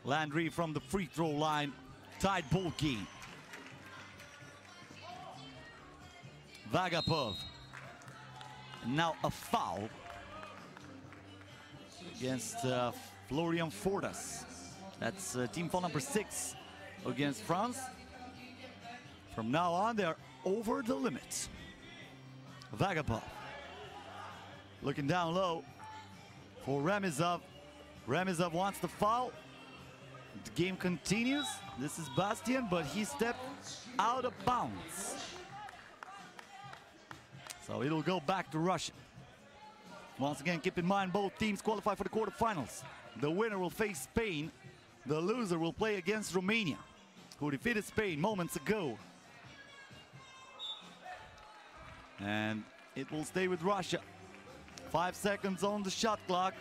Speaker 1: Landry from the free throw line, tied ball game. Vagapov. Now a foul against Florian Fortas. That's team foul number 6 against France. From now on, they are over the limit. Vagapov looking down low for Remizov. Remizov wants the foul. The game continues. This is Bastian, but he stepped out of bounds. So it'll go back to Russia. Once again, keep in mind both teams qualify for the quarterfinals. The winner will face Spain. The loser will play against Romania, who defeated Spain moments ago. And it will stay with Russia. 5 seconds on the shot clock.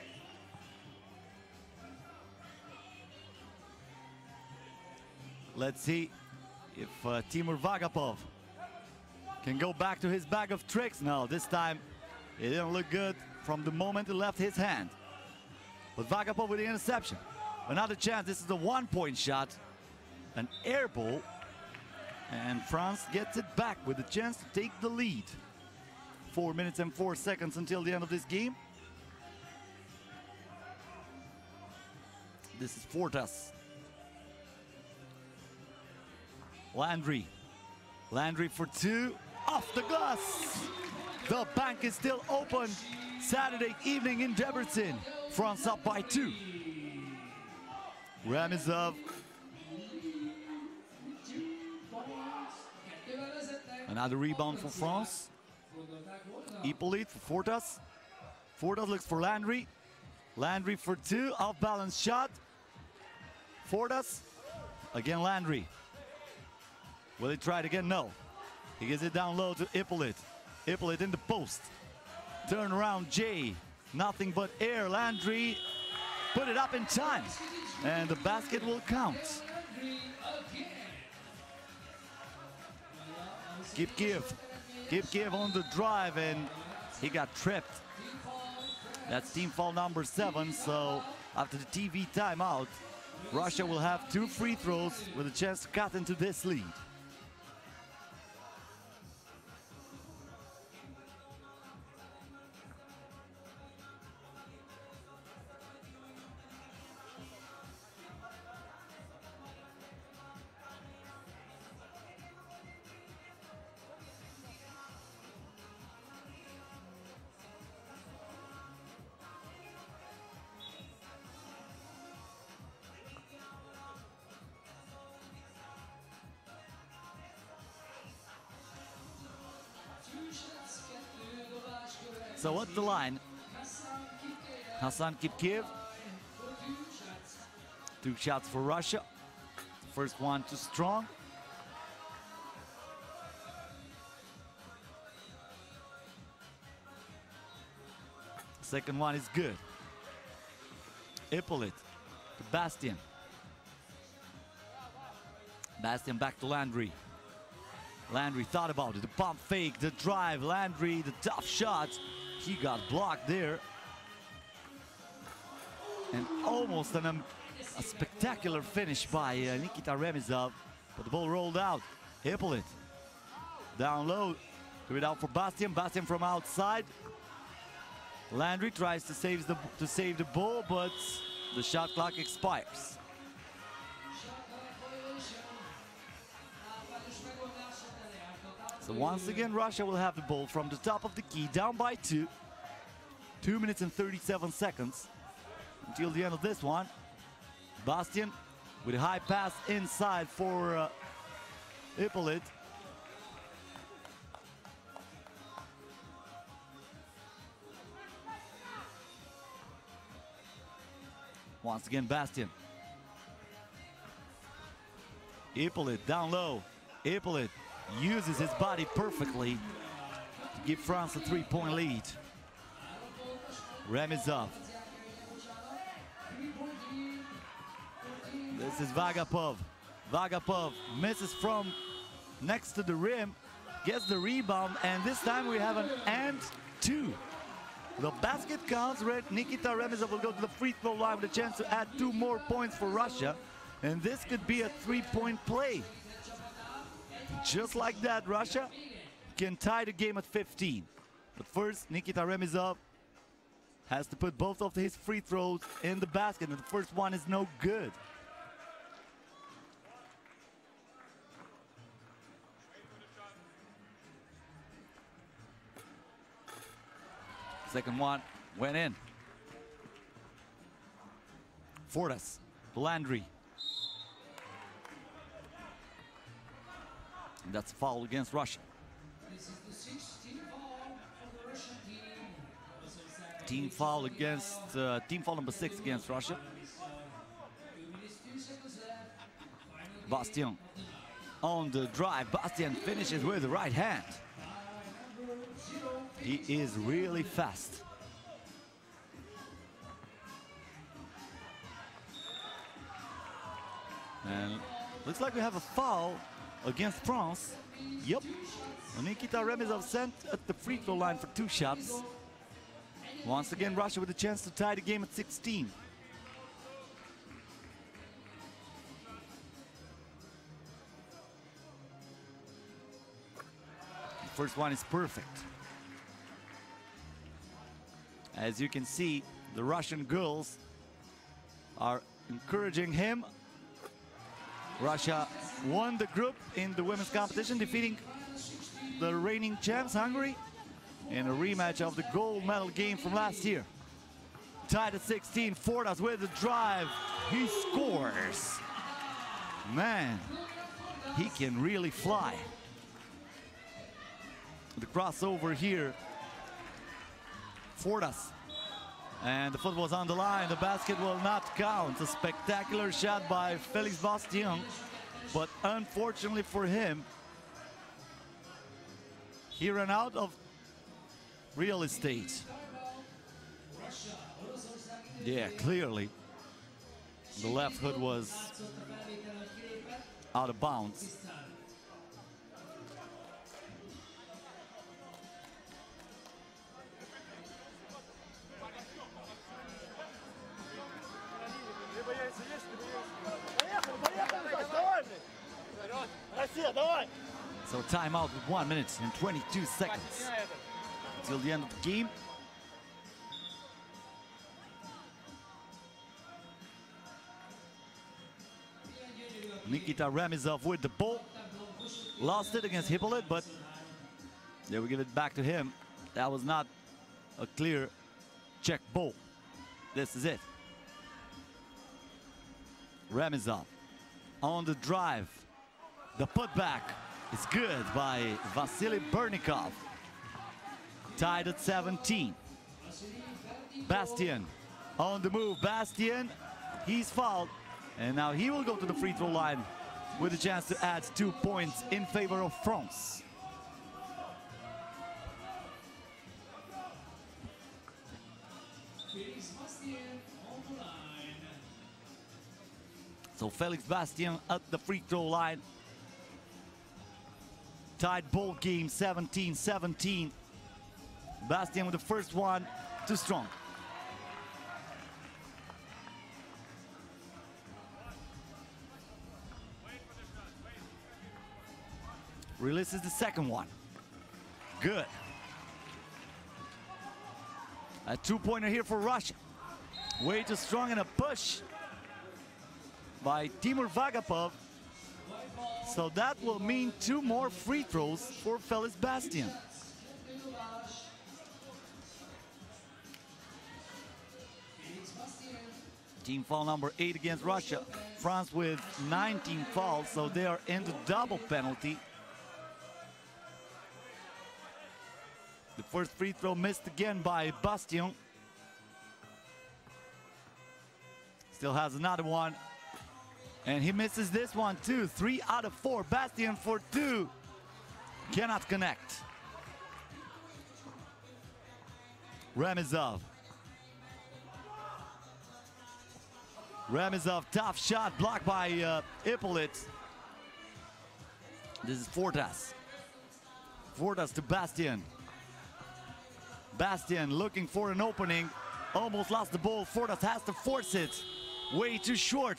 Speaker 1: Let's see if Timur Vagapov can go back to his bag of tricks. No, this time it didn't look good from the moment it left his hand. But Vagapov with the interception. Another chance. This is the 1-point shot. An air ball. And France gets it back with a chance to take the lead. 4 minutes and 4 seconds until the end of this game. This is Fortas. Landry. Landry for 2. Off the glass. The bank is still open. Saturday evening in Debrecen. France up by 2. Remizov. Another rebound for France. Hippolyte for Fortas. Fortas looks for Landry. Landry for 2. Off balance shot. Fortas. Again Landry. Will he try it again? No. He gives it down low to Hippolyte. Hippolyte in the post. Turn around Jay. Nothing but air. Landry put it up in time. And the basket will count. Kipkiev on the drive, and he got tripped. That's team foul number 7. So after the TV timeout, Russia will have 2 free throws with a chance to cut into this lead. So what's the line? Hassan Kipkiev. 2 shots for Russia. First one too strong. Second one is good. Hippolyte to Bastian. Bastian back to Landry. Landry thought about it. The pump fake, the drive. Landry, the tough shot. He got blocked there. And almost a spectacular finish by Nikita Remizov. But the ball rolled out. Hippolyte down low. Threw it out for Bastian. Bastian from outside. Landry tries to save the ball, but the shot clock expires. So once again, Russia will have the ball from the top of the key, down by 2. 2 minutes and 37 seconds until the end of this one. Bastian with a high pass inside for Hippolyte. Once again, Bastian Hippolyte down low. Hippolyte uses his body perfectly to give France a 3-point lead. Remizov. This is Vagapov. Vagapov misses from next to the rim, gets the rebound, and this time we have an and two. The basket counts. Nikita Remizov will go to the free throw line with a chance to add 2 more points for Russia. And this could be a 3-point play. Just like that, Russia can tie the game at 15. But first, Nikita Remizov has to put both of his free throws in the basket, and the first one is no good. Second one went in. Fortas, Landry. And that's a foul against Russia.
Speaker 3: This is the 6th team foul for the Russian team.
Speaker 1: Team foul number 6 against Russia.
Speaker 3: 2 minutes, 2 seconds left.
Speaker 1: Bastien on the drive. Bastien finishes with the right hand. He is really fast. And looks like we have a foul against France. Yep. Nikita Remizov sent at the free throw line for 2 shots. Once again, Russia with a chance to tie the game at 16. The first one is perfect. As you can see, the Russian girls are encouraging him. Russia won the group in the women's competition, defeating the reigning champs, Hungary, in a rematch of the gold medal game from last year. Tied at 16, Fortas with the drive. He scores. Man, he can really fly. The crossover here. Fortas. And the foot was on the line. The basket will not count. A spectacular shot by Felix Bastien. But unfortunately for him, he ran out of real estate. Yeah, clearly. The left foot was out of bounds. So timeout with 1 minute and 22 seconds until the end of the game. Nikita Remizov with the ball. Lost it against Hippolyte, but they will give it back to him. That was not a clear Czech ball. This is it. Remizov on the drive. The putback is good by Vasily Bernikov. Tied at 17. Bastien on the move. Bastien, he's fouled. And now he will go to the free throw line with a chance to add 2 points in favor of France. So Felix Bastien at the free throw line. Tied ball game, 17-17. Bastien with the first one, too strong. Releases the second one. Good. A 2-pointer here for Russia. Way too strong and a push by Timur Vagapov. So that will mean 2 more free throws for Felix Bastien. Team foul number 8 against Russia. France with 19 fouls, so they are in the double penalty. The first free throw missed again by Bastien. Still has another one. And he misses this one too. 3 out of 4. Bastian for 2. Cannot connect. Remizov. Remizov, tough shot, blocked by Ippolit. This is Fortas. Fortas to Bastian. Bastian looking for an opening. Almost lost the ball. Fortas has to force it. Way too short.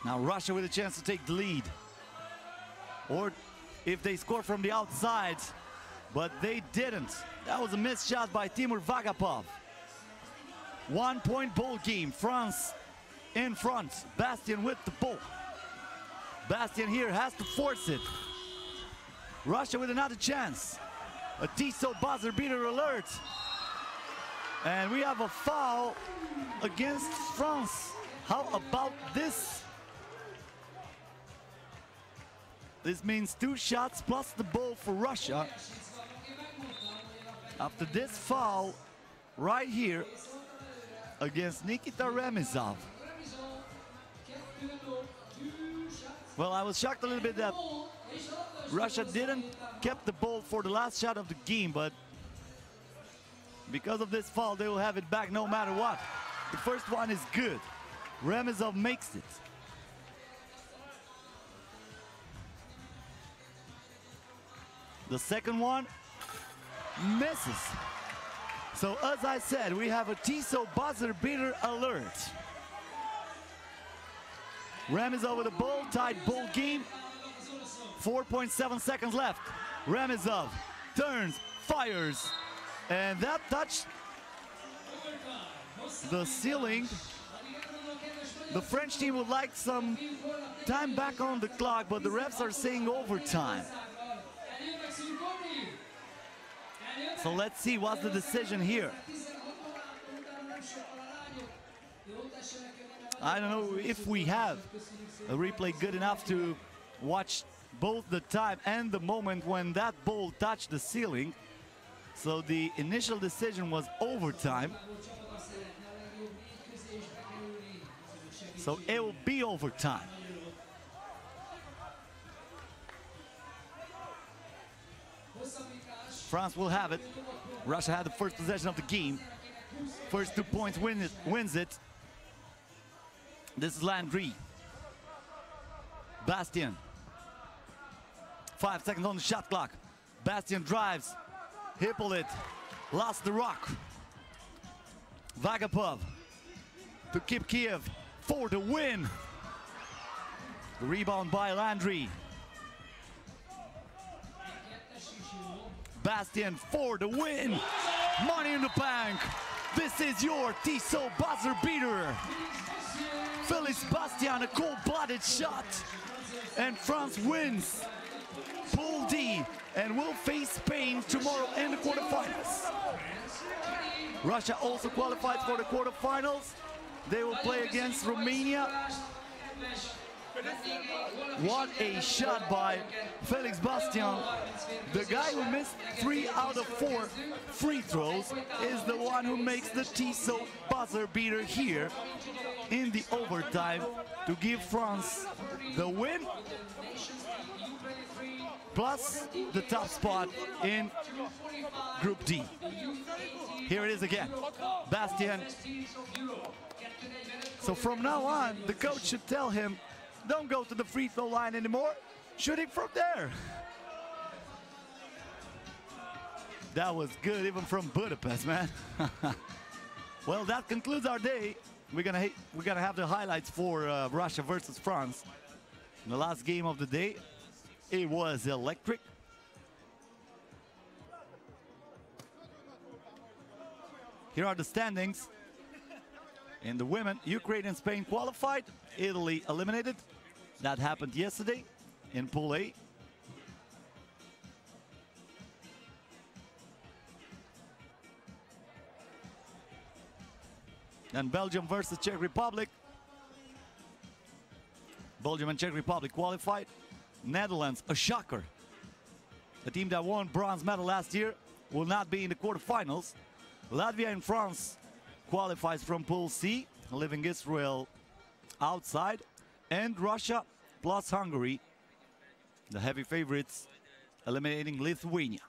Speaker 1: Now Russia with a chance to take the lead. Or if they score from the outside. But they didn't. That was a missed shot by Timur Vagapov. 1-point ball game. France in front. Bastian with the ball. Bastian here has to force it. Russia with another chance. A Tissot buzzer beater alert. And we have a foul against France. How about this? This means 2 shots plus the ball for Russia. After this foul right here against Nikita Remizov. Well, I was shocked a little bit that Russia didn't keep the ball for the last shot of the game, but because of this foul, they will have it back no matter what. The first one is good. Remizov makes it. The second one misses. So as I said, we have a Tissot buzzer beater alert. Remizov with the ball, tied ball game. 4.7 seconds left. Remizov turns, fires, and that touched the ceiling. The French team would like some time back on the clock, but the refs are saying overtime. So let's see what's the decision here. I don't know if we have a replay good enough to watch both the time and the moment when that ball touched the ceiling. So the initial decision was overtime. So it will be overtime. France will have it. Russia had the first possession of the game. First 2 points wins it. This is Landry. Bastian. 5 seconds on the shot clock. Bastian drives. Hippolyte lost the rock. Vagapov to keep Kiev for the win. The rebound by Landry. Bastian for the win. Money in the bank. This is your Tissot buzzer beater. Félix Bastian, a cold-blooded shot. And France wins Pool D and will face Spain tomorrow in the quarterfinals. Russia also qualified for the quarterfinals. They will play against Romania. What a shot by Félix Bastian. The guy who missed 3 out of 4 free throws is the one who makes the Tissot buzzer beater here in the overtime to give France the win, plus the top spot in Group D. Here it is again, Bastian. So from now on, the coach should tell him, don't go to the free throw line anymore, shooting from there. That was good, even from Budapest, man. Well, that concludes our day. We're gonna have the highlights for Russia versus France. In the last game of the day, it was electric. Here are the standings. In the women, Ukraine and Spain qualified. Italy eliminated. That happened yesterday in Pool A. And Belgium versus Czech Republic. Belgium and Czech Republic qualified. Netherlands, a shocker. The team that won bronze medal last year will not be in the quarterfinals. Latvia and France qualifies from Pool C, leaving Israel outside, and Russia plus Hungary, the heavy favorites, eliminating Lithuania.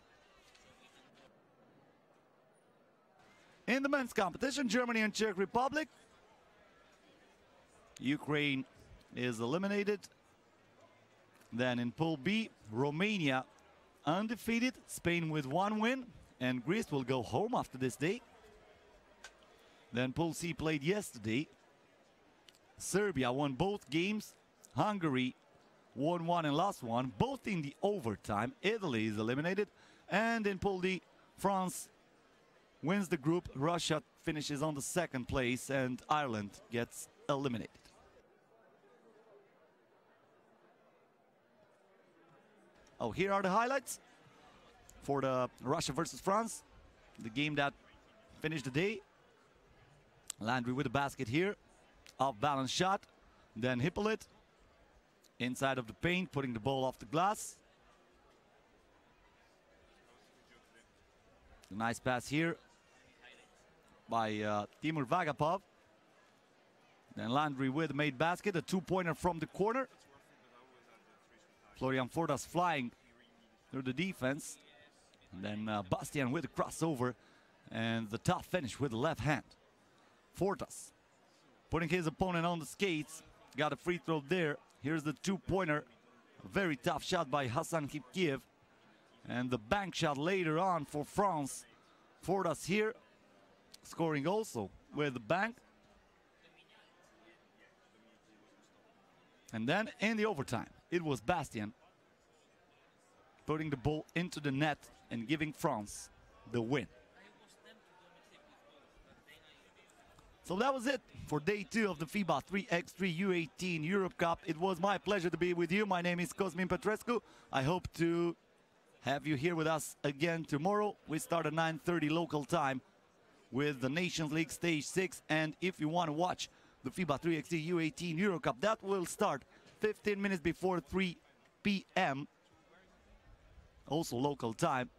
Speaker 1: In the men's competition, Germany and Czech Republic. Ukraine is eliminated. Then in Pool B, Romania undefeated, Spain with 1 win, and Greece will go home after this day. Then Pool C played yesterday. Serbia won both games. Hungary won one and lost one, both in the overtime. Italy is eliminated. And in Pool D, France wins the group. Russia finishes on the 2nd place, and Ireland gets eliminated. Oh, here are the highlights for the Russia versus France, the game that finished the day. Landry with the basket here, off-balance shot, then Hippolyte inside of the paint, putting the ball off the glass. A nice pass here by Timur Vagapov. Then Landry with the made basket, a 2-pointer from the corner. Florian Fortas flying through the defense. And then Bastian with a crossover and the tough finish with the left hand. Fortas putting his opponent on the skates. Got a free throw there. Here's the 2-pointer. A very tough shot by Hassan Kipkiev. And the bank shot later on for France. Fortas here scoring also with the bank. And then in the overtime, it was Bastian putting the ball into the net and giving France the win. So that was it for day 2 of the FIBA 3x3 U18 Europe Cup. It was my pleasure to be with you. My name is Cosmin Petrescu. I hope to have you here with us again tomorrow. We start at 9:30 local time with the Nations League Stage 6. And if you want to watch the FIBA 3x3 U18 Euro Cup, that will start 15 minutes before 3 p.m. also local time.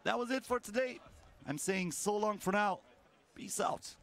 Speaker 1: That was it for today. I'm saying so long for now. Peace out.